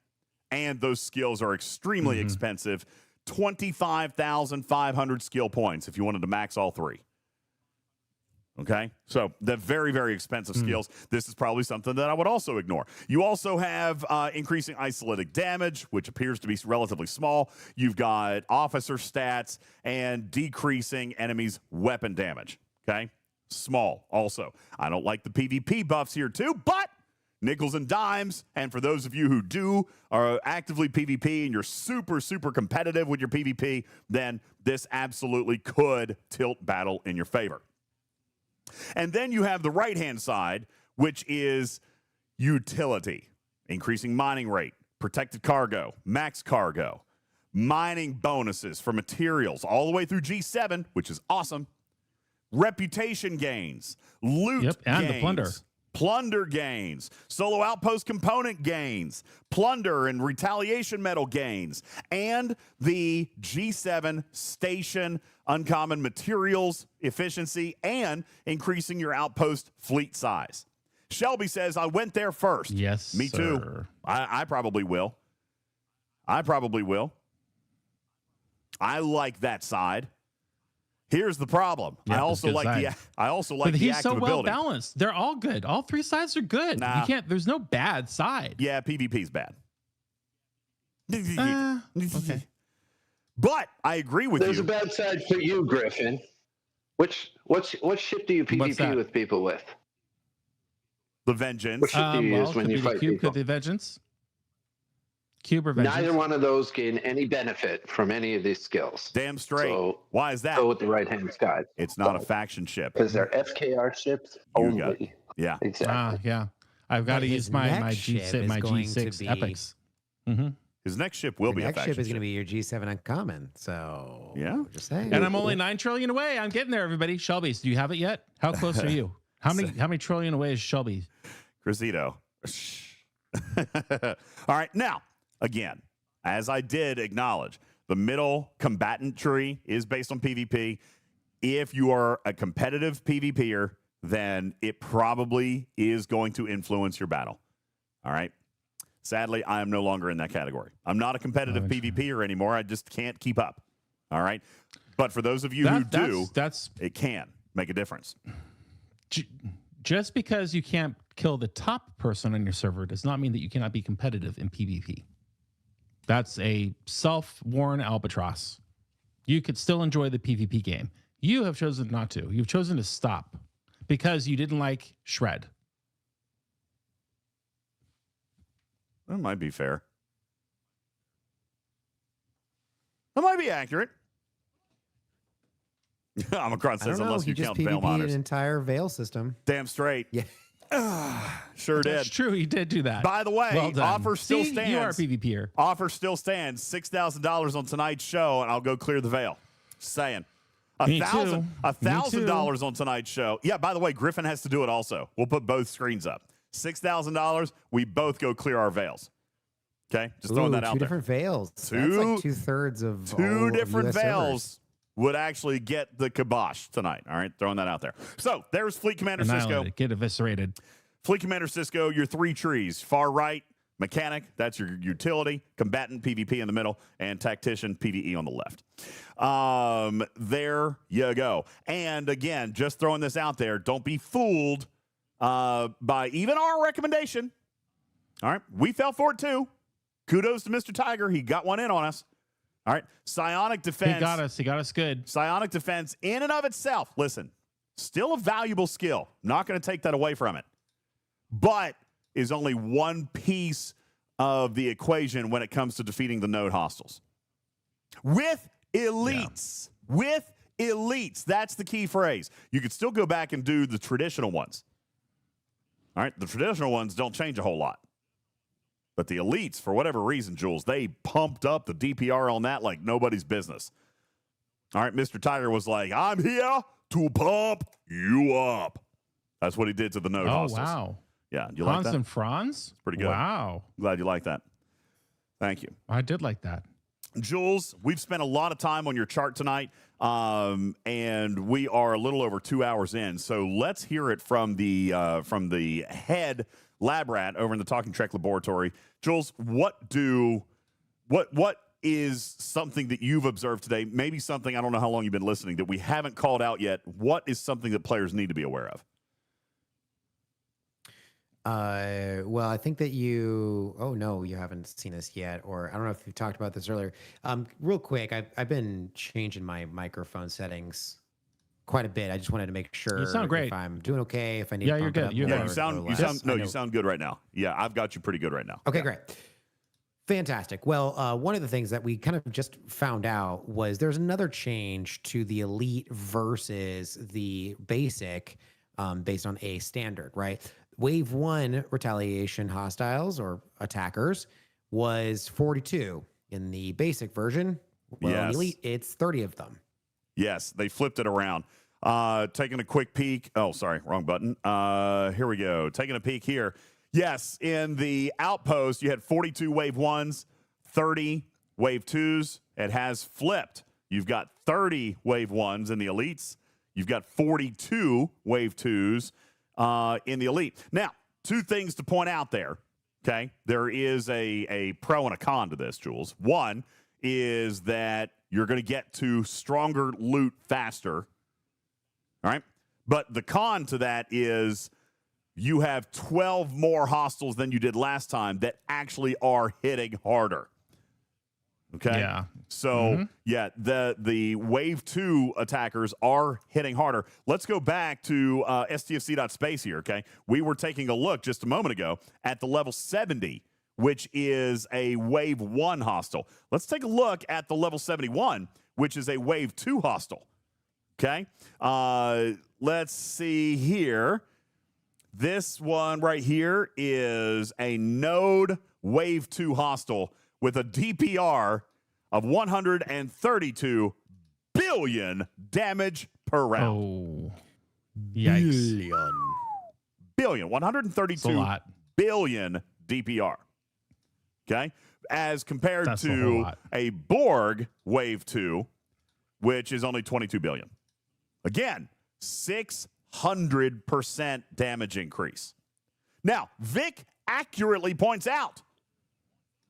And those skills are extremely expensive. 25,500 skill points if you wanted to max all 3. Okay, so the very, very expensive skills. This is probably something that I would also ignore. You also have increasing isolytic damage, which appears to be relatively small. You've got officer stats and decreasing enemies' weapon damage. Okay, small also. I don't like the PvP buffs here too, but nickels and dimes. And for those of you who are actively PvP and you're super, super competitive with your PvP, then this absolutely could tilt battle in your favor. And then you have the right-hand side, which is utility, increasing mining rate, protected cargo, max cargo, mining bonuses for materials all the way through G7, which is awesome, reputation gains, loot and gains. the plunder. Plunder gains, solo outpost component gains, plunder and retaliation medal gains, and the G7 station uncommon materials efficiency and increasing your outpost fleet size. Shelby says, I went there first. Yes, me too. I probably will. I like that side. Here's the problem. Yeah, I also like the but he's active so well ability. balanced. They're all good. All 3 sides are good. Nah. You can't. There's no bad side. Yeah, PvP's bad. Okay. But I agree with There's you. a bad side for you, Griffin. What ship do you What's that? PvP with people with? The Vengeance. What ship do you use when could you be the fight cube, people? could be Vengeance. Cube or Vengeance. Neither one of those gain any benefit from any of these skills. Damn straight. So why is that? go with the right-hand side. It's not a faction ship. Because they're FKR ships You got only. Yeah. Exactly. Yeah. I've got to But use his my next ship G6, is my going to G6 be- epics. Mm-hmm. His next ship will The be a next faction ship is going to be your G7 uncommon. So Yeah. just saying. And I'm only 9 trillion away. I'm getting there, everybody. Shelby's, do you have it yet? How close are you? How many trillion away is Shelby? Crisito. All right. Now, again, as I did acknowledge, the middle combatant tree is based on PvP. If you are a competitive PvPer, then it probably is going to influence your battle. All right. Sadly, I am no longer in that category. I'm not a competitive PvPer anymore. I just can't keep up. All right. But for those of you who do, it can make a difference. Just because you can't kill the top person on your server does not mean that you cannot be competitive in PvP. That's a self-worn albatross. You could still enjoy the PvP game. You have chosen not to. You've chosen to stop because you didn't like Shred. That might be fair. That might be accurate. Omicron says unless you count Veil PvP'd monitors. an entire Veil system. Damn straight. Yeah. Sure did. That's true. He did do that. By the way, Well done. offer still See, stands. you are a PvPer. Offer still stands. $6,000 on tonight's show, and I'll go clear the Veil. Saying. $1,000 on tonight's show. Yeah, by the way, Griffin has to do it also. We'll put both screens up. $6,000, we both go clear our veils. Okay? Just throwing that out two there. different veils. That's like 2/3 of two all different US veils servers. would actually get the kibosh tonight. All right? Throwing that out there. So, there's Fleet Commander Cisco. Annihilated. Get eviscerated. Fleet Commander Cisco, your 3 trees. Far right, mechanic, that's your utility, combatant, PvP in the middle, and tactician, PvE on the left. There you go. And again, just throwing this out there, don't be fooled by even our recommendation. All right, we fell for it too. Kudos to Mr. Tiger. He got one in on us. All right, psionic defense. He got us. He got us good. Psionic defense in and of itself, listen, still a valuable skill. Not going to take that away from it. But is only one piece of the equation when it comes to defeating the node hostiles. With elites. Yeah. With elites. That's the key phrase. You could still go back and do the traditional ones. All right, the traditional ones don't change a whole lot. But the elites, for whatever reason, Jules, they pumped up the DPR on that like nobody's business. All right, Mr. Tiger was like, I'm here to pump you up. That's what he did to the node hostiles. Oh, wow. Yeah, you like Hans that? and Franz? It's pretty good. Wow. Glad you like that. Thank you. I did like that. Jules, we've spent a lot of time on your chart tonight, and we are a little over 2 hours in. So let's hear it from the head lab rat over in the Talking Trek Laboratory. Jules, what is something that you've observed today? Maybe something, I don't know how long you've been listening, that we haven't called out yet. What is something that players need to be aware of? Well, I think that you haven't seen this yet, or I don't know if you talked about this earlier. Real quick, I've been changing my microphone settings quite a bit. I just wanted to make sure You sound great. if I'm doing okay, if I need Yeah, to you're bump it good. up You're more good. or You sound good right now. Yeah, I've got you pretty good right now. Okay, Yeah. great. Fantastic. Well, one of the things that we kind of just found out was there's another change to the elite versus the basic based on a standard, right? Wave 1 retaliation hostiles or attackers was 42. In the basic version, Yes. elite, it's 30 of them. Yes, they flipped it around. Taking a quick peek. Oh, sorry, wrong button. Here we go. Taking a peek here. Yes, in the Outpost, you had 42 Wave 1s, 30 Wave 2s. It has flipped. You've got 30 Wave 1s in the Elites. You've got 42 Wave 2s in the Elite. Now, 2 things to point out there, okay? There is a pro and a con to this, Jules. One is that you're going to get to stronger loot faster, all right? But the con to that is you have 12 more hostiles than you did last time that actually are hitting harder. Okay. Yeah. So yeah, the Wave 2 attackers are hitting harder. Let's go back to STFC.space here. Okay. We were taking a look just a moment ago at the level 70, which is a Wave 1 hostile. Let's take a look at the level 71, which is a Wave 2 hostile. Okay. Let's see here. This one right here is a node wave 2 hostile with a DPR of 132 billion damage per round. Oh, yikes. Billion. 132 billion DPR. Okay? As compared to a Borg wave 2, which is only 22 billion. Again, 600% damage increase. Now, Vic accurately points out,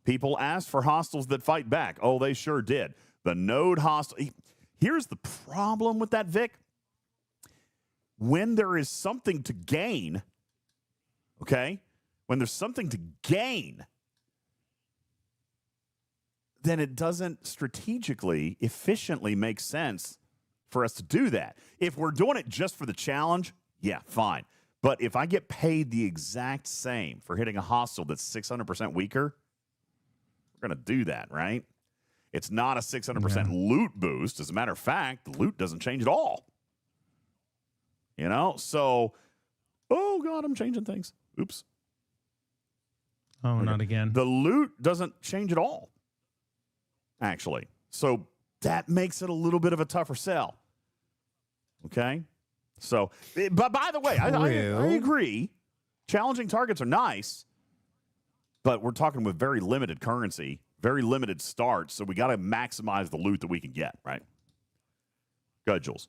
people asked for hostiles that fight back. Oh, they sure did. The node hostile. Here's the problem with that, Vic. When there is something to gain, okay? When there's something to gain, then it doesn't strategically, efficiently make sense for us to do that. If we're doing it just for the challenge, yeah, fine. But if I get paid the exact same for hitting a hostile that's 600% weaker, we're going to do that, right? It's not a 600% loot boost. As a matter of fact, the loot doesn't change at all. You know? So, oh, God, I'm changing things. Oops. Oh, not again. The loot doesn't change at all, actually. So that makes it a little bit of a tougher sell. Okay? So, but by the way, I agree. Challenging targets are nice, but we're talking with very limited currency, very limited starts, so we got to maximize the loot that we can get, right? Go ahead, Jules.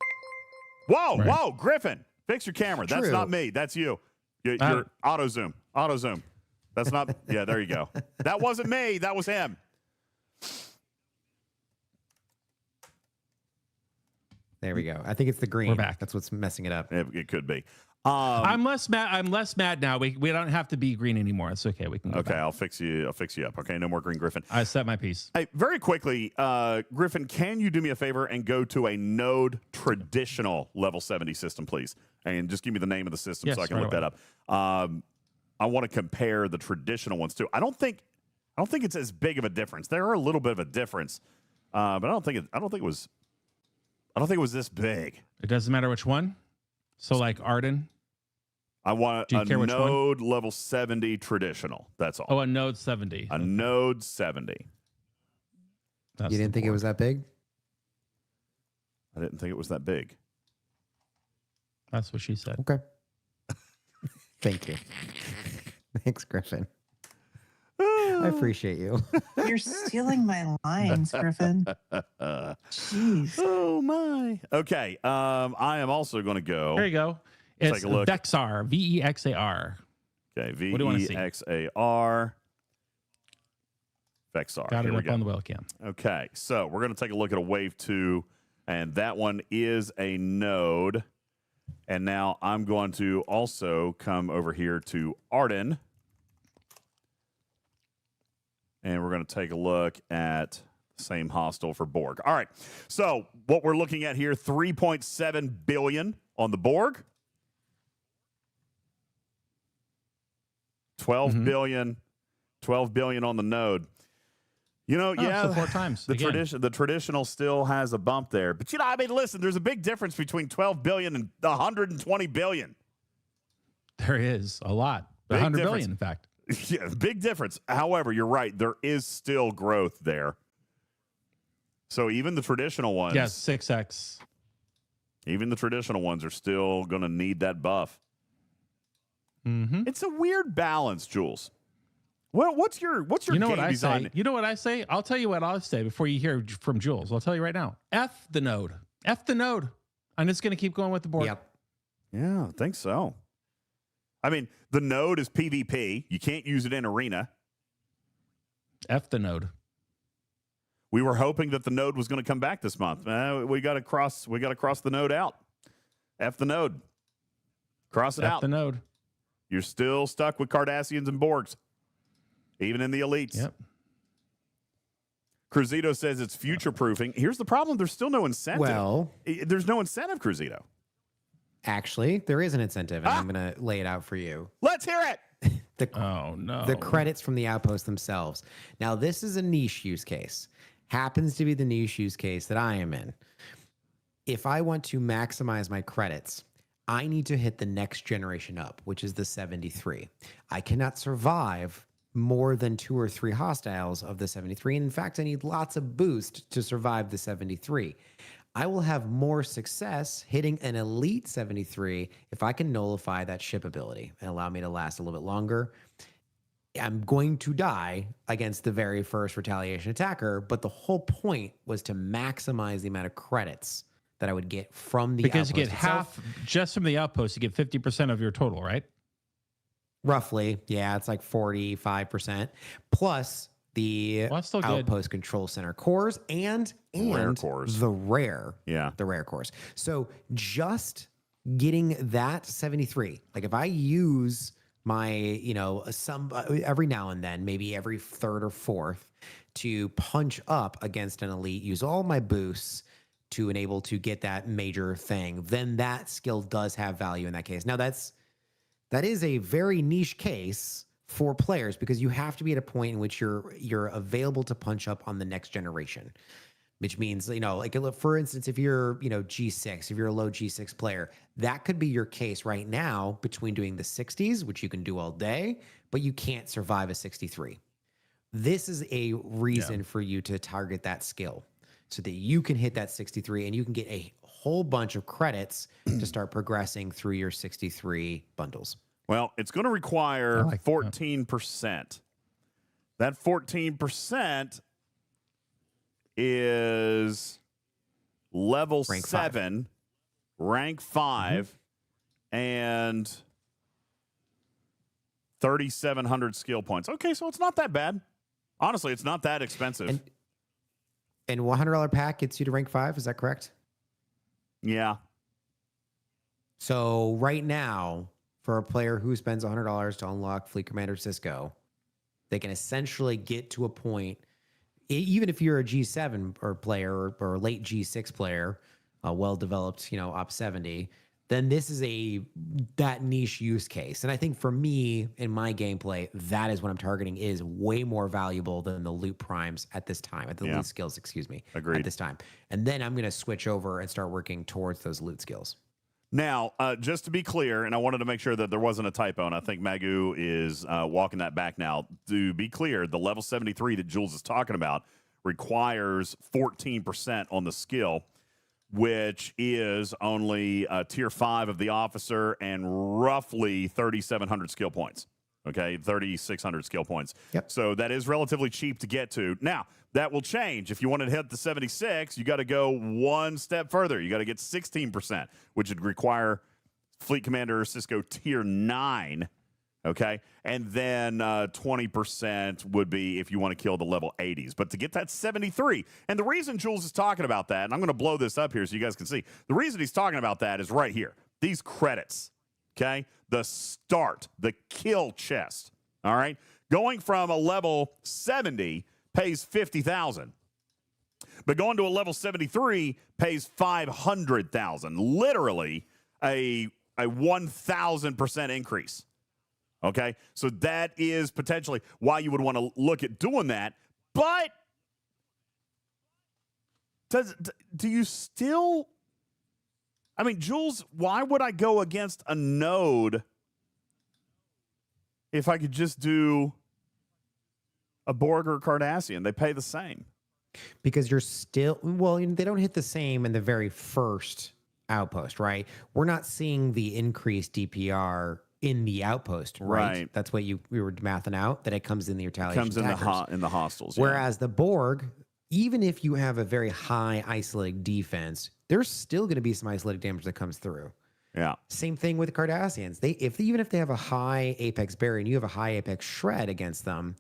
Whoa, whoa, Griffin, fix your camera. That's not me. That's you. You're auto zoom. Auto zoom. That's not, yeah, there you go. That wasn't me. That was him. There we go. I think it's the green. We're back. That's what's messing it up. It could be. I'm less mad now. We don't have to be green anymore. It's okay. We can go back. I'll fix you up. Okay, no more green, Griffin. I set my piece. Hey, very quickly, Griffin, can you do me a favor and go to a node traditional level 70 system, please? And just give me the name of the system so I can look that up. I want to compare the traditional ones too. I don't think it's as big of a difference. There are a little bit of a difference, but I don't think it was this big. It doesn't matter which one. So like Arden. I want a node level 70 traditional. That's all. Oh, a node 70. A node 70. You didn't think it was that big? I didn't think it was that big. That's what she said. Okay. Thank you. Thanks, Griffin. I appreciate you. You're stealing my lines, Griffin. Jeez. Oh, my. Okay. I am also going to go. There you go. It's take a look. Vexar. VEXAR. Okay. VEXAR. Vexar. Got it up on the webcam. Okay. So we're going to take a look at a wave 2, and that one is a node. And now I'm going to also come over here to Arden. And we're going to take a look at the same hostile for Borg. All right. So what we're looking at here, 3.7 billion on the Borg. 12 billion on the node. You know, so 4 times. The traditional still has a bump there. But, I mean, listen, there's a big difference between 12 billion and 120 billion. There is a lot. 100 billion, in fact. Yeah, big difference. However, you're right. There is still growth there. So even the traditional ones. Yes, 6x. Even the traditional ones are still going to need that buff. Mm-hmm. It's a weird balance, Jules. Well, what's your you know game what I design? say? You know what I say? I'll tell you what I'll say before you hear from Jules. I'll tell you right now. F the node. F the node. I'm just going to keep going with the board. Yep. Yeah, I think so. I mean, the node is PvP. You can't use it in arena. F the node. We were hoping that the node was going to come back this month. We got to cross the node out. F the node. Cross it out. F the node. You're still stuck with Cardassians and Borgs, even in the elites. Yep. Cruzito says it's future-proofing. Here's the problem. There's still no incentive. Well, there's no incentive, Cruzito. Actually, there is an incentive, and I'm going to lay it out for you. Let's hear it. Oh, no. The credits from the Outpost themselves. Now, this is a niche use case. Happens to be the niche use case that I am in. If I want to maximize my credits, I need to hit the next generation up, which is the 73. I cannot survive more than 2 or 3 hostiles of the 73. And in fact, I need lots of boost to survive the 73. I will have more success hitting an elite 73 if I can nullify that ship ability and allow me to last a little bit longer. I'm going to die against the very first retaliation attacker, but the whole point was to maximize the amount of credits that I would get from the because outpost you get itself. half just from the outpost. You get 50% of your total, right? Roughly, yeah, it's like 45%, plus the outpost control center cores and rare cores. the rare cores. So just getting that 73, like if I use my, every now and then, maybe every third or fourth, to punch up against an elite, use all my boosts to enable to get that major thing, then that skill does have value in that case. Now that is a very niche case for players because you have to be at a point in which you're available to punch up on the next generation, which means, like for instance, if you're, G6, if you're a low G6 player, that could be your case right now between doing the 60s, which you can do all day, but you can't survive a 63. This is a reason for you to target that skill so that you can hit that 63 and you can get a whole bunch of credits to start progressing through your 63 bundles. Well, it's going to require 14%. That 14% is level rank 7, rank 5, and 3,700 skill points. Okay, so it's not that bad. Honestly, it's not that expensive. And $100 pack gets you to rank 5. Is that correct? Yeah. So right now, for a player who spends $100 to unlock Fleet Commander Cisco, they can essentially get to a point, even if you're a G7 or player or late G6 player, a well-developed, Op 70, then this is that niche use case. And I think for me, in my gameplay, that is what I'm targeting is way more valuable than the loot primes at this time, at the loot skills, Agreed. at this time. And then I'm going to switch over and start working towards those loot skills. Now, just to be clear, and I wanted to make sure that there wasn't a typo, and I think Magoo is walking that back now. To be clear, the level 73 that Jules is talking about requires 14% on the skill, which is only tier 5 of the officer and roughly 3,700 skill points. Okay, 3,600 skill points. Yep. So that is relatively cheap to get to. Now, that will change. If you want to hit the 76, you got to go one step further. You got to get 16%, which would require Fleet Commander Cisco tier 9. Okay, and then 20% would be if you want to kill the level 80s. But to get that 73, and the reason Jules is talking about that, and I'm going to blow this up here so you guys can see, the reason he's talking about that is right here. These credits, okay? The start, the kill chest, all right? Going from a level 70 pays 50,000. But going to a level 73 pays 500,000. Literally a 1,000% increase. Okay, so that is potentially why you would want to look at doing that. But do you still? I mean, Jules, why would I go against a node if I could just do a Borg or Cardassian? They pay the same. Because you're still, they don't hit the same in the very first outpost, right? We're not seeing the increased DPR in the outpost, right? That's what we were mathing out, that it comes in the retaliation. It comes in the hostels. Whereas the Borg, even if you have a very high isolated defense, there's still going to be some isolated damage that comes through. Yeah. Same thing with the Cardassians. Even if they have a high apex barrier and you have a high apex shred against them,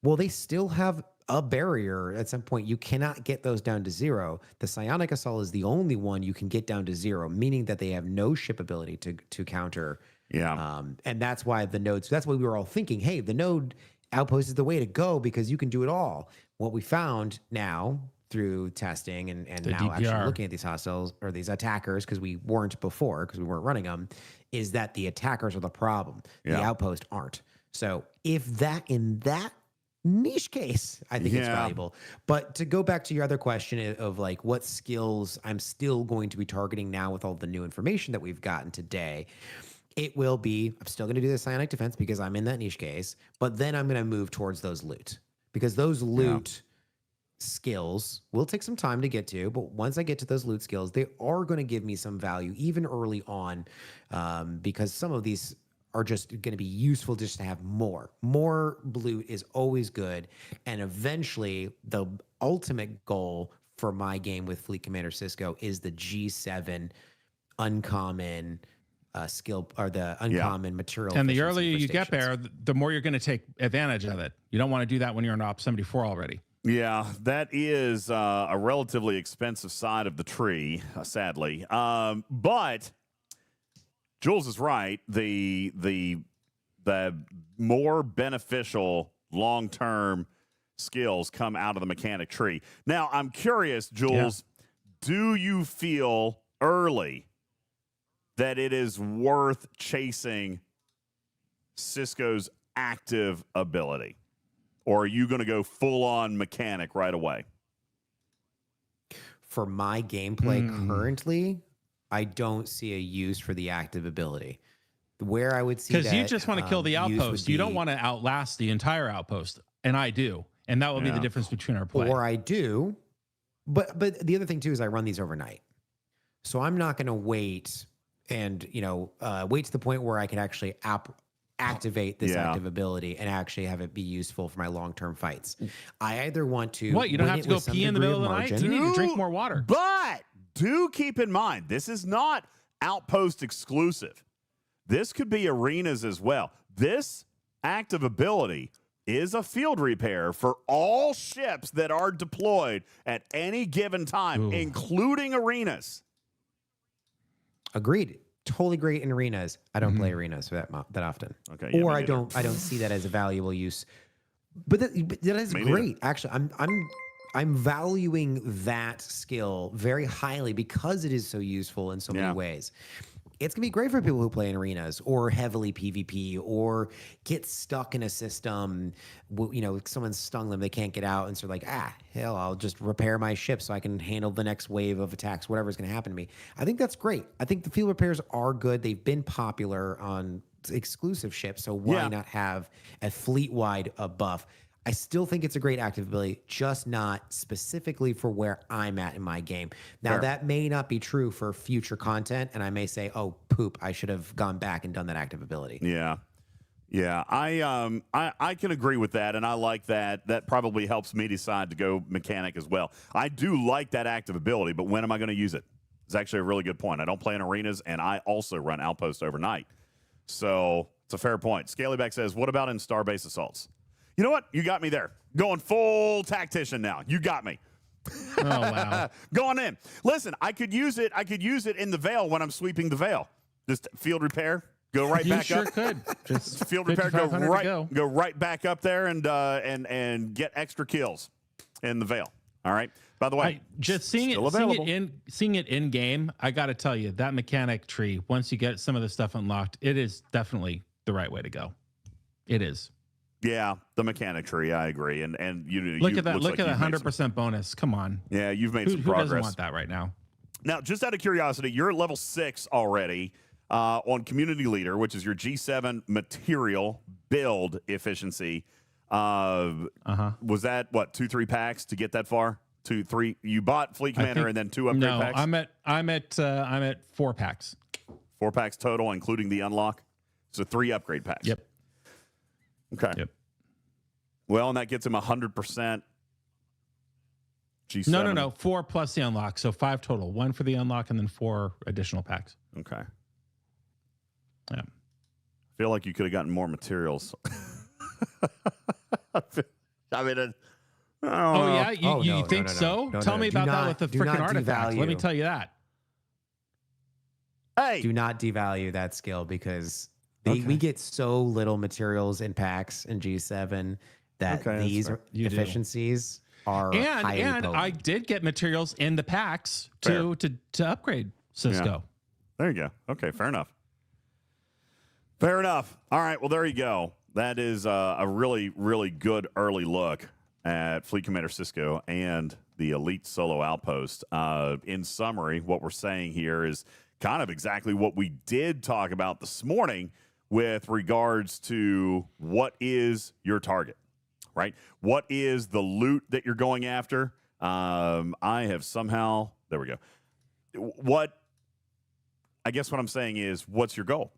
well, they still have a barrier at some point. You cannot get those down to 0. The Psionic Assault is the only one you can get down to 0, meaning that they have no ship ability to counter. Yeah. And that's why that's why we were all thinking, hey, the node outpost is the way to go because you can do it all. What we found now through testing and now DPR. Actually looking at these hostiles or these attackers, because we weren't before, because we weren't running them, is that the attackers are the problem. Yeah. The outpost aren't. So if that in that niche case, I think it's valuable. But to go back to your other question of like what skills I'm still going to be targeting now with all the new information that we've gotten today, it will be, I'm still going to do the psionic defense because I'm in that niche case, but then I'm going to move towards those loot because those loot skills will take some time to get to, but once I get to those loot skills, they are going to give me some value even early on, because some of these are just going to be useful just to have more. More loot is always good, and eventually the ultimate goal for my game with Fleet Commander Cisco is the G7 uncommon skill, or the uncommon material. And the earlier you get there, the more you're going to take advantage of it. You don't want to do that when you're in Op 74 already. Yeah, that is a relatively expensive side of the tree, sadly. But Jules is right. The more beneficial long-term skills come out of the mechanic tree. Now, I'm curious, Jules, do you feel early that it is worth chasing Cisco's active ability? Or are you going to go full-on mechanic right away? For my gameplay currently, I don't see a use for the active ability. Where I would see that, because you just want to kill the outpost. You don't want to outlast the entire outpost, and I do, and that will be the difference between our play. Or I do, but the other thing too is I run these overnight, so I'm not going to wait and wait to the point where I can actually activate this active ability and actually have it be useful for my long-term fights. I either want to you don't have to go pee in the middle of the night. You need to drink more water. But do keep in mind, this is not Outpost exclusive. This could be arenas as well. This active ability is a field repair for all ships that are deployed at any given time, including arenas. Agreed. Totally great in arenas. I don't play arenas that often. Okay. Or I don't see that as a valuable use. But that is great. Actually, I'm valuing that skill very highly because it is so useful in so many ways. It's going to be great for people who play in arenas or heavily PvP or get stuck in a system. Someone stung them, they can't get out. And so like, hell, I'll just repair my ship so I can handle the next wave of attacks, whatever's going to happen to me. I think that's great. I think the field repairs are good. They've been popular on exclusive ships. So why not have a fleet-wide buff? I still think it's a great active ability, just not specifically for where I'm at in my game. Now, that may not be true for future content, and I may say, oh, poop, I should have gone back and done that active ability. Yeah. Yeah, I can agree with that, and I like that. That probably helps me decide to go mechanic as well. I do like that active ability, but when am I going to use it? It's actually a really good point. I don't play in arenas, and I also run Outpost overnight. So it's a fair point. Scalyback says, what about in Starbase Assaults? You know what? You got me there. Going full tactician now. You got me. Oh, wow. Going in. Listen, I could use it in the Veil when I'm sweeping the Veil. Just field repair. Go right back up. You sure could. Just field repair. Go right back up there and get extra kills in the Veil. All right. By the way, just seeing it in game, I got to tell you that mechanic tree. Once you get some of the stuff unlocked, it is definitely the right way to go. It is. Yeah, the mechanic tree. I agree. And look at that. Look at that 100% bonus. Come on. Yeah, you've made some progress. Who doesn't want that right now? Now, just out of curiosity, you're at level 6 already on Community Leader, which is your G7 material build efficiency. Was that what 2-3 packs to get that far? 2-3. You bought Fleet Commander and then 2 upgrade packs. I'm at 4 packs. 4 packs total, including the unlock. So 3 upgrade packs. Yep. Okay. Yep. Well, and that gets him 100% G7. No. 4 plus the unlock. So 5 total. 1 for the unlock and then 4 additional packs. Okay. Yeah. I feel like you could have gotten more materials. I mean, you think so? Tell me about that with the freaking artifacts. Let me tell you that. Hey, do not devalue that skill because we get so little materials in packs in G7 that these efficiencies are highly potent. I did get materials in the packs to upgrade Cisco. Yeah. There you go. Okay, fair enough. Fair enough. All right, well, there you go. that is a really, really good early look at Fleet Commander Cisco and the Elite Solo Outpost. In summary, what we're saying here is kind of exactly what we did talk about this morning with regards to what is your target, right? What is the loot that you're going after? I have somehow, there we go. I guess what I'm saying is, what's your goal?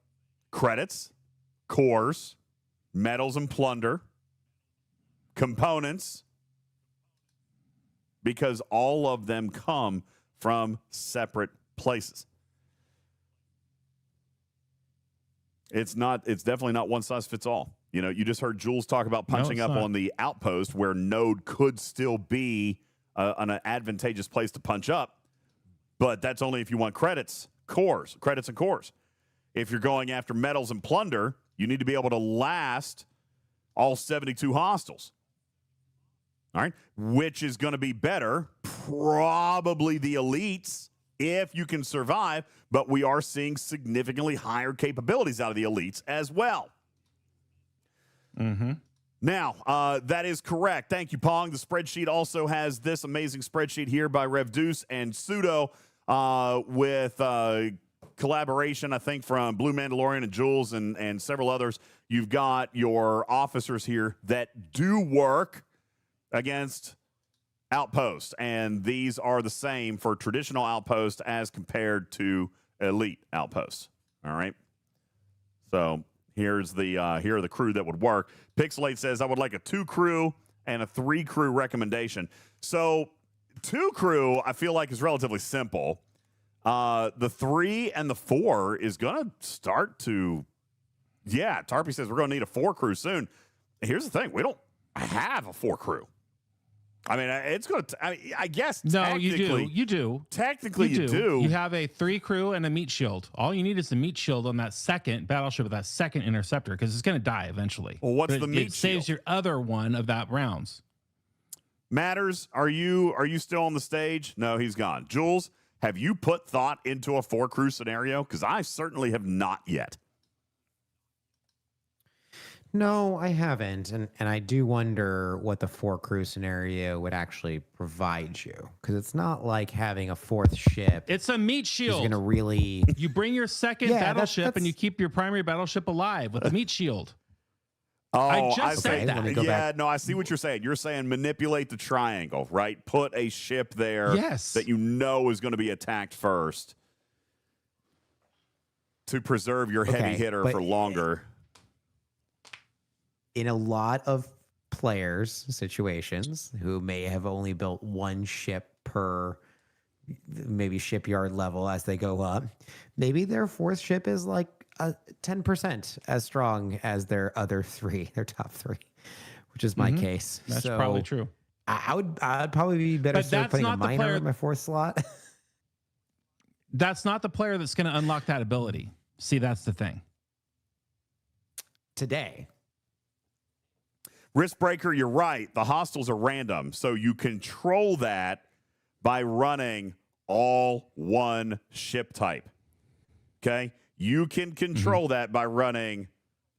Credits, cores, metals and plunder, components, because all of them come from separate places. It's definitely not one size fits all. You know, you just heard Jules talk about punching up on the Outpost, where node could still be an advantageous place to punch up, but that's only if you want credits and cores. If you're going after metals and plunder, you need to be able to last all 72 hostiles. All right, which is going to be better? Probably the elites, if you can survive, but we are seeing significantly higher capabilities out of the elites as well. Mm-hmm. Now, that is correct. Thank you, Pong. The spreadsheet also has this amazing spreadsheet here by Revdeuce and Pseudo with collaboration, I think, from Blue Mandalorian and Jules and several others. You've got your officers here that do work against Outpost, and these are the same for traditional Outpost as compared to elite Outposts. All right. So here are the crew that would work. Pixelate says, I would like a 2 crew and a 3 crew recommendation. So 2 crew, I feel like, is relatively simple. The 3 and the 4 is going to start to, Tarpy says we're going to need a 4 crew soon. Here's the thing. We don't have a 4 crew. I mean, it's going to, I guess. No, you do. Technically, you do. You have a 3 crew and a meat shield. All you need is the meat shield on that second battleship with that second interceptor, because it's going to die eventually. Well, what's the meat shield? It saves your other one of that rounds. Matters, are you still on the stage? No, he's gone. Jules, have you put thought into a 4 crew scenario? Because I certainly have not yet. No, I haven't. And I do wonder what the 4 crew scenario would actually provide you. Because it's not like having a 4th ship. It's a meat shield. Going to really... You bring your second battleship and you keep your primary battleship alive with the meat shield. Oh, I just said that. No, I see what you're saying. You're saying manipulate the triangle, right? Put a ship there that you know is going to be attacked first to preserve your heavy hitter for longer. In a lot of players' situations who may have only built 1 ship per maybe shipyard level as they go up, maybe their 4th ship is like 10% as strong as their other 3, their top 3, which is my case. That's probably true. I'd probably be better served putting a miner in my 4th slot. That's not the player that's going to unlock that ability. See, that's the thing. Today. Riskbreaker, you're right. The hostiles are random. So you control that by running all 1 ship type. Okay? You can control that by running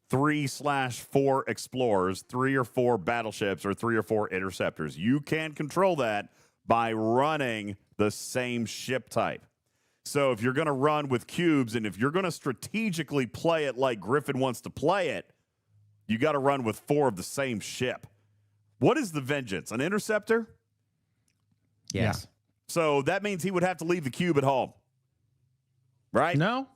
3/4 explorers, 3 or 4 battleships, or 3 or 4 interceptors. You can control that by running the same ship type. So if you're going to run with cubes, and if you're going to strategically play it like Griffin wants to play it, you got to run with 4 of the same ship. What is the Vengeance? An interceptor? Yes. Yeah. So that means he would have to leave the cube at home. Right? No.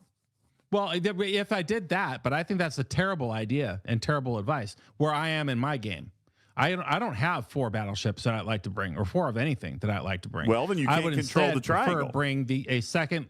Well, if I did that, but I think that's a terrible idea and terrible advice where I am in my game. I don't have 4 battleships that I'd like to bring, or 4 of anything that I'd like to bring. Well, then you can't control the triangle. Bring a second.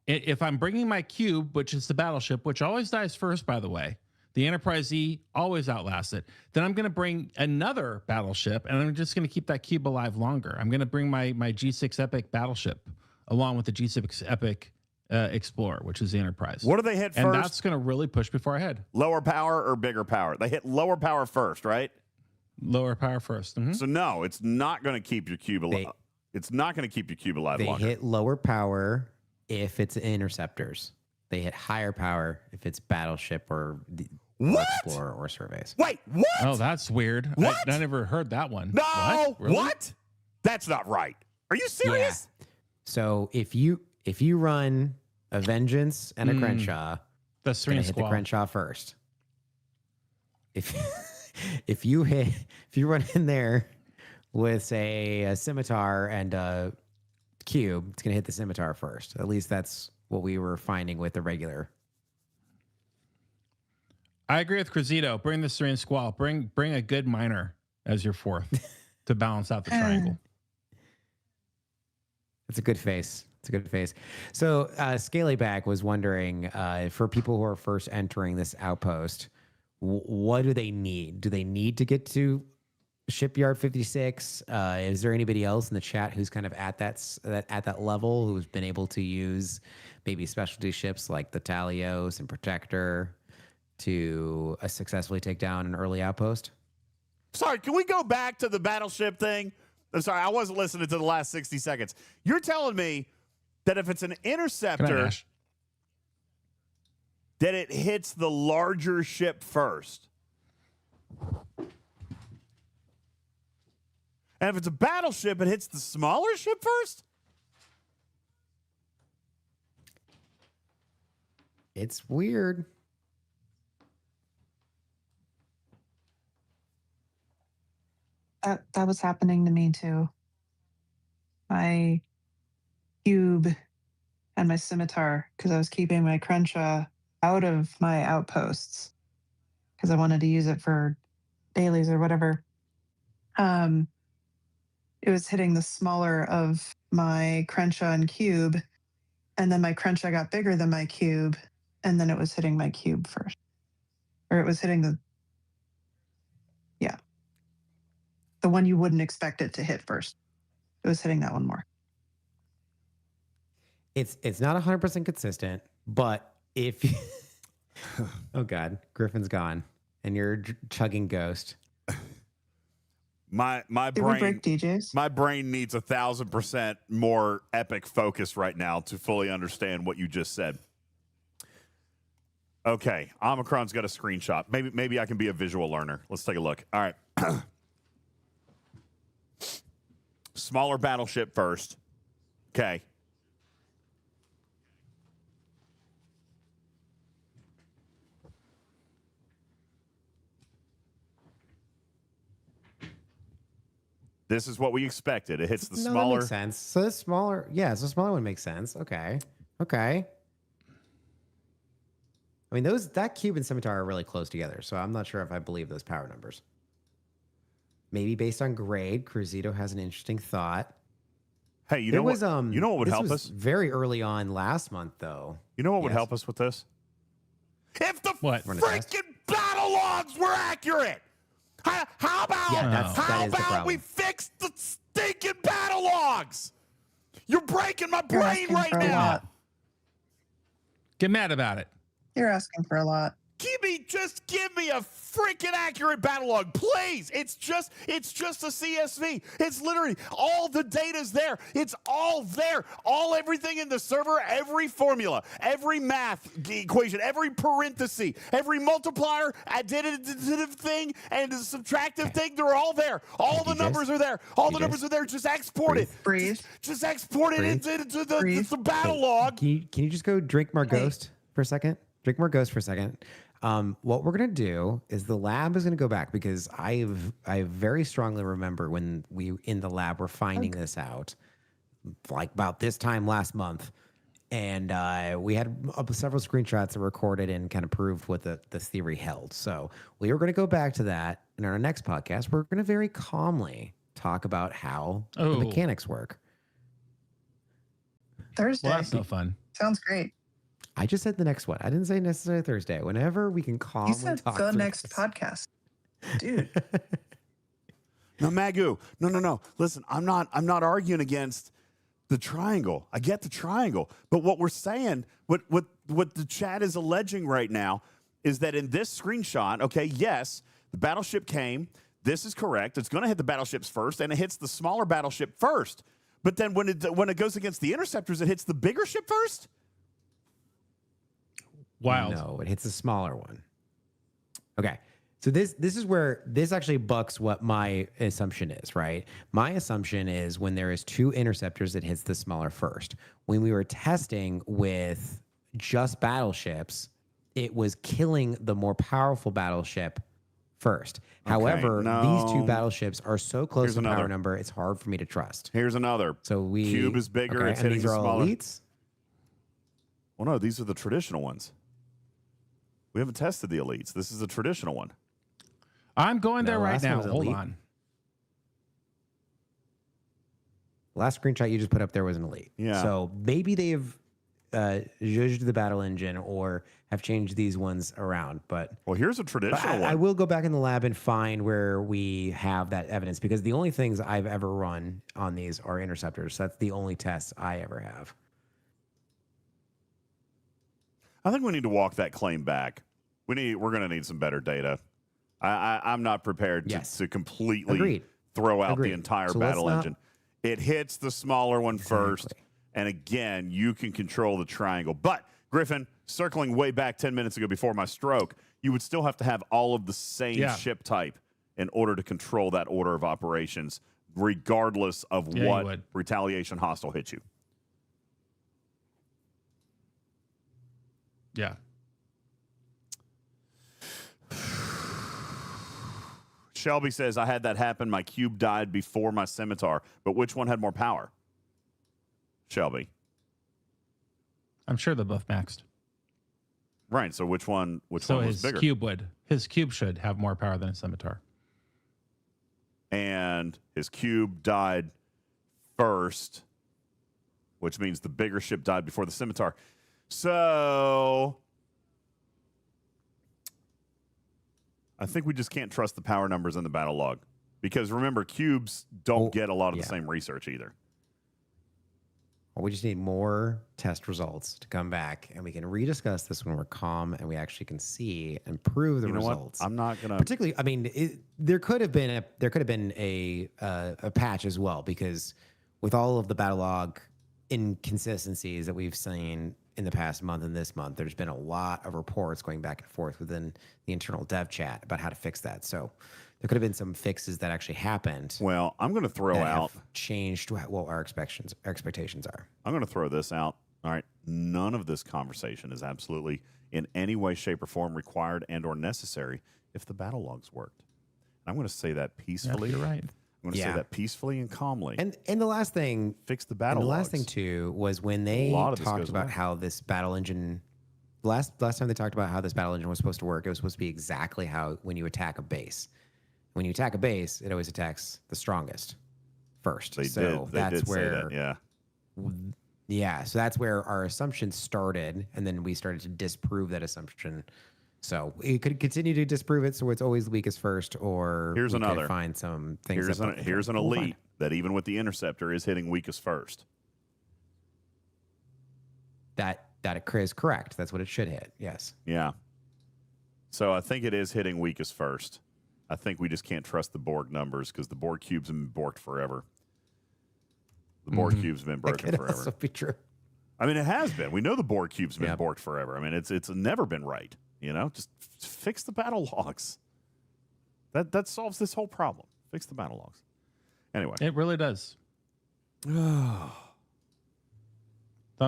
If I'm bringing my cube, which is the battleship, which always dies first, by the way, the Enterprise E always outlasts it. Then I'm going to bring another battleship, and I'm just going to keep that cube alive longer. I'm going to bring my G6 Epic battleship along with the G6 Epic Explorer, which is the Enterprise. What do they hit first? And that's going to really push before I head. Lower power or bigger power? They hit lower power first, right? Lower power first. Mm-hmm. So no, it's not going to keep your cube alive. It's not going to keep your cube alive longer. They hit lower power if it's interceptors. They hit higher power if it's battleship or or explore or surveys. Wait, what? Oh, that's weird. What? I never heard that one. No, What? Really? what? That's not right. Are you serious? Yeah. So if you run a Vengeance and a Crenshaw, The it's gonna Serene hit the Squall. Crenshaw first. If you run in there with say a scimitar and a cube, it's gonna hit the scimitar first. At least that's what we were finding with the regular. I agree with Cruzito. Bring the Serene Squall. Bring a good miner as your fourth to balance out the triangle. It's a good face. It's a good face. So Scalyback was wondering, for people who are first entering this outpost, what do they need? Do they need to get to Shipyard 56? Is there anybody else in the chat who's kind of at that level, who's been able to use maybe specialty ships like the Talios and Protector to successfully take down an early outpost? Sorry, can we go back to the battleship thing? I'm sorry, I wasn't listening to the last 60 seconds. You're telling me that if it's an interceptor, that it hits the larger ship first. And if it's a battleship, it hits the smaller ship first? It's weird. That was happening to me too. My cube and my scimitar, because I was keeping my Crenshaw out of my outposts because I wanted to use it for dailies or whatever. It was hitting the smaller of my Crenshaw and cube, and then my Crenshaw got bigger than my cube, and then it was hitting my cube first. Or it was hitting the one you wouldn't expect it to hit first. It was hitting that one more. It's not 100% consistent, but if oh god, Griffin's gone and you're chugging Ghost. My Did we break DJs? My brain needs 1,000% more epic focus right now to fully understand what you just said. Okay, Omicron's got a screenshot. Maybe I can be a visual learner. Let's take a look. All right. Smaller battleship first. Okay. This is what we expected. It hits the No, smaller. that makes sense. So the smaller, so the smaller one makes sense. Okay. I mean, that cube and scimitar are really close together, so I'm not sure if I believe those power numbers. Maybe based on grade, Cruzito has an interesting thought. Hey, you know what would help us? Very early on last month, though. You know what would help us with this? If the freaking battle logs were accurate. How about we fix the stinking battle logs? You're breaking my brain right now. Get mad about it. You're asking for a lot. Just give me a freaking accurate battle log, please. It's just a CSV. It's literally all the data's there. It's all there. Everything in the server, every formula, every math equation, every parenthesis, every multiplier, additive thing, and the subtractive thing, they're all there. All the numbers are there. All the numbers are there. Just export it. Breathe. Just export it into the battle log. Can you just go drink more Ghost for a second? Drink more Ghost for a second. What we're going to do is the lab is going to go back because I very strongly remember when we in the lab were finding this out, like about this time last month. And we had several screenshots that recorded and kind of proved what the theory held. So we were going to go back to that. And in our next podcast, we're going to very calmly talk about how the mechanics work. Thursday. Well, that's no fun. Sounds great. I just said the next one. I didn't say necessarily Thursday. Whenever we can calmly You said talk the through next this. podcast. Dude. No, Magoo. No. Listen, I'm not arguing against the triangle. I get the triangle. But what we're saying, what the chat is alleging right now is that in this screenshot, okay, yes, the battleship came. This is correct. It's going to hit the battleships first, and it hits the smaller battleship first. But then when it goes against the interceptors, it hits the bigger ship first? Wild. No, it hits the smaller one. Okay. So this is where this actually bucks what my assumption is, right? My assumption is when there is 2 interceptors, it hits the smaller first. When we were testing with just battleships, it was killing the more powerful battleship first. Okay, However, no. these 2 battleships are so close Here's to another. power number, it's hard for me to trust. Here's another. So Cube is bigger. Okay, It's and hitting these the are all smaller. elites? Well, no, these are the traditional ones. We haven't tested the elites. This is a traditional one. I'm going there No, right last one now. was Hold elite. on. Last screenshot you just put up there was an elite. Yeah. So maybe they've judged the battle engine or have changed these ones around. But Well, here's a but traditional one. I will go back in the lab and find where we have that evidence because the only things I've ever run on these are interceptors. That's the only tests I ever have. I think we need to walk that claim back. We're going to need some better data. I'm not prepared to completely Agreed. throw out Agreed. the entire So let's battle not- engine. It hits the smaller one first, Exactly. and again, you can control the triangle. But, Griffin, circling way back 10 minutes ago before my stroke, you would still have to have all of the same ship type in order to control that order of operations, regardless of Yeah, you what would. retaliation hostile hits you. Yeah. Shelby says, I had that happen. My cube died before my scimitar. But which one had more power? Shelby. I'm sure they're both maxed. Right. So which one was his bigger? cube would. His cube should have more power than a scimitar. And his cube died first, which means the bigger ship died before the scimitar. So I think we just can't trust the power numbers in the battle log because remember, cubes don't get a lot of the same research either. Well, we just need more test results to come back, and we can rediscuss this when we're calm and we actually can see and prove the You know what? results. I'm not gonna particularly. I mean, there could have been a patch as well because with all of the battle log inconsistencies that we've seen in the past month and this month, there's been a lot of reports going back and forth within the internal dev chat about how to fix that. So there could have been some fixes that actually happened. Well, I'm going to throw that out have changed what our expectations are. I'm going to throw this out. All right. None of this conversation is absolutely in any way, shape, or form required and or necessary if the battle logs worked. I'm going to say that peacefully. You're right. I'm going to say that peacefully and calmly. And the last thing, fix the battle. And the logs. last thing too was when they talked about how this battle engine. Last time they talked about how this battle engine was supposed to work, it was supposed to be exactly how when you attack a base. When you attack a base, it always attacks the strongest first. They so did. that's They did where, say that, yeah. Yeah. So that's where our assumption started, and then we started to disprove that assumption. So it could continue to disprove it, so it's always the weakest first, or Here's we could another. find some things. Here's an elite that even with the interceptor is hitting weakest first. That is correct. That's what it should hit. Yes. Yeah. So I think it is hitting weakest first. I think we just can't trust the Borg numbers because the Borg cubes have been borked forever. The Borg cubes have been broken forever. Also be true. I mean, it has been. We know the Borg cubes have been borked forever. I mean, it's never been right. You know, just fix the battle logs. That solves this whole problem. Fix the battle logs. Anyway, It really does. That'll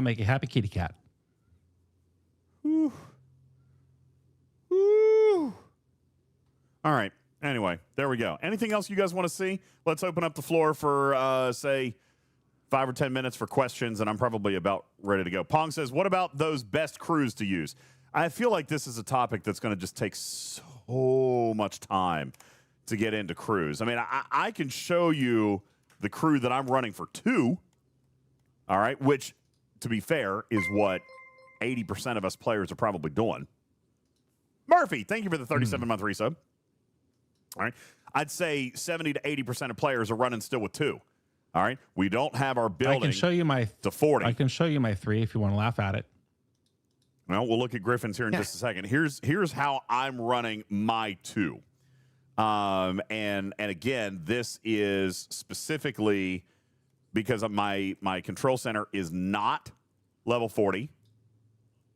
make you happy, kitty cat. Whew. All right. Anyway, there we go. Anything else you guys want to see? Let's open up the floor for, say, 5 or 10 minutes for questions, and I'm probably about ready to go. Pong says, what about those best crews to use? I feel like this is a topic that's going to just take so much time to get into crews. I mean, I can show you the crew that I'm running for 2, all right, which, to be fair, is what 80% of us players are probably doing. Murphy, thank you for the 37-month resub. All right. I'd say 70 to 80% of players are running still with 2. All right. We don't have our building I can show you to 40. I can show you my 3 if you want to laugh at it. Well, we'll look at Griffin's here in just a second. Here's how I'm running my 2. And again, this is specifically because of my control center is not level 40.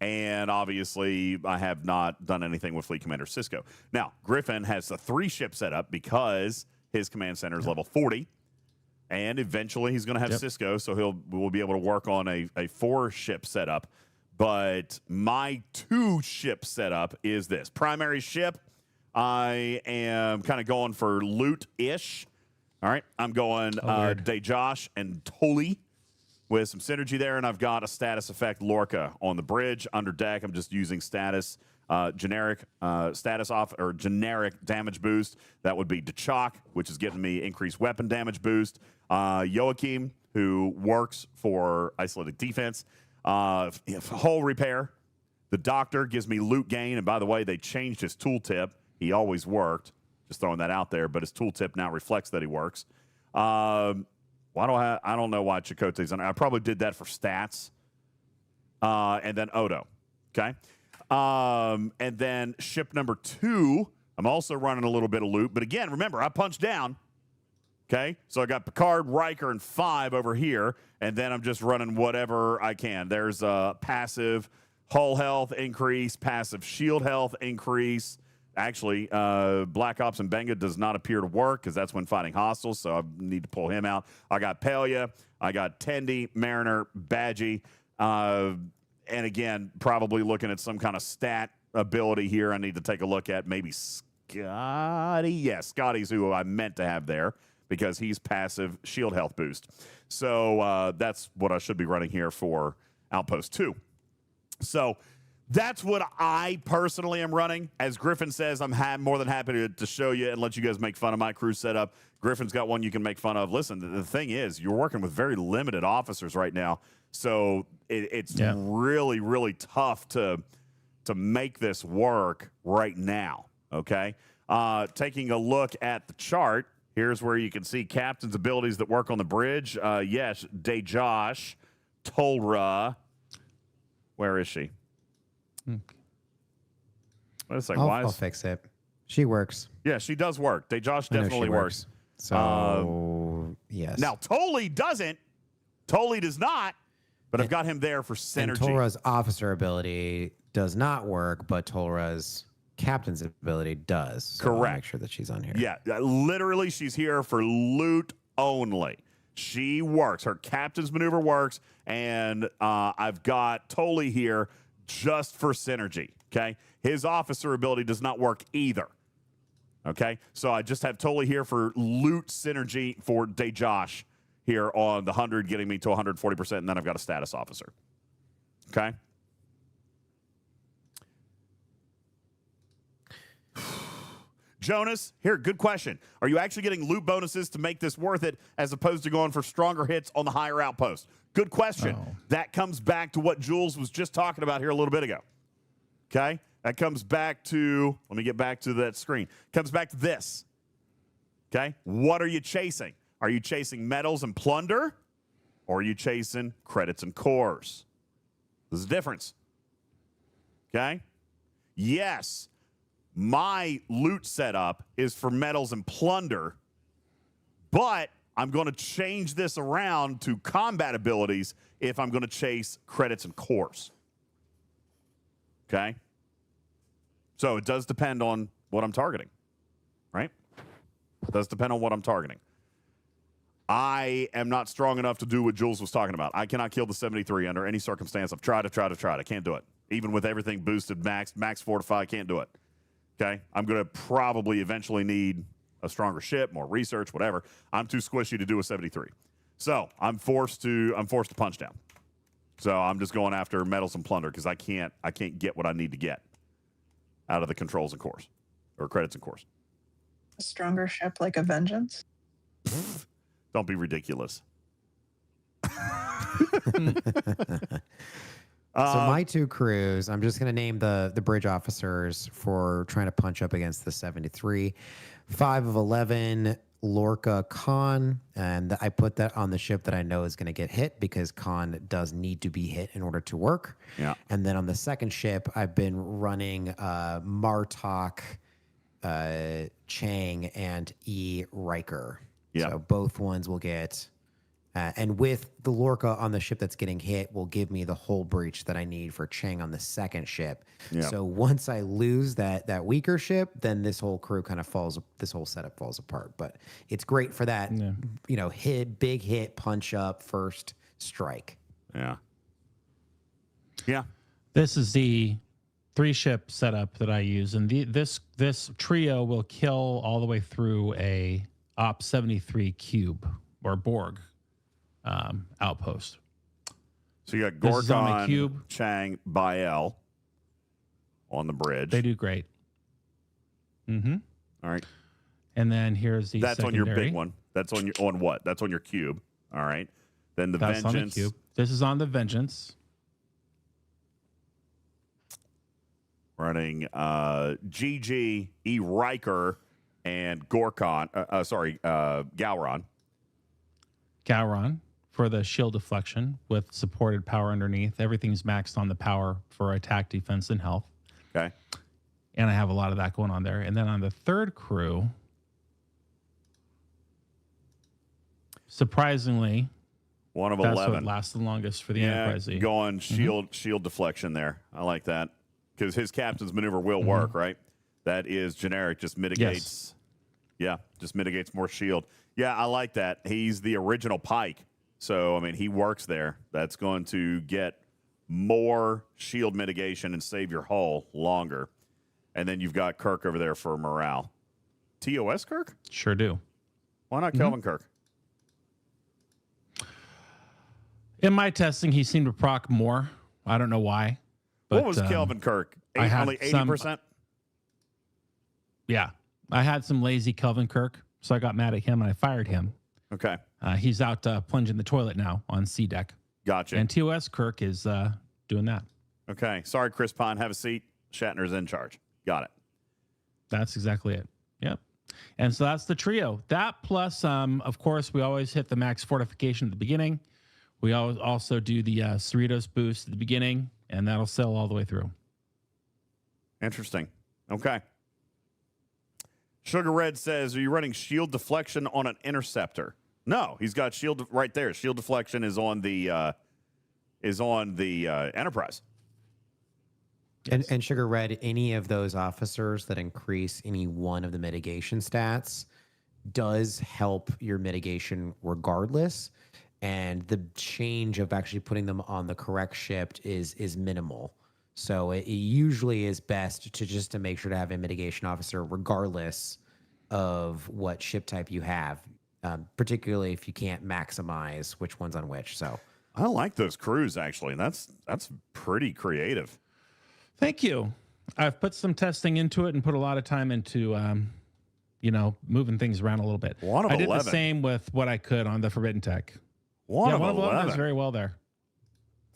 And obviously, I have not done anything with Fleet Commander Cisco. Now, Griffin has the 3-ship setup because his command center is level 40. And eventually, he's going to have Cisco, so we'll be able to work on a 4-ship setup. But my 2-ship setup is this. Primary ship, I am kind of going for loot-ish. All right, I'm going DJz and Toli with some synergy there, and I've got a status effect Lorca on the bridge. Under deck, I'm just using status generic status off or generic damage boost. That would be Dechok, which is giving me increased weapon damage boost. Joachim, who works for isolated defense. Hull repair. The doctor gives me loot gain, and by the way, they changed his tooltip. He always worked. Just throwing that out there, but his tooltip now reflects that he works. I don't know why Chakotay's on. I probably did that for stats. And then Odo. Okay. And then ship number 2, I'm also running a little bit of loot. But again, remember, I punched down. Okay. So I got Picard, Riker, and 5 over here. And then I'm just running whatever I can. There's a passive hull health increase, passive shield health increase. Actually, Black Ops and Benga does not appear to work because that's when fighting hostiles, so I need to pull him out. I got Pelia, I got Tendi, Mariner, Badgie, and again, probably looking at some kind of stat ability here I need to take a look at. Maybe Scotty. Yes, Scotty's who I meant to have there because he's passive shield health boost. So that's what I should be running here for Outpost 2. So that's what I personally am running. As Griffin says, I'm more than happy to show you and let you guys make fun of my crew setup. Griffin's got one you can make fun of. Listen, the thing is, you're working with very limited officers right now, so it's really, really tough to make this work right now, okay? Taking a look at the chart, here's where you can see captain's abilities that work on the bridge. Yes, DJz, Tolra. Where is she? Wait a second. I'll fix it. She works. Yeah, she does work. DJz definitely works. So, yes. Now, Toli doesn't. Toli does not, but I've got him there for synergy. And Tolra's officer ability does not work, but Tolra's captain's ability does. So correct. I'll make sure that she's on here. Yeah, literally, she's here for loot only. She works. Her captain's maneuver works, and I've got Toli here just for synergy, okay? His officer ability does not work either, okay? So I just have Toli here for loot synergy for DJz here on the 100, getting me to 140%, and then I've got a status officer, okay? Jonas, here, good question. Are you actually getting loot bonuses to make this worth it as opposed to going for stronger hits on the higher outpost? Good question. Oh. That comes back to what Jules was just talking about here a little bit ago. Okay? That comes back to, let me get back to that screen. Comes back to this. Okay? What are you chasing? Are you chasing medals and plunder? Or are you chasing credits and cores? There's a difference. Okay? Yes. My loot setup is for medals and plunder, but I'm going to change this around to combat abilities if I'm going to chase credits and cores. Okay? So it does depend on what I'm targeting, right? It does depend on what I'm targeting. I am not strong enough to do what Jules was talking about. I cannot kill the 73 under any circumstance. I've tried. I can't do it. Even with everything boosted, max fortify, I can't do it. Okay? I'm going to probably eventually need a stronger ship, more research, whatever. I'm too squishy to do a 73. So I'm forced to punch down. So I'm just going after medals and plunder because I can't get what I need to get out of the controls and cores or credits and cores. A stronger ship like a vengeance? Don't be ridiculous. So my 2 crews, I'm just going to name the bridge officers for trying to punch up against the 73. 5 of 11, Lorca Khan, and I put that on the ship that I know is going to get hit because Khan does need to be hit in order to work. Yeah. And then on the second ship, I've been running Martok, Chang, and E. Riker. Yeah. So both ones will get And with the Lorca on the ship that's getting hit will give me the whole breach that I need for Chang on the second ship. Yeah. So once I lose that weaker ship, then this whole crew kind of this whole setup falls apart. But it's great for that, big hit, punch up, first strike. Yeah. Yeah. This is the 3-ship setup that I use. And this trio will kill all the way through a Op 73 cube or Borg outpost. So you got This is on my Gorkon, cube. Chang, Bael on the bridge. They do great. Mm-hmm. All right. And then here's the That's secondary. on your big one. That's on what? That's on your cube. All right. Then the That's Vengeance. on the cube. This is on the Vengeance. Running GG, E. Riker, and Gorkon. Gowron. Gowron for the shield deflection with supported power underneath. Everything's maxed on the power for attack, defense, and health. Okay. And I have a lot of that going on there. And then on the third crew, surprisingly, One of that's 11. what lasts the longest for the Enterprise. Going shield deflection there. I like that. Because his captain's maneuver will work, right? That is generic, just mitigates. Yeah, just mitigates more shield. Yeah, I like that. He's the original Pike. So, I mean, he works there. That's going to get more shield mitigation and save your hull longer. And then you've got Kirk over there for morale. TOS Kirk? Sure do. Why not Kelvin Kirk? In my testing, he seemed to proc more. I don't know why. But, What was Kelvin Kirk? Only 80%? Yeah. I had some lazy Kelvin Kirk, so I got mad at him and I fired him. Okay. He's out plunging the toilet now on C deck. Gotcha. And TOS Kirk is doing that. Okay. Sorry, Chris Pine. Have a seat. Shatner's in charge. Got it. That's exactly it. Yep. And so that's the trio. That plus, of course, we always hit the max fortification at the beginning. We always also do the Cerritos boost at the beginning, and that'll sell all the way through. Interesting. Okay. Sugar Red says, are you running shield deflection on an interceptor? No, he's got shield right there. Shield deflection is on the Enterprise. Yes. And Sugar Red, any of those officers that increase any one of the mitigation stats does help your mitigation regardless. And the change of actually putting them on the correct ship is minimal. So it usually is best to make sure to have a mitigation officer regardless of what ship type you have, particularly if you can't maximize which one's on which. So I like those crews, actually. That's pretty creative. Thank you. I've put some testing into it and put a lot of time into, moving things around a little bit. I did 11. the same with what I could on the Forbidden Tech. One of 11 does very well there.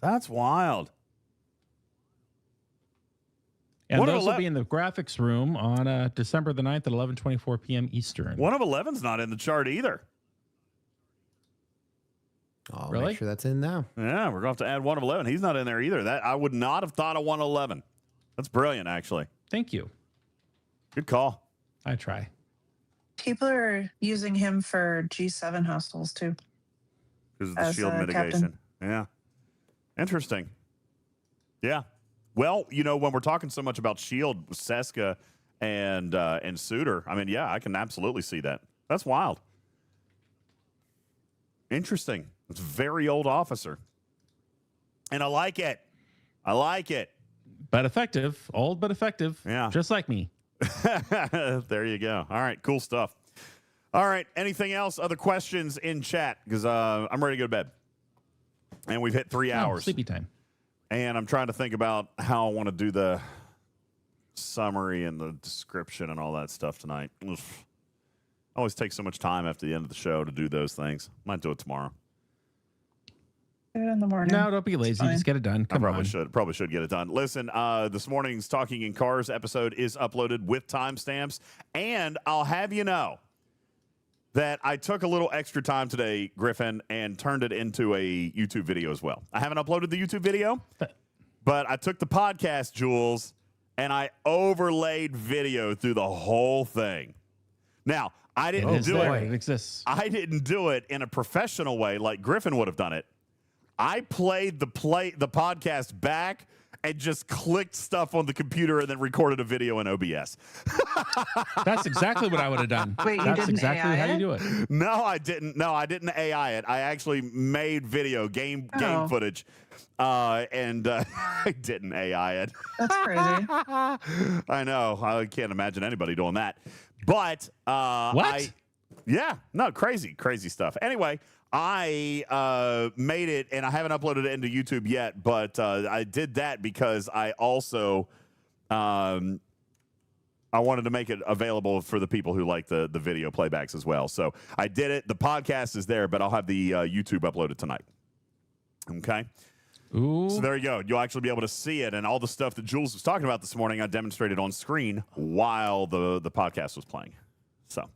That's wild. And those will be in the graphics room on December the 9th at 11:24 p.m. Eastern. One of 11's not in the chart either. I'll Really? make sure that's in now. Yeah, we're going to have to add 1 of 11. He's not in there either. That I would not have thought of 1 of 11. That's brilliant, actually. Thank you. Good call. I try. People are using him for G7 hostiles too. Because of the As shield a mitigation. captain. Yeah. Interesting. Yeah. Well, when we're talking so much about shield, Seska and Suter, I mean, yeah, I can absolutely see that. That's wild. Interesting. It's a very old officer. And I like it. But effective. Old but effective. Yeah. Just like me. There you go. All right. Cool stuff. All right. Anything else? Other questions in chat? Because I'm ready to go to bed. And we've hit 3 hours. Sleepy time. And I'm trying to think about how I want to do the summary and the description and all that stuff tonight. Oof. Always takes so much time after the end of the show to do those things. Might do it tomorrow. Do it in the morning. No, don't be lazy. Just get it done. Come on. Probably should get it done. Listen, this morning's Talking in Cars episode is uploaded with timestamps. And I'll have you know that I took a little extra time today, Griffin, and turned it into a YouTube video as well. I haven't uploaded the YouTube video, but I took the podcast, Jules, and I overlaid video through the whole thing. Now, I didn't do it. it. It exists. I didn't do it in a professional way like Griffin would have done it. I played the podcast back and just clicked stuff on the computer and then recorded a video in OBS. That's exactly what I would have done. Wait, you That's didn't exactly AI how you it? do it. No, I didn't. No, I didn't AI it. I actually made video game footage, and I didn't AI it. That's crazy. I know. I can't imagine anybody doing that. But What? Crazy stuff. Anyway, I made it, and I haven't uploaded it into YouTube yet, but I did that because I also I wanted to make it available for the people who like the video playbacks as well. So I did it. The podcast is there, but I'll have the YouTube uploaded tonight. Okay. Ooh. So there you go. You'll actually be able to see it, and all the stuff that Jules was talking about this morning, I demonstrated on screen while the podcast was playing. So.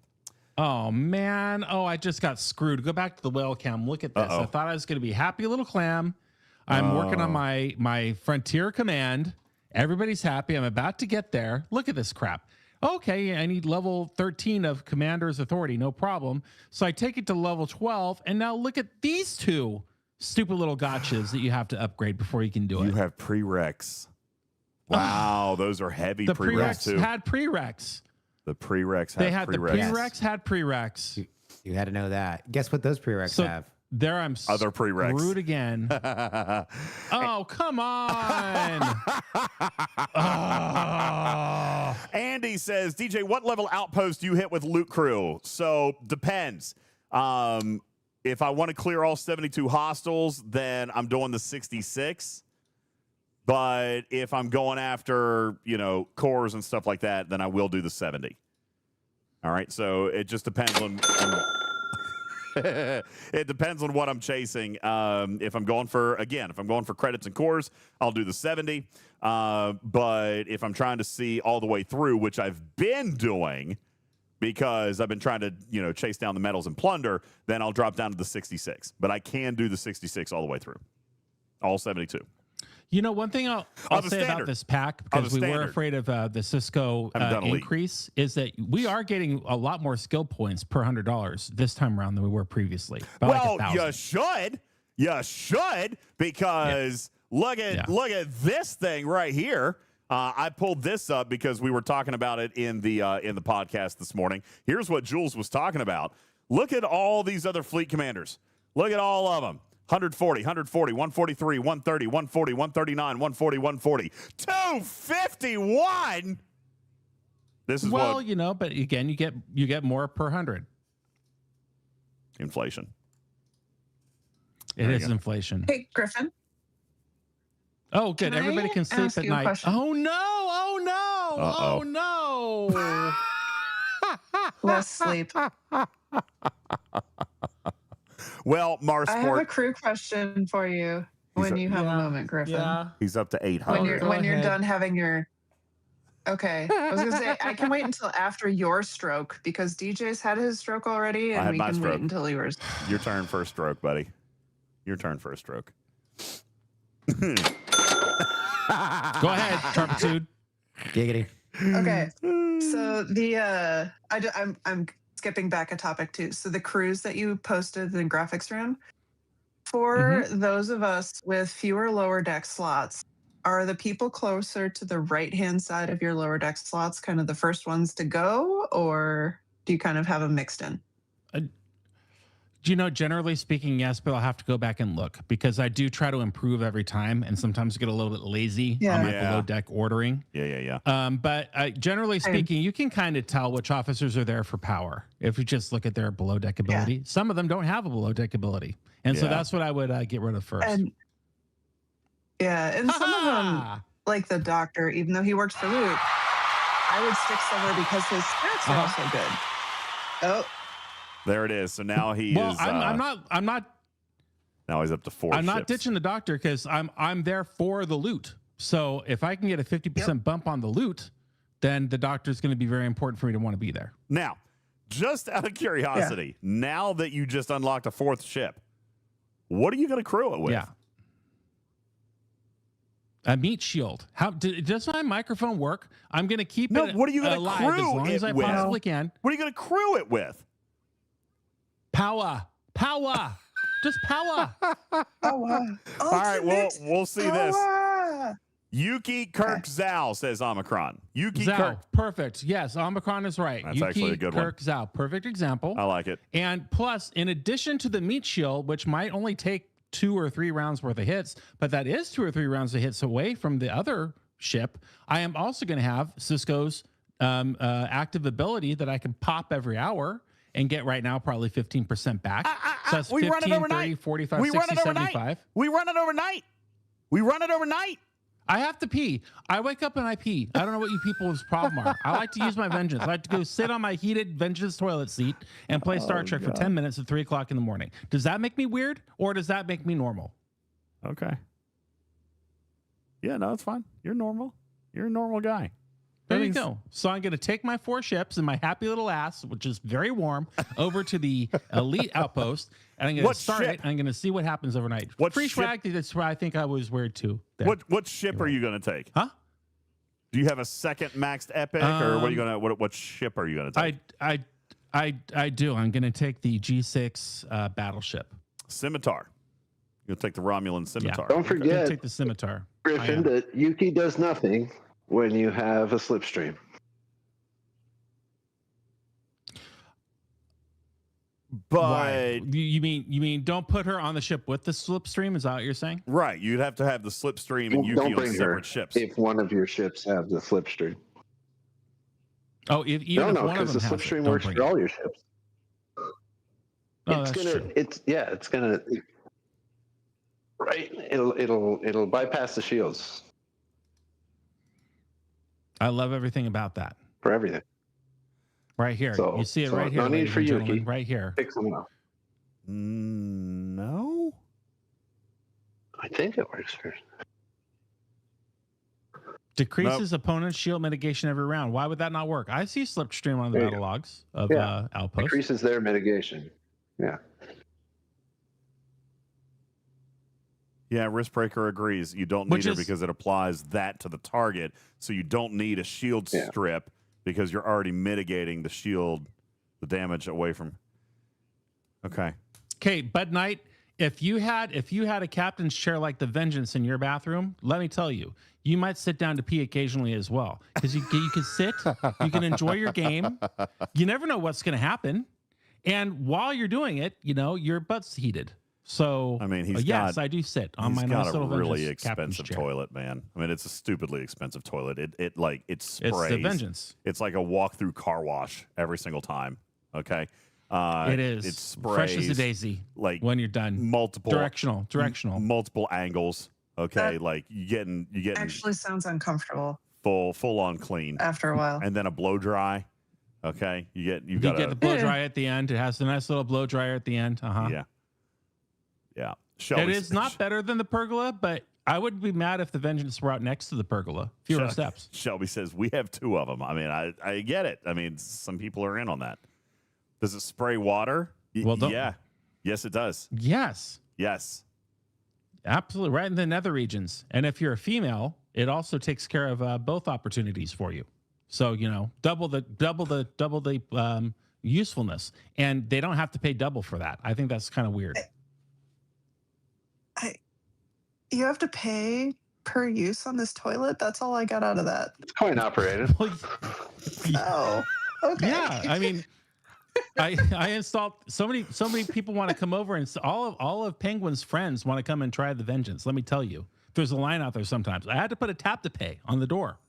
Oh, man. Oh, I just got screwed. Go back to the whale cam. Look at this. I thought I was going to be happy little clam. I'm working on my Frontier command. Everybody's happy. I'm about to get there. Look at this crap. Okay, I need level 13 of Commander's Authority. No problem. So I take it to level 12, and now look at these two stupid little gotchas that you have to upgrade before you can do it. You have prereqs. Wow, those are heavy the prereqs, too. had prereqs. The prereqs They have had prereqs. the prereqs had prereqs. You had to know that. Guess what those prereqs have? There I'm Other prereqs. screwed again. Oh, come on. Oh. Andy says, DJ, what level outpost do you hit with Loot Crew? So, depends. If I want to clear all 72 hostiles, then I'm doing the 66. But if I'm going after, cores and stuff like that, then I will do the 70. All right. So it just depends on it depends on what I'm chasing. If I'm going for credits and cores, I'll do the 70. But if I'm trying to see all the way through, which I've been doing because I've been trying to, chase down the metals and plunder, then I'll drop down to the 66. But I can do the 66 all the way through. All 72. One thing I'll say standard. about this pack, because we were afraid of the Cisco increase, is that we are getting a lot more skill points per $100 this time around than we were previously. Well, you should, because look at this thing right here. I pulled this up because we were talking about it in the podcast this morning. Here's what Jules was talking about. Look at all these other fleet commanders. Look at all of them. 140, 143, 130, 140, 139, 140, 140. 251. This is but again, you get more per 100. Inflation. It is inflation. Hey, Griffin. Oh, good. Can Everybody I can sleep ask at you a night. question? Oh no! Oh no! Less sleep. Well, Marsport. I have a crew question for you when you have a moment, Griffin. Yeah. He's up to 800. When you're done having your. Okay. I was going to say, I can wait until after your stroke because DJ's had his stroke already and we can wait until yours. Your turn for a stroke, buddy. Your turn for a stroke. Go ahead, Sharpitude. Giggity. Okay. So I'm skipping back a topic too. So the crews that you posted in the graphics room, for those of us with fewer lower deck slots, are the people closer to the right-hand side of your lower deck slots kind of the first ones to go, or do you kind of have them mixed in? Generally speaking, yes, but I'll have to go back and look because I do try to improve every time and sometimes get a little bit lazy on my below deck ordering. Yeah. But generally speaking, you can kind of tell which officers are there for power if you just look at their below deck ability. Some of them don't have a below deck ability. And so that's what I would get rid of first. And some of them, like the doctor, even though he works for Luke, I would stick somewhere because his stats are also good. Oh. There it is. So now he is. I'm not. Now he's up to 4 I'm not ships. ditching the doctor because I'm there for the loot. So if I can get a 50% bump on the loot, then the doctor is going to be very important for me to want to be there. Now, just out of curiosity, now that you just unlocked a 4th ship, what are you going to crew it with? Yeah. A meat shield. Does my microphone work? I'm going to keep it what are you going to alive crew as long as I it with? possibly can. What are you going to crew it with? Power. Just power. Oh, wow. All right, we'll see this. Power. Yuki Kirk Zhao says Omicron. Yuki Zhao. Kirk. Perfect. Yes, Omicron is right. That's Yuki actually a good one. Kirk Zhao. Perfect example. I like it. And plus, in addition to the meat shield, which might only take 2 or 3 rounds worth of hits, but that is 2 or 3 rounds of hits away from the other ship, I am also going to have Cisco's active ability that I can pop every hour and get right now probably 15% back. So that's 15, 30, 45, 60, 75. We run it overnight. We run it overnight. I have to pee. I wake up and I pee. I don't know what you people's problem are. I like to use my Vengeance. I like to go sit on my heated Vengeance toilet seat and play Star Trek for 10 minutes at 3 o'clock in the morning. Does that make me weird or does that make me normal? Okay. Yeah, no, it's fine. You're normal. You're a normal guy. There you go. So I'm going to take my 4 ships and my happy little ass, which is very warm, over to the elite outpost, and I'm going to start it. And I'm going to see what happens overnight. What free ship? swag? That's where I think I was weird too. There. What ship are you going to take? Huh? Do you have a second maxed epic, or what are you going to? What ship are you going to take? I do. I'm going to take the G6 battleship. Scimitar. You'll take the Romulan Scimitar. Don't forget, take the Scimitar. Griffin, that Yuki does nothing when you have a slipstream. But why? You mean don't put her on the ship with the slipstream? Is that what you're saying? Right. You'd have to have the slipstream and Yuki Don't on bring her separate ships. if one of your ships have the slipstream. Oh, even if one of them because the has slipstream it, works for all your ships. Oh, that's true. It's gonna. Right. It'll bypass the shields. I love everything about that. For everything. Right here. So, you see it right here. No need for Yuki. Right here. Fix them up. No. I think it works for. Decreases opponent's shield mitigation every round. Why would that not work? I see slipstream on the battle logs of Outpost. Decreases their mitigation. Yeah. Yeah, Riskbreaker agrees. You don't need her because it applies that to the target, so you don't need a shield strip because you're already mitigating the shield, the damage away from. Okay. Okay, Bud Knight, if you had a captain's chair like the Vengeance in your bathroom, let me tell you, you might sit down to pee occasionally as well because you can sit, you can enjoy your game. You never know what's going to happen, and while you're doing it, your butt's heated. So I mean, I do sit on my nice little really Vengeance expensive toilet, man. I mean, it's a stupidly expensive toilet. It sprays. It's the Vengeance. It's like a walk-through car wash every single time. Okay. It is. It sprays fresh as a daisy. Like when you're done. Directional. Multiple angles. Okay. Like you getting actually sounds uncomfortable. Full on clean after a while. And then a blow dry. Okay. You get the blow dry at the end. It has a nice little blow dryer at the end. Yeah. Yeah. It is not better than the pergola, but I wouldn't be mad if the Vengeance were out next to the pergola. Fewer steps. Shelby says we have 2 of them. I mean, I get it. I mean, some people are in on that. Does it spray water? Well, yeah. Yes, it does. Yes. Absolutely. Right in the nether regions. And if you're a female, it also takes care of both opportunities for you. So, double the usefulness. And they don't have to pay double for that. I think that's kind of weird. You have to pay per use on this toilet? That's all I got out of that. It's coin operated. Oh, okay. Yeah, I mean, I installed so many people want to come over, and all of Penguin's friends want to come and try the Vengeance. Let me tell you, there's a line out there sometimes. I had to put a tap to pay on the door.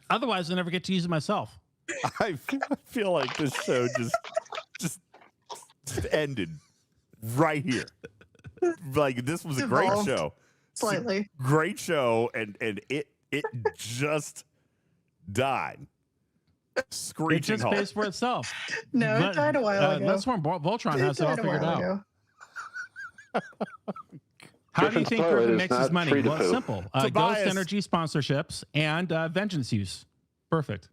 Otherwise, I never get to use it myself. I feel like this show just ended right here. Like this was a great show. Slightly. Great show, and it just died. Screeching it just halt. pays for itself. No, it died a while ago. That's where Voltron has it all figured out. How do you think Griffin makes his money? Well, it's simple. Ghost Energy sponsorships and Vengeance use. Perfect.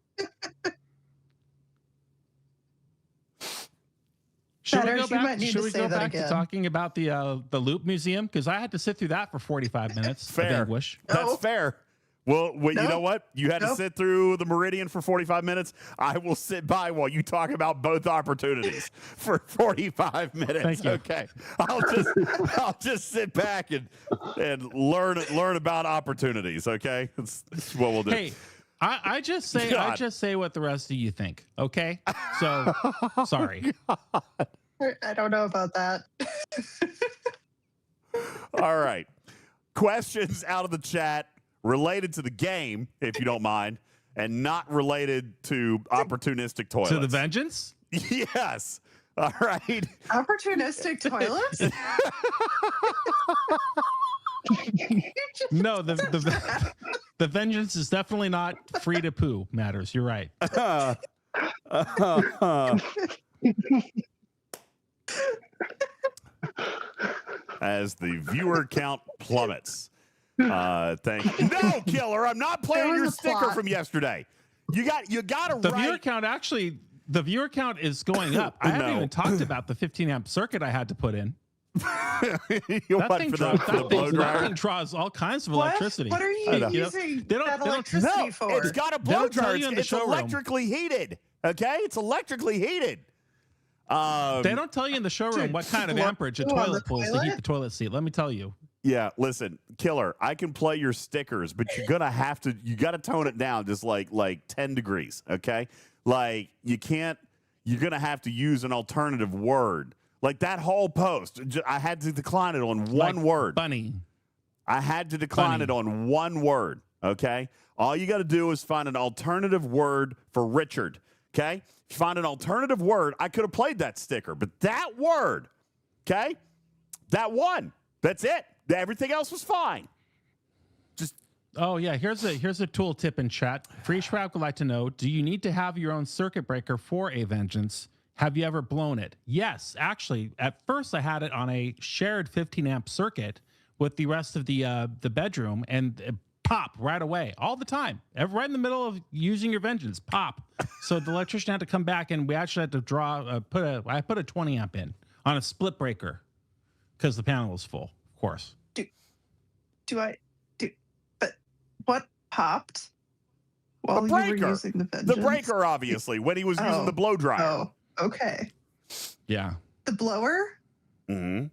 Should Better, we go you might back? need Should to we say go that back to again. talking about the Loop Museum? Because I had to sit through that for 45 minutes. Fair. Of anguish. That's Nope. fair. Well, you know Nope. what? You had to Nope. sit through the Meridian for 45 minutes. I will sit by while you talk about both opportunities for 45 minutes. Thank you. Okay. I'll just sit back and learn about opportunities. Okay. That's what we'll do. Hey, I just say what the rest of you think. Okay. So sorry. I don't know about that. All right. Questions out of the chat related to the game, if you don't mind, and not related to opportunistic toilets. To the vengeance? Yes. All right. Opportunistic toilets? No, the vengeance is definitely not free to poo matters. You're right. As the viewer count plummets. Thank you. No, Killer, I'm not playing your sticker plot. from yesterday. You got to The write. viewer count is going up. I haven't No. even talked about the 15 amp circuit I had to put in. You That want thing, for draws, the blow dryer? draws all kinds of What? electricity. What are you know. using They don't- that they don't- electricity No, for? it's got a They'll blow tell dryer. you in the It's showroom. electrically heated. Okay, it's electrically heated. They don't tell you in the showroom Dude, what kind of what- amperage a on the toilet pulls to heat toilet? the toilet seat. Let me tell you. Yeah, listen, Killer, I can play your stickers, but you got to tone it down just like 10 degrees, okay? Like you're going to have to use an alternative word. Like that whole post, I had to decline it on one Like word. Bunny. I had to decline Bunny. it on one word, okay? All you got to do is find an alternative word for Richard, okay? If you find an alternative word, I could have played that sticker, but that word, okay? That one. That's it. Everything else was fine. Just Oh yeah, here's a tool tip in chat. Free Schwab would like to know: do you need to have your own circuit breaker for a vengeance? Have you ever blown it? Yes, actually. At first, I had it on a shared 15 amp circuit with the rest of the bedroom, and it pop right away, all the time, right in the middle of using your vengeance, pop. So the electrician had to come back, and we actually had to I put a 20 amp in on a split breaker because the panel was full, of course. But what popped while you were using the vengeance? The breaker, obviously, when he was using the blow dryer. Oh, okay. Yeah. The blower? Mm-hmm.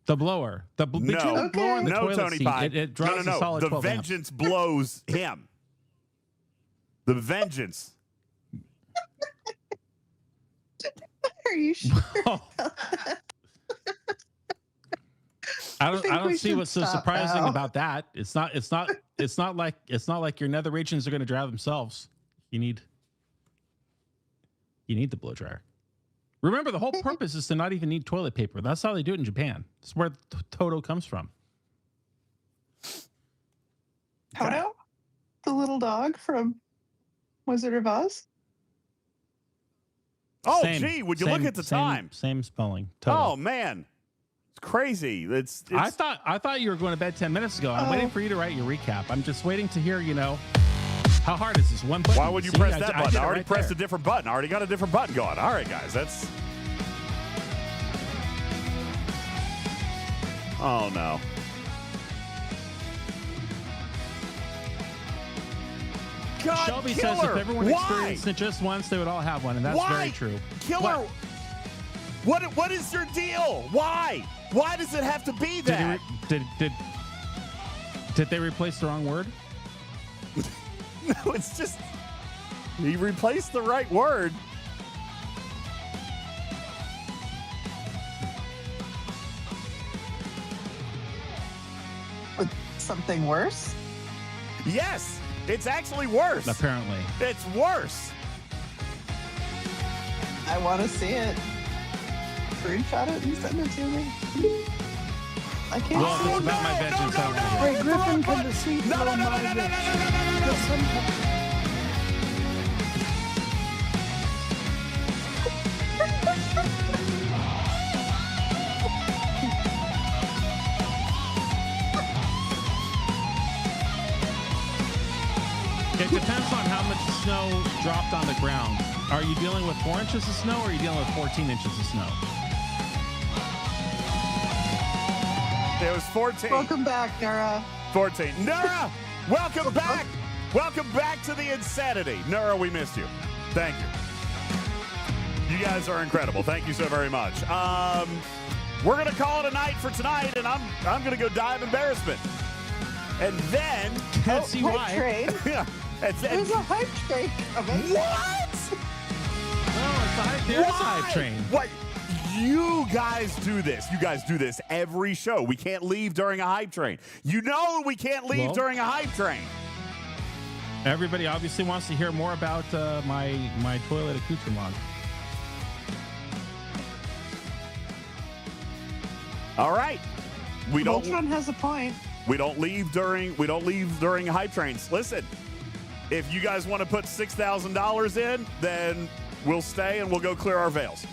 The blower. Between the blower and the toilet Tony seat, Pie. it draws a solid The 12 amps. vengeance blows him. The vengeance. Are you sure? I think don't we see should what's so stop surprising now. about that. It's not like your nether regions are going to dry themselves. You need the blow dryer. Remember, the whole purpose is to not even need toilet paper. That's how they do it in Japan. That's where Toto comes from. Toto? The little dog from Wizard of Oz? Oh, gee, would you look at the time? Same spelling. Toto. Oh, man. It's crazy. It's I thought you were going to bed 10 minutes ago. I'm waiting for you to write your recap. I'm just waiting to hear, how hard is this one button? Why would you See, press that button? did I it already right pressed there. a different button. I already got a different button going. All right, guys. That's... Oh, no. God, Shelby Killer, says if everyone why? experienced it just once, they would all have one, and that's Why? very true. Killer, what is your deal? Why? Why does it have to be that? Did they replace the wrong word? No, it's just he replaced the right word. With something worse? Yes, it's actually worse. Apparently. It's worse. I want to see it. Screenshot it and send it to me. I can't Well, see it's it. about my vengeance. I don't wanna hear it. Wait, Griffin can deceive blow my bitch. Just sometimes. It depends on how much snow dropped on the ground. Are you dealing with 4 inches of snow or are you dealing with 14 inches of snow? It was 14. Welcome back, Nura. 14. Nura, welcome back. Welcome back to the insanity. Nura, we missed you. Thank you. You guys are incredible. Thank you so very much. We're going to call it a night for tonight, and I'm going to go die of embarrassment. And then... Let's see why. Trade. Yeah. There's a hype train coming. What? There's a hype train. What? You guys do this. You guys do this every show. We can't leave during a hype train. You know we can't leave during a hype train. Everybody obviously wants to hear more about my toilet accoutrement. All right. Voltron has a point. We don't leave during hype trains. Listen, if you guys want to put $6,000 in, then we'll stay and we'll go clear our veils.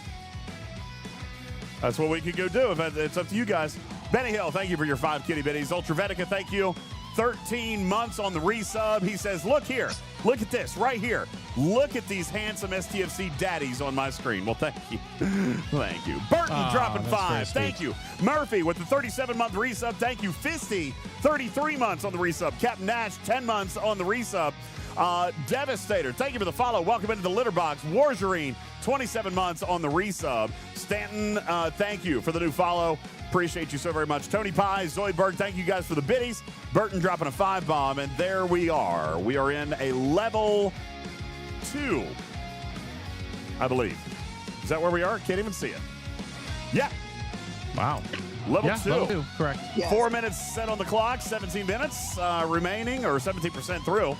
That's what we can go do. It's up to you guys. Benny Hill, thank you for your 5 kitty bitties. Ultravetica, thank you. 13 months on the resub. He says, look here. Look at this right here. Look at these handsome STFC daddies on my screen. Well, thank you. Thank you. Burton dropping 5. Thank you. Murphy with the 37-month resub. Thank you. Fisty, 33 months on the resub. Captain Nash, 10 months on the resub. Devastator, thank you for the follow. Welcome into the litter box. Warzarine, 27 months on the resub. Stanton, thank you for the new follow. Appreciate you so very much. Tony Pye, Zoidberg, thank you guys for the biddies. Burton dropping a 5-bomb, and there we are. We are in a level 2, I believe. Is that where we are? Can't even see it. Yeah. Wow. Level 2. Level 2, correct. Yes. 4 minutes set on the clock, 17 minutes remaining, or 17% through.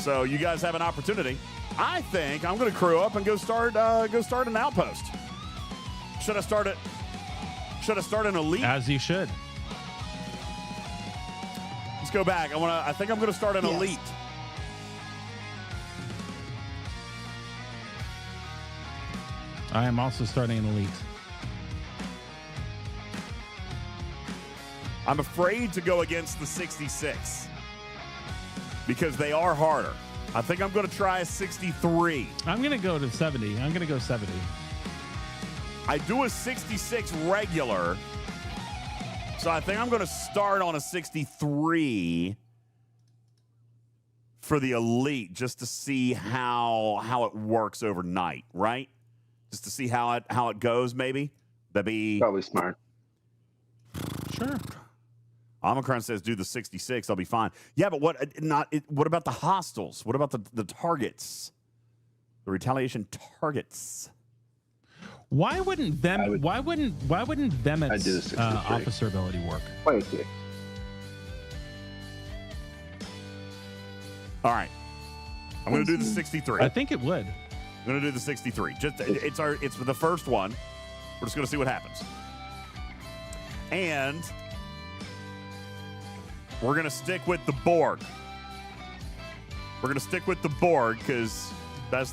So you guys have an opportunity. I think I'm going to crew up and go start an outpost. Should I start an elite? As you should. Let's go back. I think I'm going to start an elite. I am also starting an elite. I'm afraid to go against the 66 because they are harder. I think I'm going to try a 63. I'm going to go to 70. I'm going to go 70. I do a 66 regular, so I think I'm going to start on a 63 for the elite just to see how it works overnight, right? Just to see how it goes, maybe. That'd be Probably smart. Sure. Omicron says do the 66. I'll be fine. Yeah, but what about the hostiles? What about the targets? The retaliation targets. Why wouldn't Vemet's officer ability work? Wait here. All right. I'm going to do the 63. I think it would. I'm going to do the 63. It's the first one. We're just going to see what happens. And we're going to stick with the Borg. We're going to stick with the Borg because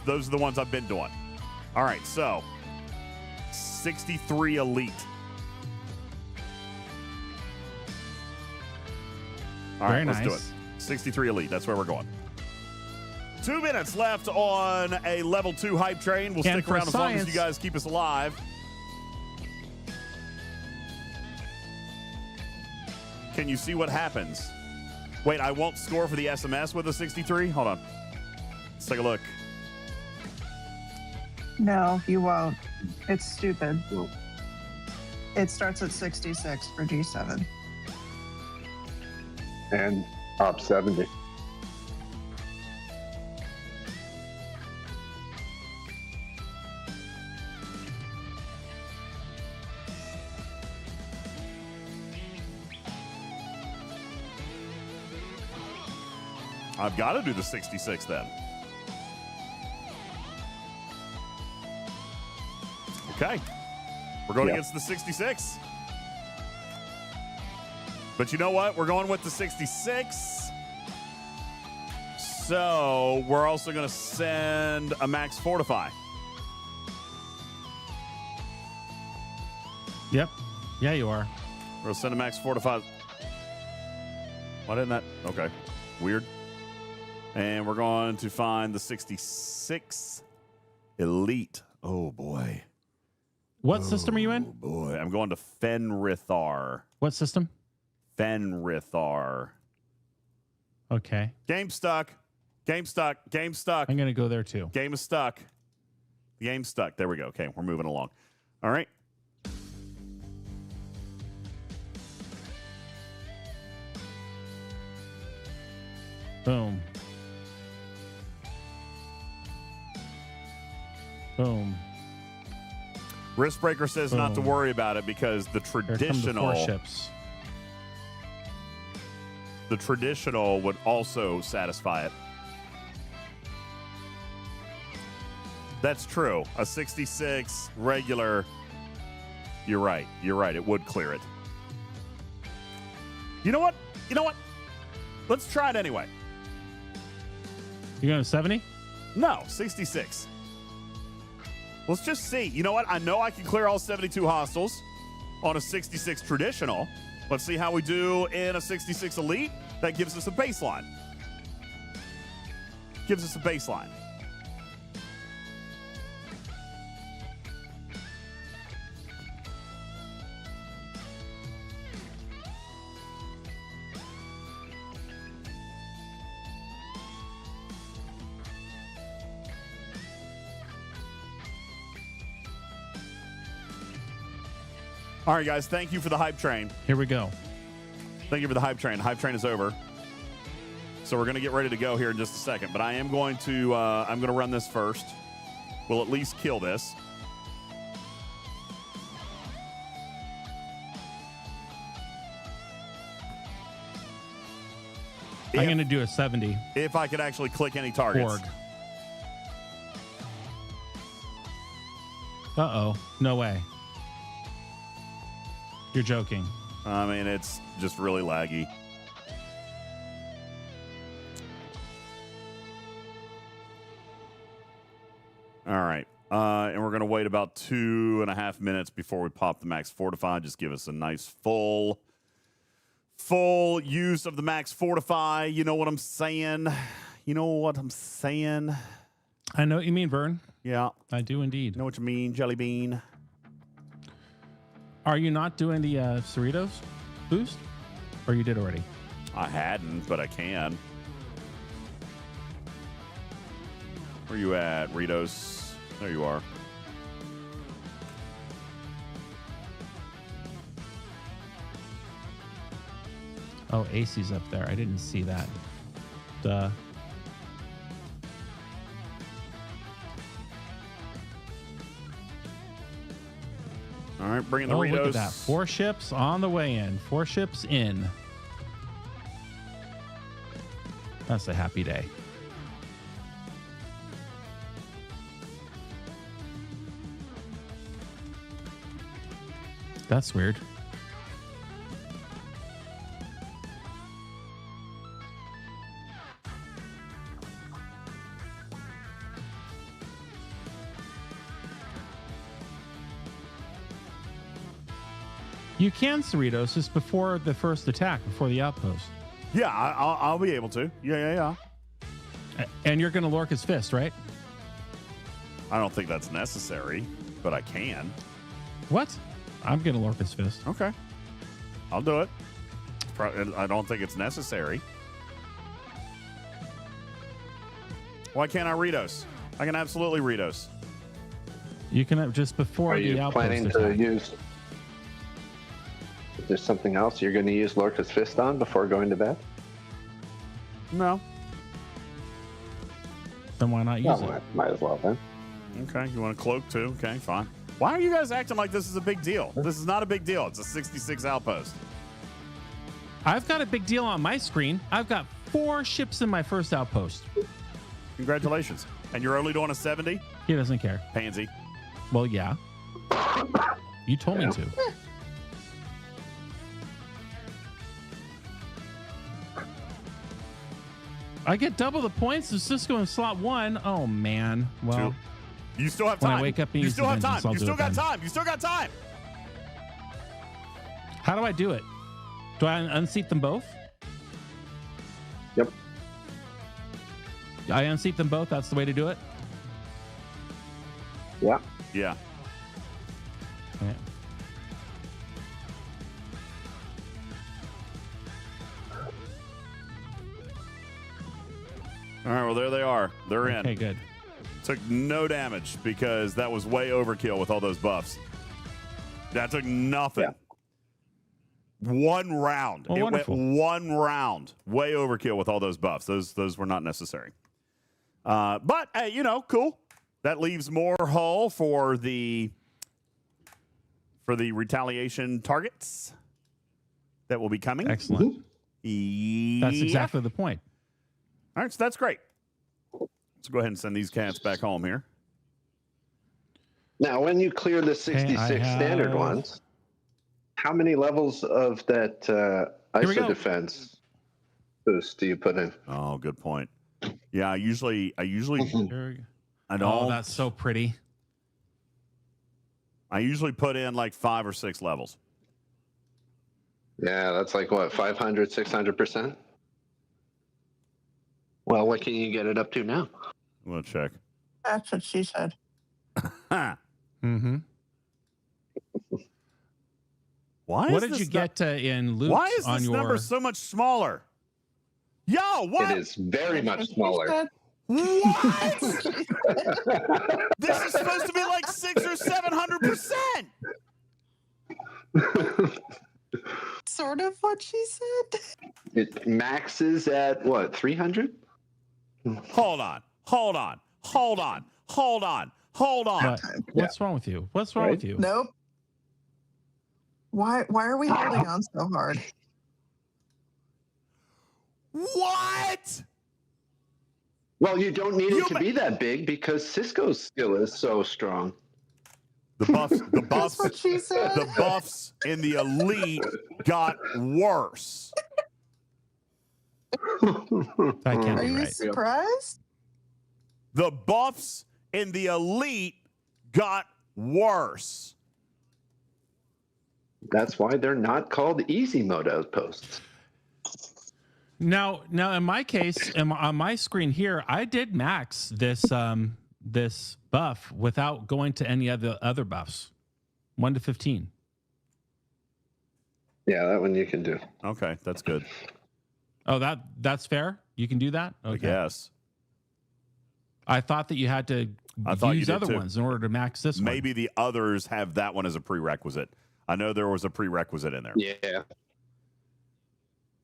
those are the ones I've been doing. All right, so 63 elite. All right, let's do it. 63 elite. That's where we're going. 2 minutes left on a level 2 hype train. We'll stick around as long as you guys keep us alive. Can you see what happens? Wait, I won't score for the SMS with a 63? Hold on. Let's take a look. No, you won't. It's stupid. It starts at 66 for G7. And top 70. I've got to do the 66 then. Okay. We're going against the 66. But you know what? We're going with the 66. So we're also going to send a max fortify. Yep. Yeah, you are. We're going to send a max fortify. Why didn't that? Okay. Weird. And we're going to find the 66 elite. Oh, boy. What system are you in? Oh, boy. I'm going to Fenrithar. What system? Fenrithar. Okay. Game stuck. Game stuck. Game stuck. I'm going to go there too. Game is stuck. The game's stuck. There we go. Okay, we're moving along. All right. Boom. Boom. Riskbreaker says not to worry about it because the traditional ships. The traditional would also satisfy it. That's true. A 66 regular. You're right. You're right. It would clear it. You know what? You know what? Let's try it anyway. You going to 70? No, 66. Let's just see. You know what? I know I can clear all 72 hostiles on a 66 traditional. Let's see how we do in a 66 elite. That gives us a baseline. Gives us a baseline. All right, guys, thank you for the hype train. Here we go. Thank you for the hype train. Hype train is over. So we're going to get ready to go here in just a second. But I am going to run this first. We'll at least kill this. I'm going to do a 70. If I could actually click any targets. Org. Uh-oh. No way. You're joking. I mean, it's just really laggy. All right. And we're going to wait about 2.5 minutes before we pop the max fortify. Just give us a nice full use of the max fortify. You know what I'm saying? You know what I'm saying? I know what you mean, Vern. Yeah. I do indeed. Know what you mean, Jelly Bean? Are you not doing the Cerritos boost? Or you did already? I hadn't, but I can. Where you at, Ritos? There you are. Oh, AC's up there. I didn't see that. Duh. All right, bringing the Oh, Ritos. look at that. 4 ships on the way in. 4 ships in. That's a happy day. That's weird. You can Cerritos just before the first attack, before the outpost. Yeah, I'll be able to. Yeah. And you're going to Lorca's Fist, right? I don't think that's necessary, but I can. What? I'm going to Lorca's Fist. Okay. I'll do it. I don't think it's necessary. Why can't I Ritos? I can absolutely Ritos. You can have just before Are the you outpost planning attack. to use... Is there something else you're going to use Lorca's Fist on before going to bed? No. Then why not use it? Might as well then. Okay, you want a cloak too? Okay, fine. Why are you guys acting like this is a big deal? This is not a big deal. It's a 66 outpost. I've got a big deal on my screen. I've got 4 ships in my first outpost. Congratulations. And you're only doing a 70? He doesn't care. Pansy. Well, yeah. You told me to. I get double the points of Cisco in slot 1. Oh, man. Well, you still have when time. I wake up and You use still the have time. vengeance, I'll You do still it got then. time. You still got time. How do I do it? Do I unseat them both? Yep. I unseat them both. That's the way to do it. Yeah. Yeah. Okay. All right, well, there they are. They're in. Okay, good. Took no damage because that was way overkill with all those buffs. That took nothing. Yeah. One round. Oh, it wonderful. went one round. Way overkill with all those buffs. Those were not necessary. But, hey, cool. That leaves more hull for the retaliation targets that will be coming. Excellent. That's exactly the point. All right, so that's great. Let's go ahead and send these cats back home here. Now, when you clear the 66 standard ones, how many levels of that ISO defense boost do you put in? Oh, good point. Yeah, I usually I don't. Oh, that's so pretty. I usually put in like 5 or 6 levels. Yeah, that's like what, 500, 600%? Well, what can you get it up to now? We'll check. That's what she said. Mm-hmm. Why? What did you get in loot? Why is on this your number so much smaller? Yo, what? It is very much smaller. What? This is supposed to be like 600 or 700%. Sort of what she said. It maxes at what, 300? Hold on. What's wrong with you? What's wrong with you? Nope. Why are we holding on so hard? What? Well, you don't need it to be that big because Cisco's skill is so strong. The buffs, That's what she said. the buffs in the elite got worse. That can't Are be you right. surprised? The buffs in the elite got worse. That's why they're not called easy mode outposts. Now, in my case, on my screen here, I did max this this buff without going to any other buffs, 1 to 15. Yeah, that one you can do. Okay, that's good. Oh, that's fair. You can do that. Okay. I guess. I thought that you had to use other ones in order to max this one. Maybe the others have that one as a prerequisite. I know there was a prerequisite in there. Yeah.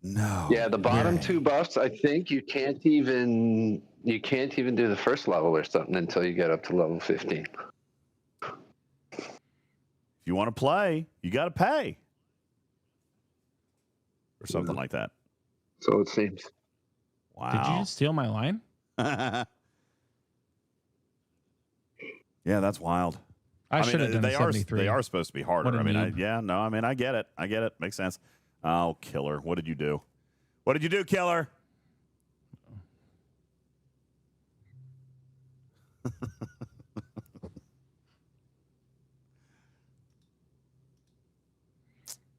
No. Yeah, the bottom two buffs, I think you can't even do the first level or something until you get up to level 15. If you want to play, you got to pay. Or something like that. So it seems. Wow. Did you just steal my line? Yeah, that's wild. I should have done they a are 73. they are supposed to be harder. What a noob. I get it. I get it. Makes sense. Oh, Killer. What did you do? What did you do, Killer?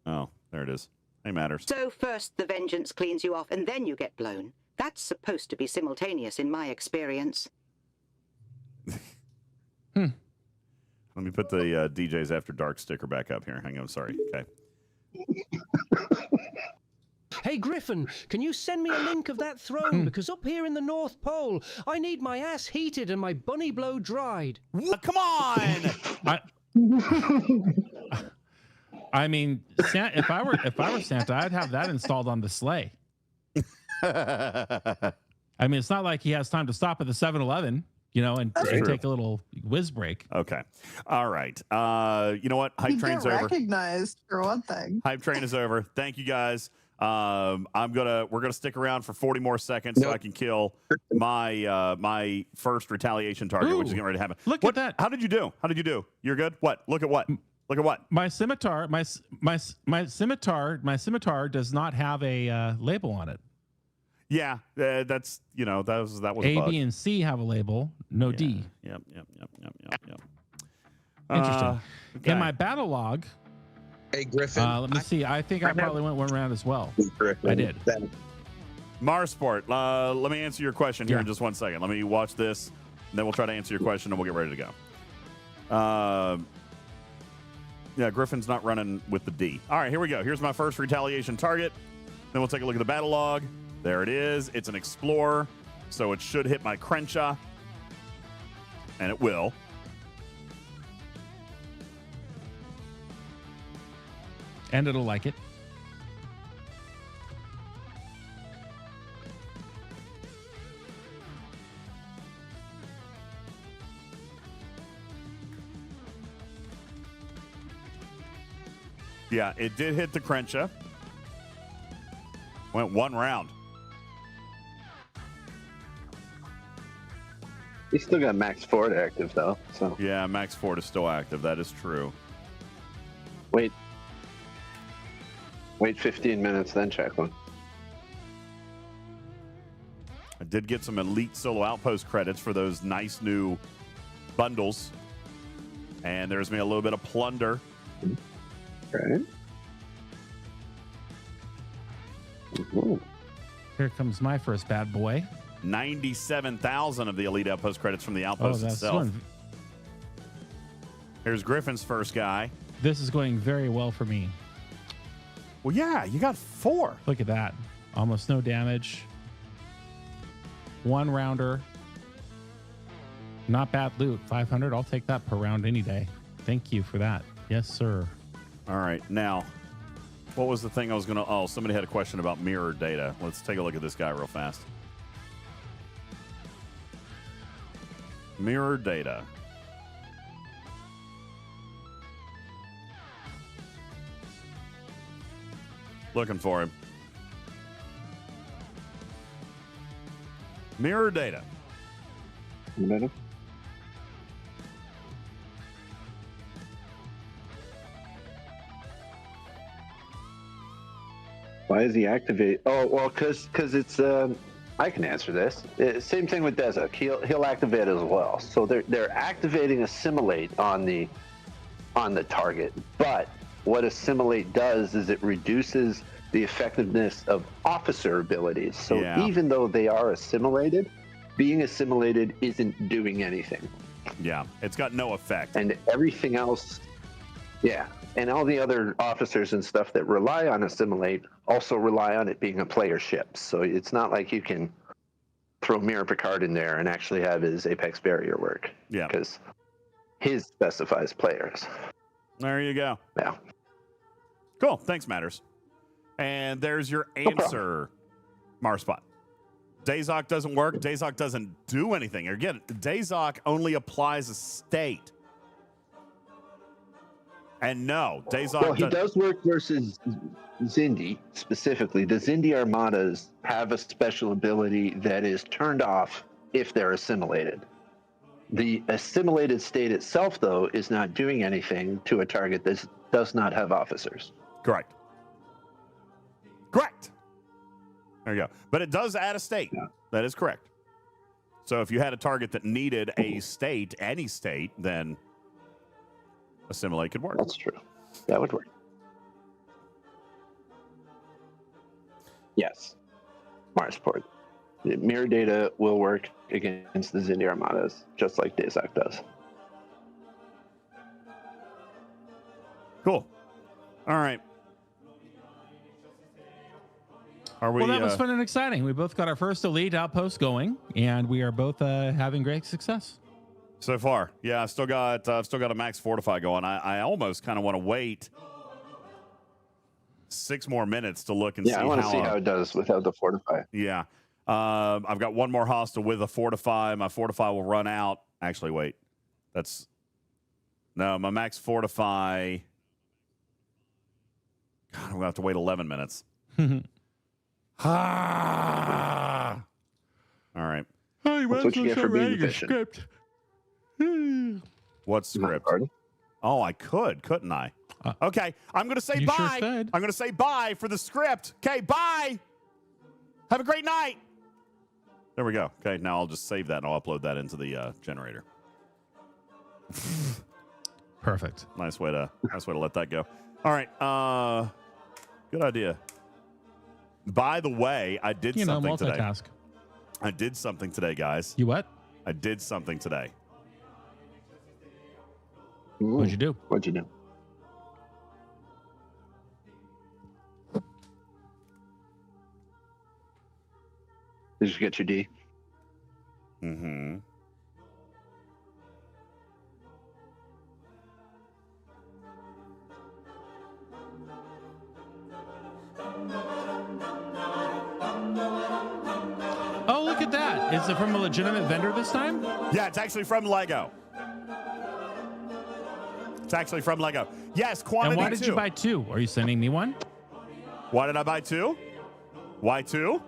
Oh, there it is. It matters. So first the vengeance cleans you off and then you get blown. That's supposed to be simultaneous in my experience. Let me put the DJ's After Dark sticker back up here. Hang on. Sorry. Okay. Hey, Griffin, can you send me a link of that throne? Because up here in the North Pole, I need my ass heated and my bunny blow dried. Come on! I mean, if I were Santa, I'd have that installed on the sleigh. I mean, it's not like he has time to stop at the 7-Eleven, and take a little whiz break. Okay. All right. You know what? Hype train's over. Recognized for one thing. Hype train is over. Thank you guys. We're gonna stick around for 40 more seconds so I can kill my my first retaliation target, which is getting ready to happen. Look at that. How did you do? You're good? What? Look at what? My scimitar, my scimitar does not have a label on it. Yeah, that's that was A, a bug. B, and C have a label, no D. Yep. Interesting. Okay. In my battle log. Hey, Griffin. Let me see. I think I probably went one round as well. Griffin, I did. Marsport, let me answer your question here in just 1 second. Let me watch this, and then we'll try to answer your question, and we'll get ready to go. Yeah, Griffin's not running with the D. All right, here we go. Here's my first retaliation target. Then we'll take a look at the battle log. There it is. It's an Explorer. So it should hit my Crenshaw, and it will. And it'll like it. Yeah, it did hit the Crenshaw. Went one round. He's still got Max Ford active, though. So yeah, Max Ford is still active. That is true. Wait 15 minutes, then check one. I did get some Elite Solo Outpost credits for those nice new bundles. And there's me a little bit of plunder. Okay. Ooh. Here comes my first bad boy. 97,000 of the Elite Outpost credits from the Outpost itself. Here's Griffin's first guy. This is going very well for me. Well, yeah, you got 4. Look at that. Almost no damage. 1 rounder. Not bad loot. 500. I'll take that per round any day. Thank you for that. Yes, sir. All right. Now, what was the thing I was going to... Oh, somebody had a question about mirror data. Let's take a look at this guy real fast. Mirror data. Looking for him. Mirror data. Why is he activate? Oh, well, because it's I can answer this. Same thing with Dezok. He'll activate as well. So they're activating assimilate on the target. But what assimilate does is it reduces the effectiveness of officer abilities. So even though they are assimilated, being assimilated isn't doing anything. Yeah, it's got no effect. And everything else, and all the other officers and stuff that rely on assimilate also rely on it being a player ship. So it's not like you can throw Mirror Picard in there and actually have his Apex barrier work. Yeah. Because his specifies players. There you go. Yeah. Cool. Thanks, Matters. And there's your answer, Marspot. Dazok doesn't work. Dazok doesn't do anything. Again, Dazok only applies a state. And no, Dazok... Well, he does work versus Zindi, specifically. The Zindi Armadas have a special ability that is turned off if they're assimilated. The assimilated state itself, though, is not doing anything to a target that does not have officers. Correct. There you go. But it does add a state. Yeah. That is correct. So if you had a target that needed a state, any state, then assimilate could work. That's true. That would work. Yes. Marsport. The mirror data will work against the Zindi Armadas, just like Dazok does. Cool. All right. Well, that was fun and exciting. We both got our first Elite Outpost going, and we are both having great success. So far. Yeah, I've still got a Max Fortify going. I almost kind of want to wait 6 more minutes to look and see how... Yeah, I want to see how it does without the Fortify. Yeah. I've got one more hostile with a Fortify. My Fortify will run out. Actually, wait. No, my Max Fortify... God, I'm going to have to wait 11 minutes. All right. Hey, that's what you get for being efficient. Script. What script? Oh, I couldn't I? Okay, I'm going to say bye. Sure said. I'm going to say bye for the script. Okay, bye. Have a great night. There we go. Okay, now I'll just save that and I'll upload that into the generator. Perfect. Nice way to let that go. All right. Good idea. By the way, I did something today. Multitask. I did something today, guys. You what? I did something today. Ooh, what'd you do? Did you get your D? Is it from a legitimate vendor this time? Yeah, it's actually from Lego. It's actually from Lego. Yes, quantity. And why did you buy 2? Are you sending me one? Why did I buy 2? Why 2?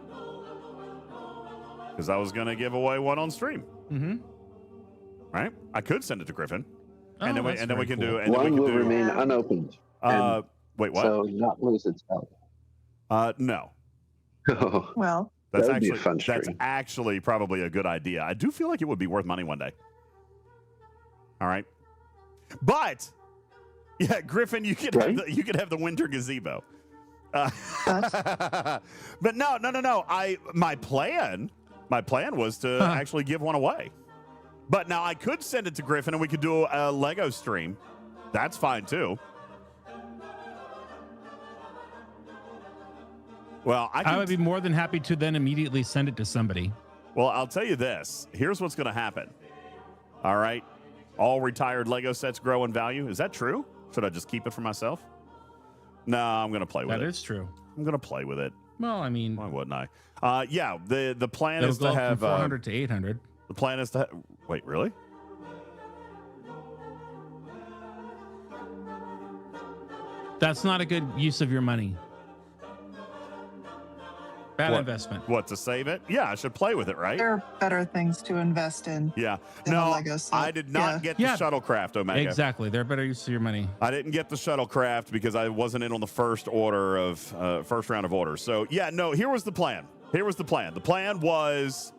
Because I was going to give away one on stream. Mm-hmm. Right? I could send it to Griffin. Oh, and then we can do. And one then we will can do, remain unopened. Wait, what? So not lose its value. No. Well, That's that would be actually a fun that's stream. actually probably a good idea. I do feel like it would be worth money one day. All right. But yeah, Griffin, you could have the winter gazebo. But no. My plan was to actually give one away. But now I could send it to Griffin and we could do a Lego stream. That's fine too. Well, I would be more than happy to then immediately send it to somebody. Well, I'll tell you this. Here's what's going to happen. All right. All retired Lego sets grow in value. Is that true? Should I just keep it for myself? No, I'm going to play with it. That is true. I'm going to play with it. Well, I mean, why wouldn't I? Yeah, the plan it'll is go to have from 400 to 800. The plan is to wait, really? That's not a good use of your money. Bad investment. What, to save it? Yeah, I should play with it, right? there are better things to invest in. Yeah. than a No, Lego set. I did not get the shuttlecraft, Omega. Exactly. They're better use of your money. I didn't get the shuttlecraft because I wasn't in on the first round of orders. So yeah, no, here was the plan. The plan was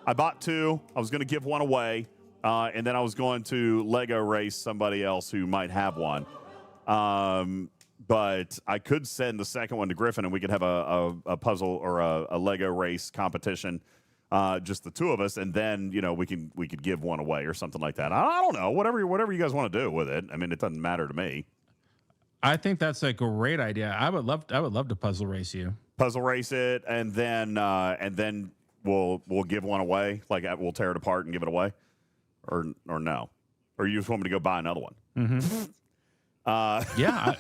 I bought 2. I was going to give one away. And then I was going to Lego race somebody else who might have one. But I could send the second one to Griffin and we could have a puzzle or a Lego race competition, just the 2 of us. And then, we could give one away or something like that. I don't know, whatever you guys want to do with it. I mean, it doesn't matter to me. I think that's a great idea. I would love to puzzle race you. Puzzle race it. And then we'll give one away. Like we'll tear it apart and give it away or no, or you just want me to go buy another one? Mm-hmm. Yeah.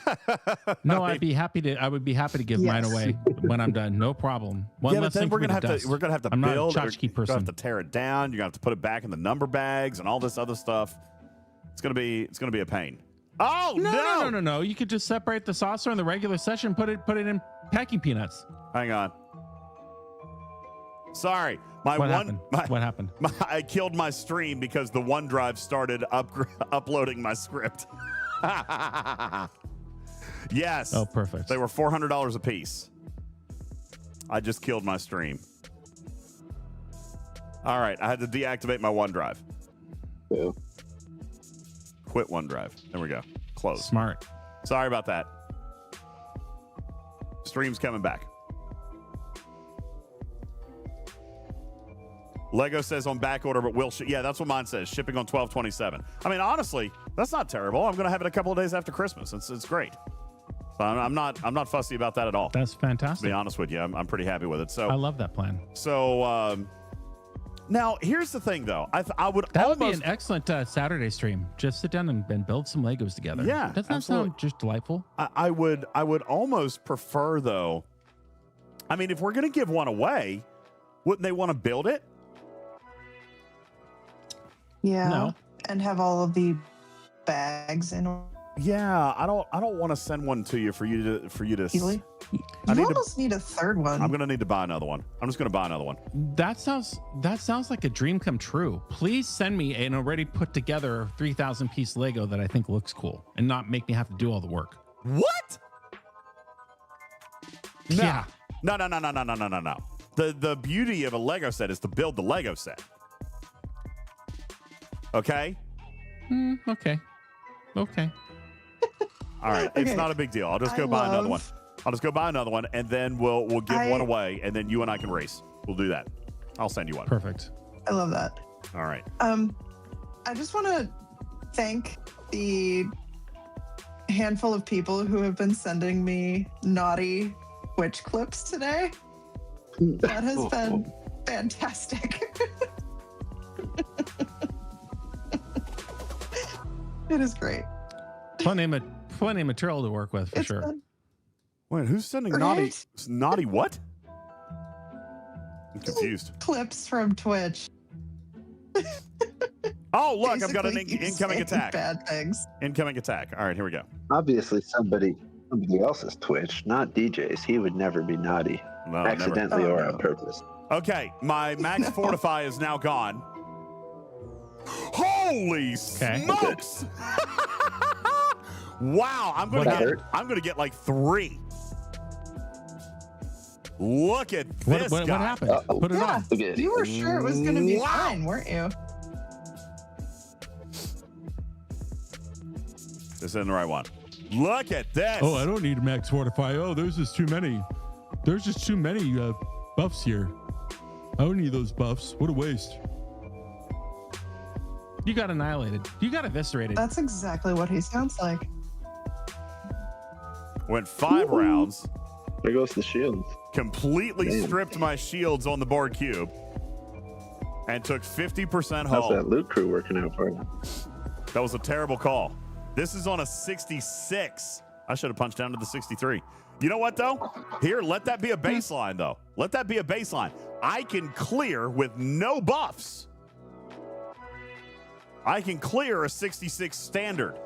No, I would be happy to give mine away when I'm done. No problem. One less thing we're for me gonna to have dust. to. We're gonna have to I'm build. not a tchotchke person. You're gonna have to tear it down. You're gonna have to put it back in the number bags and all this other stuff. It's gonna be a pain. Oh no! You could just separate the saucer and the regular session. Put it in packing peanuts. Hang on. Sorry, What happened? I killed my stream because the OneDrive started uploading my script. Yes. Oh, perfect. They were $400 a piece. I just killed my stream. All right, I had to deactivate my OneDrive. Yeah. Quit OneDrive. There we go. Close. Smart. Sorry about that. Stream's coming back. Lego says on back order, but will ship. Yeah, that's what mine says. Shipping on 12/27. I mean, honestly, that's not terrible. I'm going to have it a couple of days after Christmas. It's great. So I'm not fussy about that at all. That's fantastic. To be honest with you, I'm pretty happy with it. So I love that plan. So now here's the thing, though. That would be an excellent Saturday stream. Just sit down and build some Legos together. Yeah, doesn't that sound just delightful? I would almost prefer, though. I mean, if we're going to give one away, wouldn't they want to build it? Yeah. No. And have all of the bags in order. Yeah, I don't want to send one to you for you to. You almost need a third one. I'm gonna need to buy another one. I'm just gonna buy another one. That sounds like a dream come true. Please send me an already put together 3,000 piece Lego that I think looks cool and not make me have to do all the work. What? No. Yeah. No. The beauty of a Lego set is to build the Lego set. Okay. Okay. All right. Okay. It's not a big deal. I'll just go buy another one. I'll just go buy another one, and then we'll give one away, and then you and I can race. We'll do that. I'll send you one. Perfect. I love that. All right. I just want to thank the handful of people who have been sending me naughty witch clips today. That has been fantastic. It is great. Plenty of material to work with for sure. Fun. Wait, who's sending naughty what? I'm confused. Clips from Twitch. Oh, look, I've got an Basically, incoming saying attack. Bad things. Incoming attack. All right, here we go. Obviously, somebody else's Twitch, not DJ's. He would never be naughty, No, accidentally never. or on purpose. Okay, my max fortify is now gone. Holy smokes! Wow, I'm gonna get like 3. Look at this What guy. happened? Put it on. You were sure it was going to be fine, weren't you? This isn't the right one. Look at this. Oh, I don't need a max fortify. Oh, there's just too many. There's just too many buffs here. I don't need those buffs. What a waste. You got annihilated. You got eviscerated. That's exactly what he sounds like. Went 5 rounds. There goes the shields. Completely stripped my shields on the board cube. And took 50% How's hull. that loot crew working out for you? That was a terrible call. This is on a 66. I should have punched down to the 63. You know what, though? Here, let that be a baseline, though. Let that be a baseline. I can clear with no buffs. I can clear a 66 standard.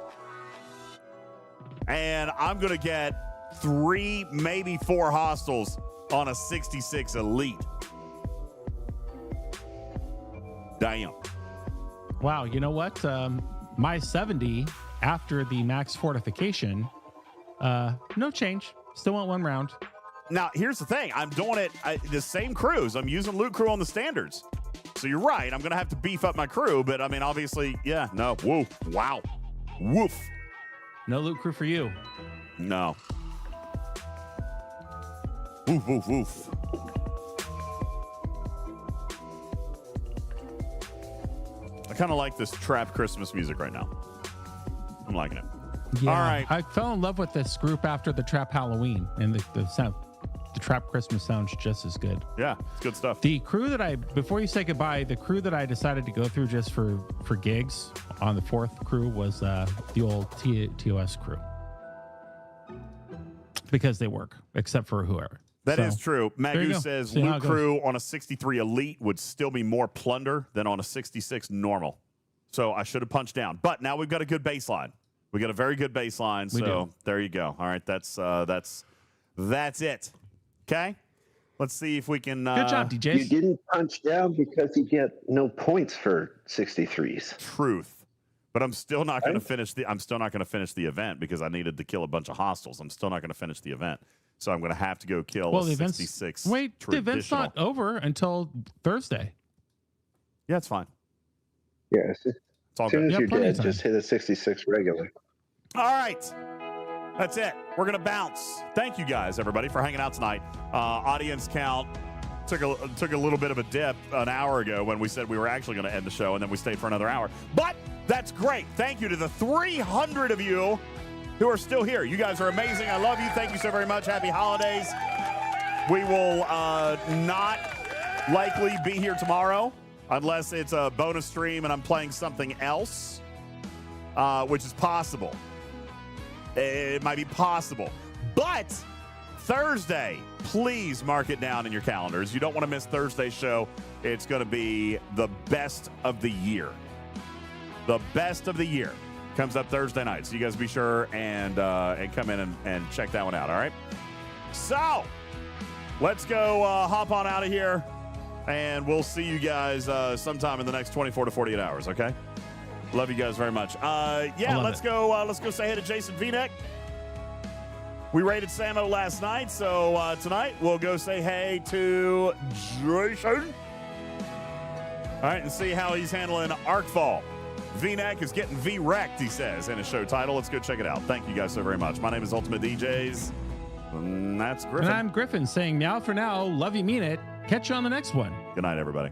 And I'm going to get 3, maybe 4 hostiles on a 66 elite. Damn. Wow, you know what? My 70 after the max fortification, no change. Still want 1 round. Now, here's the thing. I'm doing it the same crews. I'm using loot crew on the standards. So you're right. I'm going to have to beef up my crew. But, I mean, obviously, yeah, no. Whoa. Wow. Woof. No loot crew for you. No. Woof, woof, woof. I kind of like this trap Christmas music right now. I'm liking it. Yeah, all right. I fell in love with this group after the Trap Halloween, and the sound, the Trap Christmas sounds just as good. Yeah, it's good stuff. The crew that before you say goodbye, the crew that I decided to go through just for gigs on the 4th crew was the old TOS crew. Because they work, except for whoever. That is true. Magu says loot crew on a 63 elite would still be more plunder than on a 66 normal. So I should have punched down. But now we've got a good baseline. We got a very good baseline. So there you go. All right, that's it. Okay. Let's see if we can. Good job, DJz. You didn't punch down because you get no points for 63s. Truth. But I'm still not going to finish the event because I needed to kill a bunch of hostiles. I'm still not going to finish the event. So I'm going to have to go kill a 66. Wait, the event's not over until Thursday. Yeah, it's fine. Yeah, it's all as soon good. as you're dead, just hit a 66 regular. All right. That's it. We're going to bounce. Thank you guys, everybody, for hanging out tonight. Audience count took a little bit of a dip an hour ago when we said we were actually going to end the show, and then we stayed for another hour. But that's great. Thank you to the 300 of you who are still here. You guys are amazing. I love you. Thank you so very much. Happy holidays. We will not likely be here tomorrow unless it's a bonus stream and I'm playing something else, which is possible. It might be possible. But Thursday, please mark it down in your calendars. You don't want to miss Thursday's show. It's going to be the best of the year. The best of the year comes up Thursday night. So you guys be sure and come in and check that one out, all right? So let's go hop on out of here, and we'll see you guys sometime in the next 24 to 48 hours, okay? Love you guys very much. Let's go say hey to Jason V-Neck. We raided Samo last night, so tonight we'll go say hey to Jason. All right, and see how he's handling Arcfall. V-Neck is getting V-wrecked, he says, in his show title. Let's go check it out. Thank you guys so very much. My name is UltimatDJz. And that's Griffin. And I'm Griffin saying meow for now. Love you, mean it. Catch you on the next one. Good night, everybody.